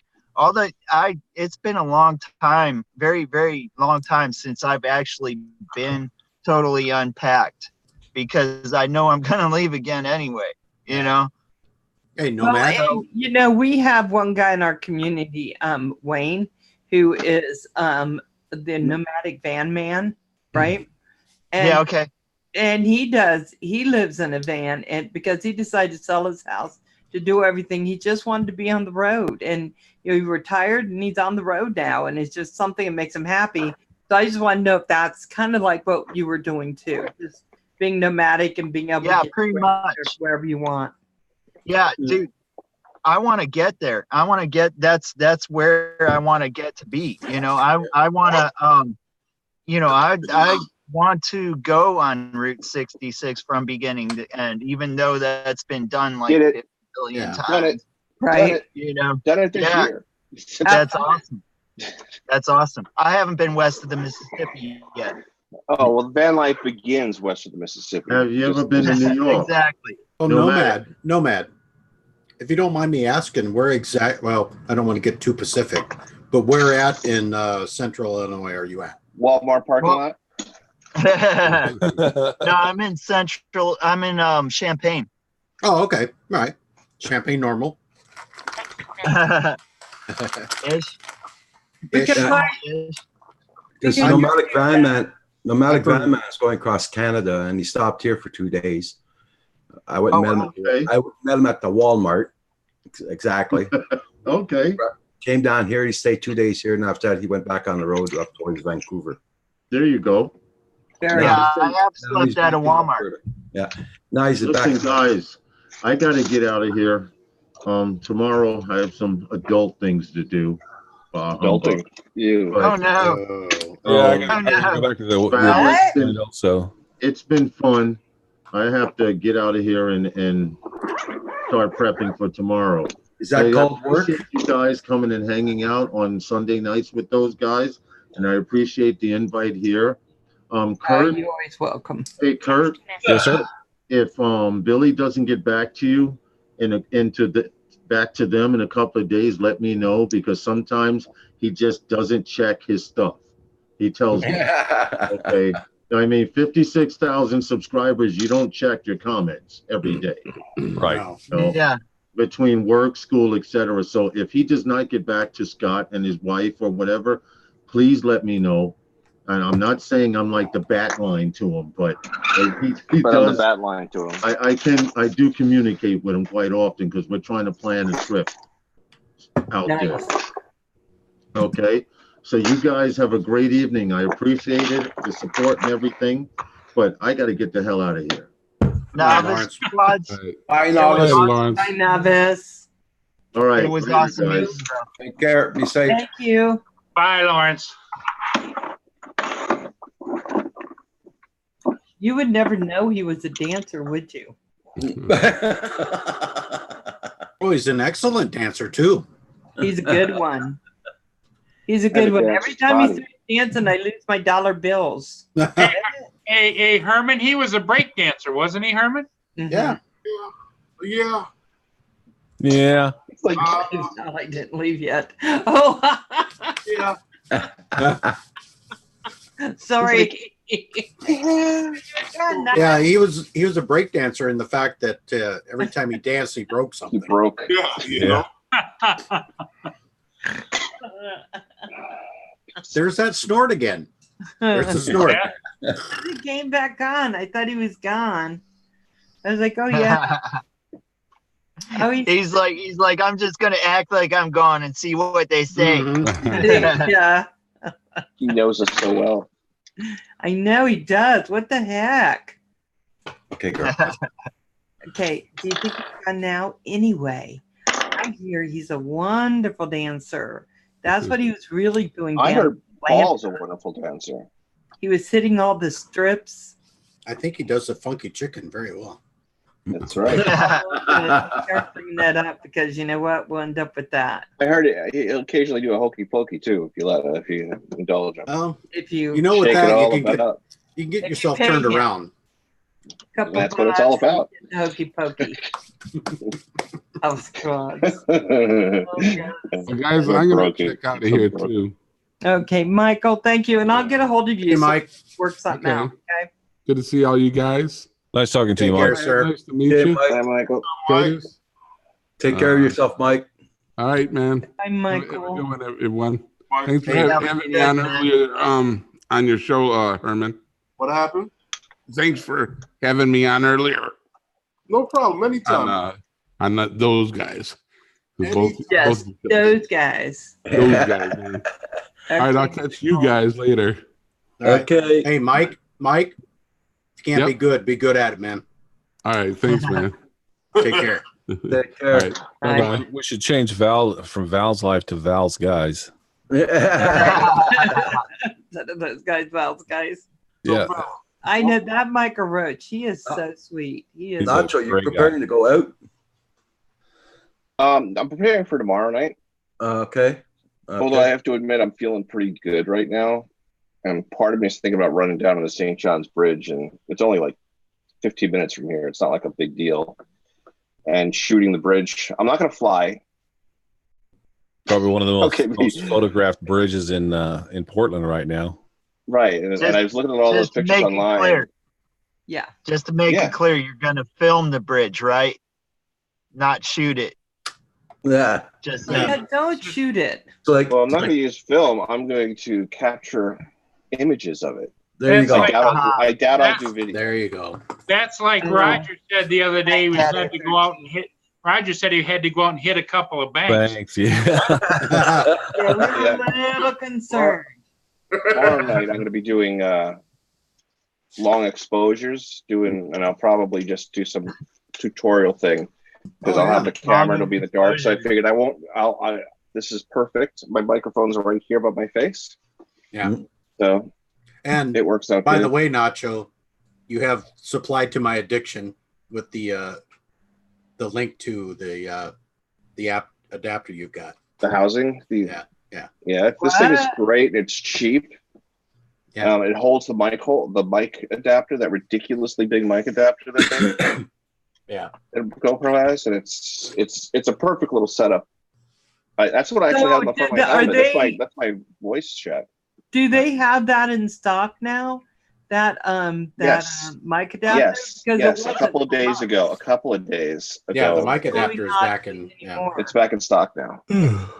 it's been a long time, very, very long time since I've actually been totally unpacked, because I know I'm going to leave again anyway, Hey, Nomad. Well, we have one guy in our community, Wayne, who is the nomadic van man, right? And, yeah, okay. And he lives in a van, and because he decided to sell his house to do everything, he just wanted to be on the road, and he retired and he's on the road now, and it's just something that makes him happy. So I just want to know if that's kind of like what you were doing too, just being nomadic and being able to get pretty much wherever you want. Yeah, dude, I want to get there. I want to get, that's where I want to get to be. I want to, I want to go on Route 66 from beginning to end, even though that's been done like a billion times. Done it. Right. Done it this year. That's awesome. That's awesome. I haven't been west of the Mississippi yet. Oh, well, van life begins west of the Mississippi. Have you ever been to New York? Exactly. Oh, Nomad. If you don't mind me asking, well, I don't want to get too specific, but where at in Central Illinois are you at? Walmart parking lot? No, I'm in Central. I'm in Champaign. Oh, okay. All right. Champaign normal. Ish. Because This nomadic van man is going across Canada, and he stopped here for 2 days. I went and met him. I met him at the Walmart. Exactly. Okay. Came down here. He stayed 2 days here, and after that, he went back on the road up towards Vancouver. There you go. Yeah, I have slept at a Walmart. Yeah. Now he's back. Listen, guys, I got to get out of here. Tomorrow I have some adult things to do. Adulting. You. Oh no. Yeah, I gotta go back to the so it's been fun. I have to get out of here and start prepping for tomorrow. Is that called work? I appreciate you guys coming and hanging out on Sunday nights with those guys, and I appreciate the invite here. Kurt, you're always welcome. Hey, Kurt. Yes, sir. If Billy doesn't get back to you back to them in a couple of days, let me know, because sometimes he just doesn't check his stuff. He tells me. Okay. I mean, 56,000 subscribers, you don't check your comments every day. Right. So, Yeah. Between work, school, etc. So if he does not get back to Scott and his wife or whatever, please let me know. And I'm not saying I'm like the bat line to him, but he But does. I'm the bat line to him. I do communicate with him quite often because we're trying to plan a trip out there. Okay. So you guys have a great evening. I appreciate it, the support and everything, but I got to get the hell out of here. Novice squads. Bye, Novice. Bye, Novice. All right. It was later, awesome guys. meeting you. Take care. Be safe. Thank you. Bye, Lawrence. You would never know he was a dancer, would you? Oh, he's an excellent dancer too. He's a good one. He's a good one. Every time he starts dancing, I lose my dollar bills. Hey, Herman, he was a break dancer, wasn't he, Herman? Yeah. Yeah. Yeah. It's like, I didn't leave yet. Oh, Yeah. sorry. Yeah, he was a break dancer in the fact that every time he danced, he broke something. He broke. Yeah. You know. There's that snort again. There's the snort. He came back on. I thought he was gone. I was like, oh yeah. Oh, he's like, I'm just gonna act like I'm gone and see what they say. Mm-hmm. Yeah. He knows us so well. I know he does. What the heck? Okay, girl. Okay, do you think he's gone now? Anyway, I hear he's a wonderful dancer. That's what he was really doing. I down heard Paul's a wonderful dancer. He was hitting all the strips. I think he does the funky chicken very well. That's right. Start bringing that up because you know what? We'll end up with that. I heard he'll occasionally do a hokey pokey too, if you indulge him. If you You know what Shake it that all you can about. get If yourself you pay turned him. around. couple That's what it's all bucks, about. Hokey pokey. Oh, God. Well, guys, I'm going to check out of here too. Okay, Michael, thank you. And I'll get a hold of you. Hey, Mike. Work something Okay. out. Okay. Good to see all you guys. Nice talking to you, Take care, Mark. sir. Nice to meet Okay, you. Mike. Bye, Michael. Curtis. Take care of yourself, Mike. All right, man. Bye, Have a Michael. good one, everyone. Mike, Thanks for Hey, having me on earlier on your show, Herman. what happened? Thanks for having me on earlier No problem. Anytime. on those guys. Yes, those guys. Those guys, man. All right, I'll catch you guys later. All right. Okay. Hey, Mike. If you can't Yep. be good at it, man. All right, thanks, man. Take care. Take All care. right, bye-bye. We should change Val from Val's life to Val's guys. Those guys, Val's guys. Yeah. I know that Michael Roach. He is so sweet. He is. Nacho, you're Great guy. preparing to go out? I'm preparing for tomorrow night. Okay. Although I have to admit, I'm feeling pretty good right now. And part of me is thinking about running down to the St. John's Bridge, and it's only like 15 minutes from here. It's not like a big deal. And shooting the bridge. I'm not going to fly. Probably one of the most, Okay, most photographed bridges in Portland right now. Right. And I was looking at all those Just to pictures make it online. clear. Yeah. Just to make Yeah. it clear, you're gonna film the bridge, right? Not shoot it. Yeah. Just Yeah, don't shoot it. So like, Well, I'm not going to use film. I'm going to capture images of it. There you That's go. like- I doubt I'll do video. There you go. That's like Roger said the other day. He had to go out and hit. Roger said he had to go out and hit a couple of banks. Thanks. Yeah. Yeah, we're a little concerned. Tomorrow night, I'm going to be doing long exposures, and I'll probably just do some tutorial thing because I'll have the camera and it'll be in the dark. So I figured this is perfect. My microphones are right here above my face. Yeah. So, and it works out. By good. the way, Nacho, you have supplied to my addiction with the link to the app adapter you've got. The housing. Yeah. This thing is great. It's cheap. Yeah. It holds the mic adapter, that ridiculously big mic adapter that yeah. that GoPro has, and it's a perfect little setup. That's what I actually have in front of my helmet. That's my voice chat. Do they have that in stock now? That mic adapter? Yes. A couple of days ago. Yeah, the mic adapter is back in. Yeah. It's back in stock now.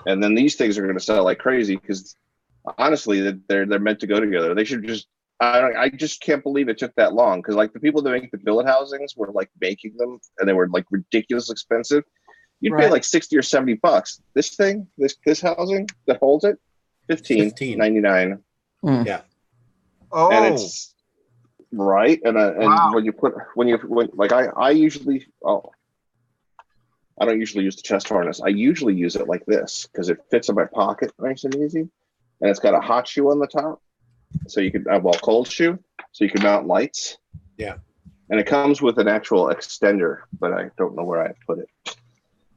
And then these things are going to sell like crazy because honestly, they're meant to go together. They should just. I just can't believe it took that long because like the people that make the billet housings were like making them and they were like ridiculously expensive. You'd pay like $60 or $70. This thing, this housing that holds it, $15.99. Yeah. Oh. And it's right. And I usually I don't usually use the chest harness. I usually use it like this because it fits in my pocket nice and easy. And it's got a hot shoe on the top. So you can, cold shoe. So you can mount lights. Yeah. And it comes with an actual extender, but I don't know where I put it.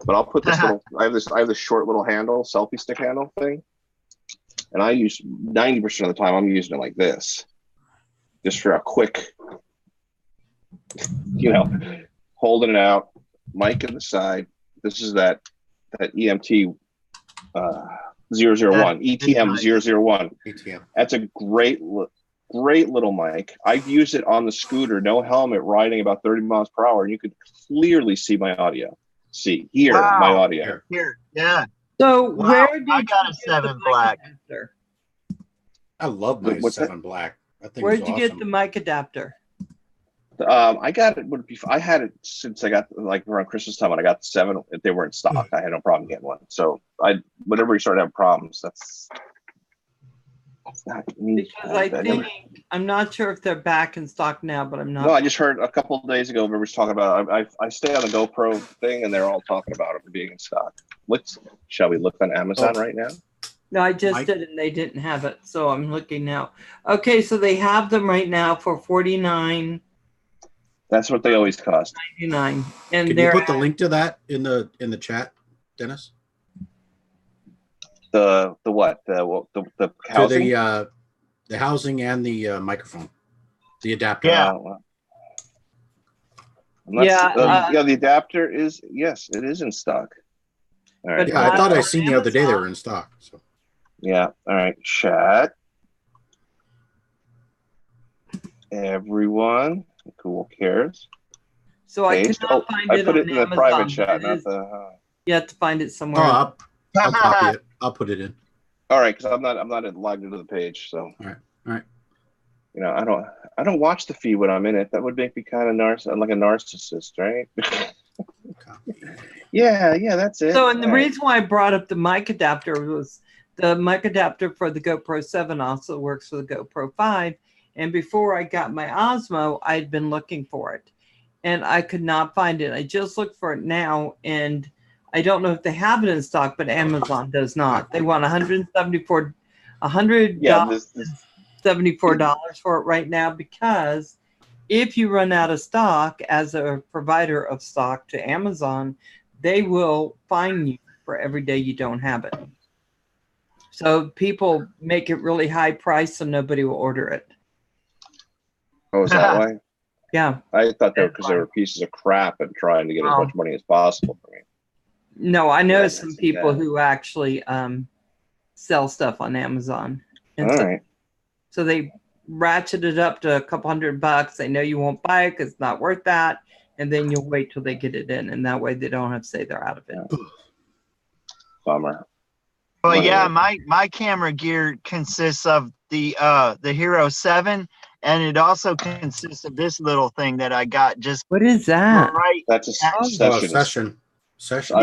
But I'll put this I have this short little handle, selfie stick handle thing. And I use 90% of the time I'm using it like this. Just for a quick, holding it out, mic in the side. This is that EMT 001, ETM 001. ETM. That's a great little mic. I've used it on the scooter, no helmet, riding about 30 miles per hour, and you could clearly see my audio. My audio. Here, yeah. So where did I got a 7 black? I love my 7 black. Where did you get the mic adapter? I got it. I had it since I got like around Christmas time when I got the 7. If they were in stock, I had no problem getting one. So whenever we started having problems, that's not me. Because I'm not sure if they're back in stock now, but I'm not. No, I just heard a couple of days ago everybody's talking about. I stay on the GoPro thing, and they're all talking about it being in stock. Shall we look on Amazon right now? No, I just did, and they didn't have it, so I'm looking now. Okay, so they have them right now for $49. That's what they always cost. $99, and can you put the link to that in the chat, Dennis? The what? The housing? To the housing and the microphone, the adapter. Yeah. The adapter is it is in stock. All right. Yeah, I thought I seen the other day they were in stock. So. Yeah. All right. Chat. Everyone. Cool cares. So I cannot find it. I put it in the private chat, not the. You have to find it somewhere. Oh, I'll copy it. I'll put it in. All right, because I'm not logged into the page, so. All right. I don't watch the feed when I'm in it. That would make me kind of like a narcissist, right? yeah, that's it. So, and the reason why I brought up the mic adapter was the mic adapter for the GoPro 7 also works for the GoPro 5. And before I got my Osmo, I'd been looking for it and I could not find it. I just looked for it now, and I don't know if they have it in stock, but Amazon does not. They want $174 for it right now, because if you run out of stock as a provider of stock to Amazon, they will fine you for every day you don't have it. So people make it really high price so nobody will order it. Oh, is that why? Yeah. I thought that because they were pieces of crap and trying to get as much money as possible for me. No, I know some people who actually sell stuff on Amazon. And so they ratchet it up to a couple $100. They know you won't buy it because it's not worth that. And then you'll wait till they get it in. And that way they don't have to say they're out of it. Bummer. But yeah, my camera gear consists of the Hero 7, and it also consists of this little thing that I got just. What is that? Right. That's a session. I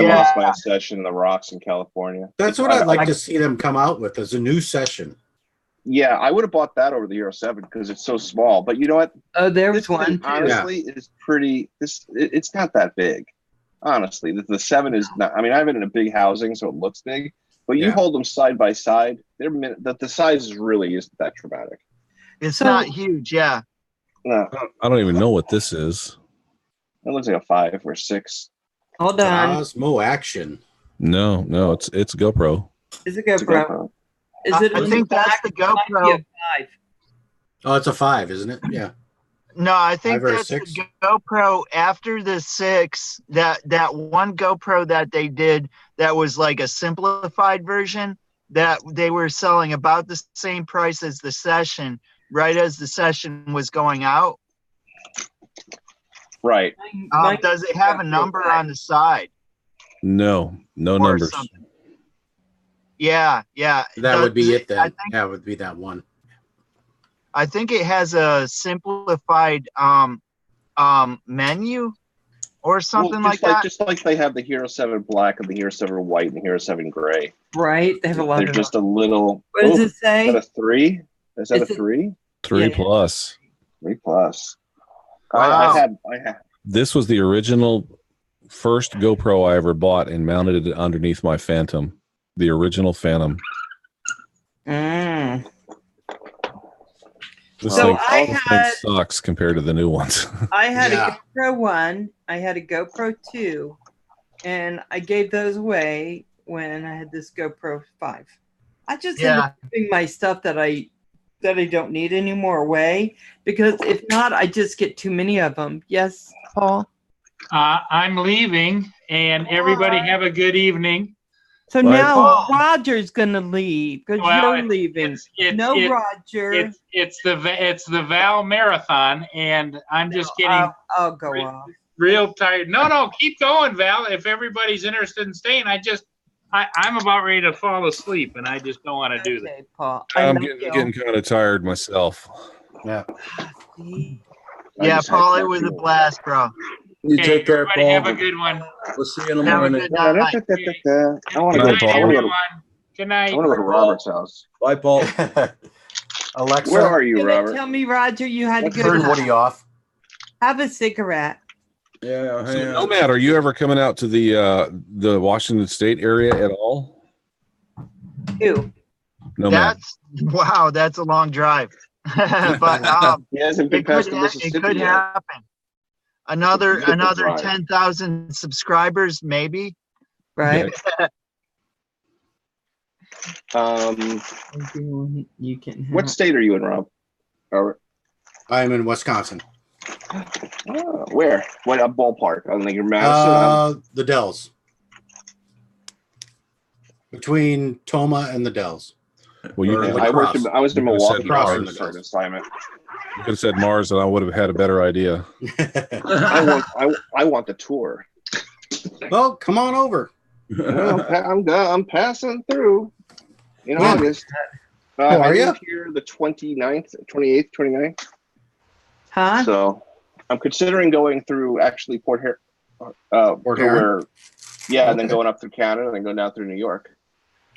lost my session in the rocks in California. That's what I'd like to see them come out with as a new session. Yeah, I would have bought that over the Hero 7 because it's so small. But you know what? Oh, there was one. Honestly, is pretty. It's not that big. Honestly, the 7 is not. I mean, I have it in a big housing, so it looks big. But you hold them side by side, the size really isn't that dramatic. It's not huge, yeah. No, I don't even know what this is. it looks like a 5 or 6. Hold on. Osmo Action. No, it's GoPro. Is it GoPro? Is it? I think that's the GoPro. Oh, it's a 5, isn't it? Yeah. No, I think 5 or that's 6? the GoPro after the 6. That one GoPro that they did that was like a simplified version that they were selling about the same price as the Session, right as the Session was going out. Right. Does it have a number on the side? No numbers. Something? Yeah. That would be it then. That would be that one. I think it has a simplified menu or something like that. Just like they have the Hero 7 Black and the Hero 7 White and the Hero 7 Gray. Right. They have a lot They're of just a little. What does it say? Is that a 3? Is that a 3? 3 plus. 3 plus. Wow. I had. This was the original first GoPro I ever bought and mounted it underneath my Phantom. The original Phantom. This thing sucks compared to the new ones. I had a GoPro 1, I had a GoPro 2, and I gave those away when I had this GoPro 5. I just end up giving my stuff that I don't need anymore away, because if not, I just get too many of them. Yes, Paul? I'm leaving, and everybody have a good evening. So now Roger's going to leave because you're leaving. Roger. It's the Val Marathon, and I'm just getting I'll go off. Real tired. No, keep going, Val. If everybody's interested in staying, I'm about ready to fall asleep, and I just don't want to do that. Paul. I'm getting kind of tired myself. Yeah. Yeah, Paul, it was a blast, bro. You take care, Paul. Have a good one. We'll see you in the morning. I want to go. Good night. I want to go to Robert's house. Bye, Paul. Alexa, where are you, Robert? Tell me, Roger, you had a good turn Woody off. Have a cigarette. Yeah. So, Nomad, are you ever coming out to the Washington State area at all? Who? Nomad. That's a long drive. But he hasn't been past the Mississippi it could yet. happen. Another 10,000 subscribers, maybe. Right. You can. What state are you in, Rob? I am in Wisconsin. Where? What ballpark? I think you're Madison. The Dells. Between Toma and the Dells. Well, I was in Milwaukee for an assignment. You could have said Mars, and I would have had a better idea. I want the tour. Well, come on over. I'm passing through in August. Are you here the 29th, 28th, 29th? Huh? So I'm considering going through actually Port Huron. And then going up through Canada and then going down through New York.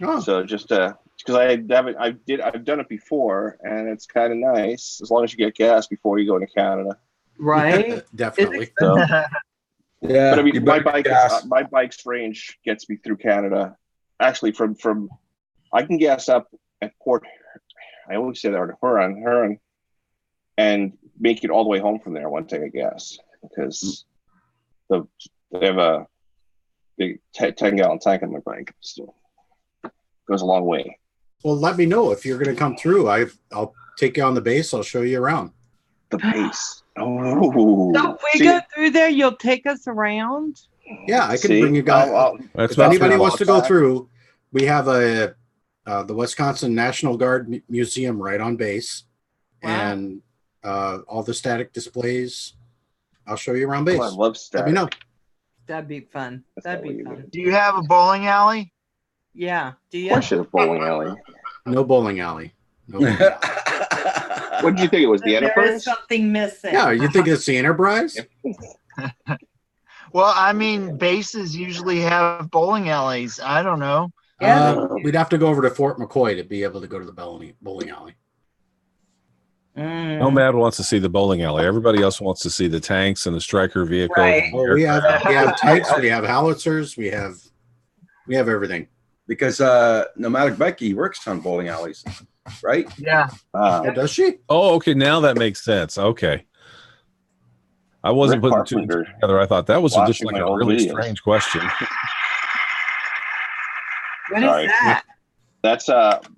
Oh. So just because I've done it before, and it's kind of nice as long as you get gas before you go into Canada. Right. Definitely. So, yeah. But I mean, my bike's range gets me through Canada. Actually, from I can gas up at Port. I always say that Huron, and make it all the way home from there once I get gas, because they have a big 10-gallon tank on my bike. So goes a long way. Well, let me know if you're going to come through. I'll take you on the base. I'll show you around. The base. Oh. So if we go through there, you'll take us around? Yeah, I can bring you guys. If anybody wants to go through, we have the Wisconsin National Guard Museum right on base. Wow. And all the static displays. I'll show you around base. Oh, I love static. Let me know. That'd be fun. That'd be fun. Do you have a bowling alley? Yeah. Do you? Of course, it's a bowling alley. No bowling alley. No bowling alley. What did you think it was? The There is Enterprise? something missing. Yeah, you think it's the Enterprise? Well, I mean, bases usually have bowling alleys. I don't know. We'd have to go over to Fort McCoy to be able to go to the bowling alley. Nomad wants to see the bowling alley. Everybody else wants to see the tanks and the Stryker vehicles. Right. Oh, we have tanks, we have howitzers, we have everything. Because Nomadic Becky works on bowling alleys, right? Yeah. Oh, does she? Oh, okay. Now that makes sense. Okay. I wasn't Rick putting two and two together. I thought that was just watching like my a old really videos. strange question. What is Sorry. that? That's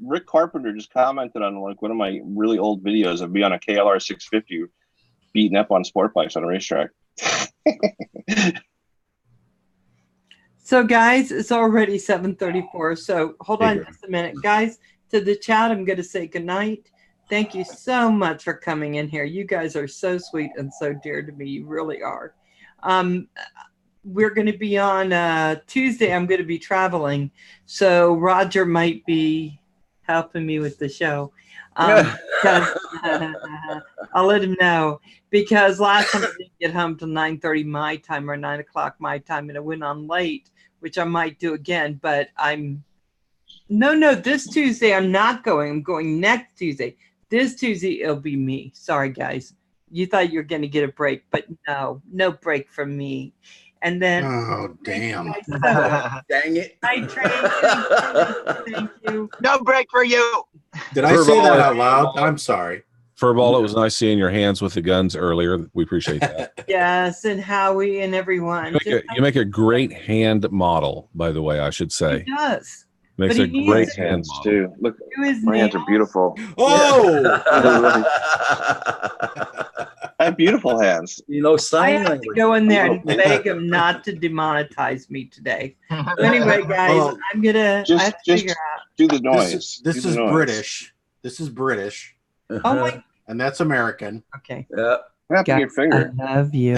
Rick Carpenter just commented on like one of my really old videos of me on a KLR 650 beating up on sport bikes on a racetrack. So, guys, it's already 7:34. So, hold on just a minute, guys. To the chat, I'm going to say goodnight. Thank you so much for coming in here. You guys are so sweet and so dear to me. You really are. We're going to be on Tuesday. I'm going to be traveling, so Roger might be helping me with the show. I'll let him know, because last time I didn't get home till 9:30 my time or 9 o'clock my time, and I went on late, which I might do again. But no, this Tuesday I'm not going. I'm going next Tuesday. This Tuesday it'll be me. Sorry, guys. You thought you were going to get a break, but no break from me. And then, oh, damn. Dang it. Hi, Trey. Thank you. No break for you. Did I say that out loud? I'm sorry. Furball, it was nice seeing your hands with the guns earlier. We appreciate that. Yes, and Howie and everyone. You make a great hand model, by the way, I should say. He does. Makes But a he great needs hand Hands model. too. Look, Do his my hands are nails. beautiful. Oh! I have beautiful hands. You know I sign have to language. go in there and beg him not to demonetize me today. Anyway, guys, Well, I'm gonna. I Just have to figure out. do the noise. This Do the is noise. British. This is British, Oh my. and that's American. Okay. Yeah. What happened to your Guys, finger? I love you.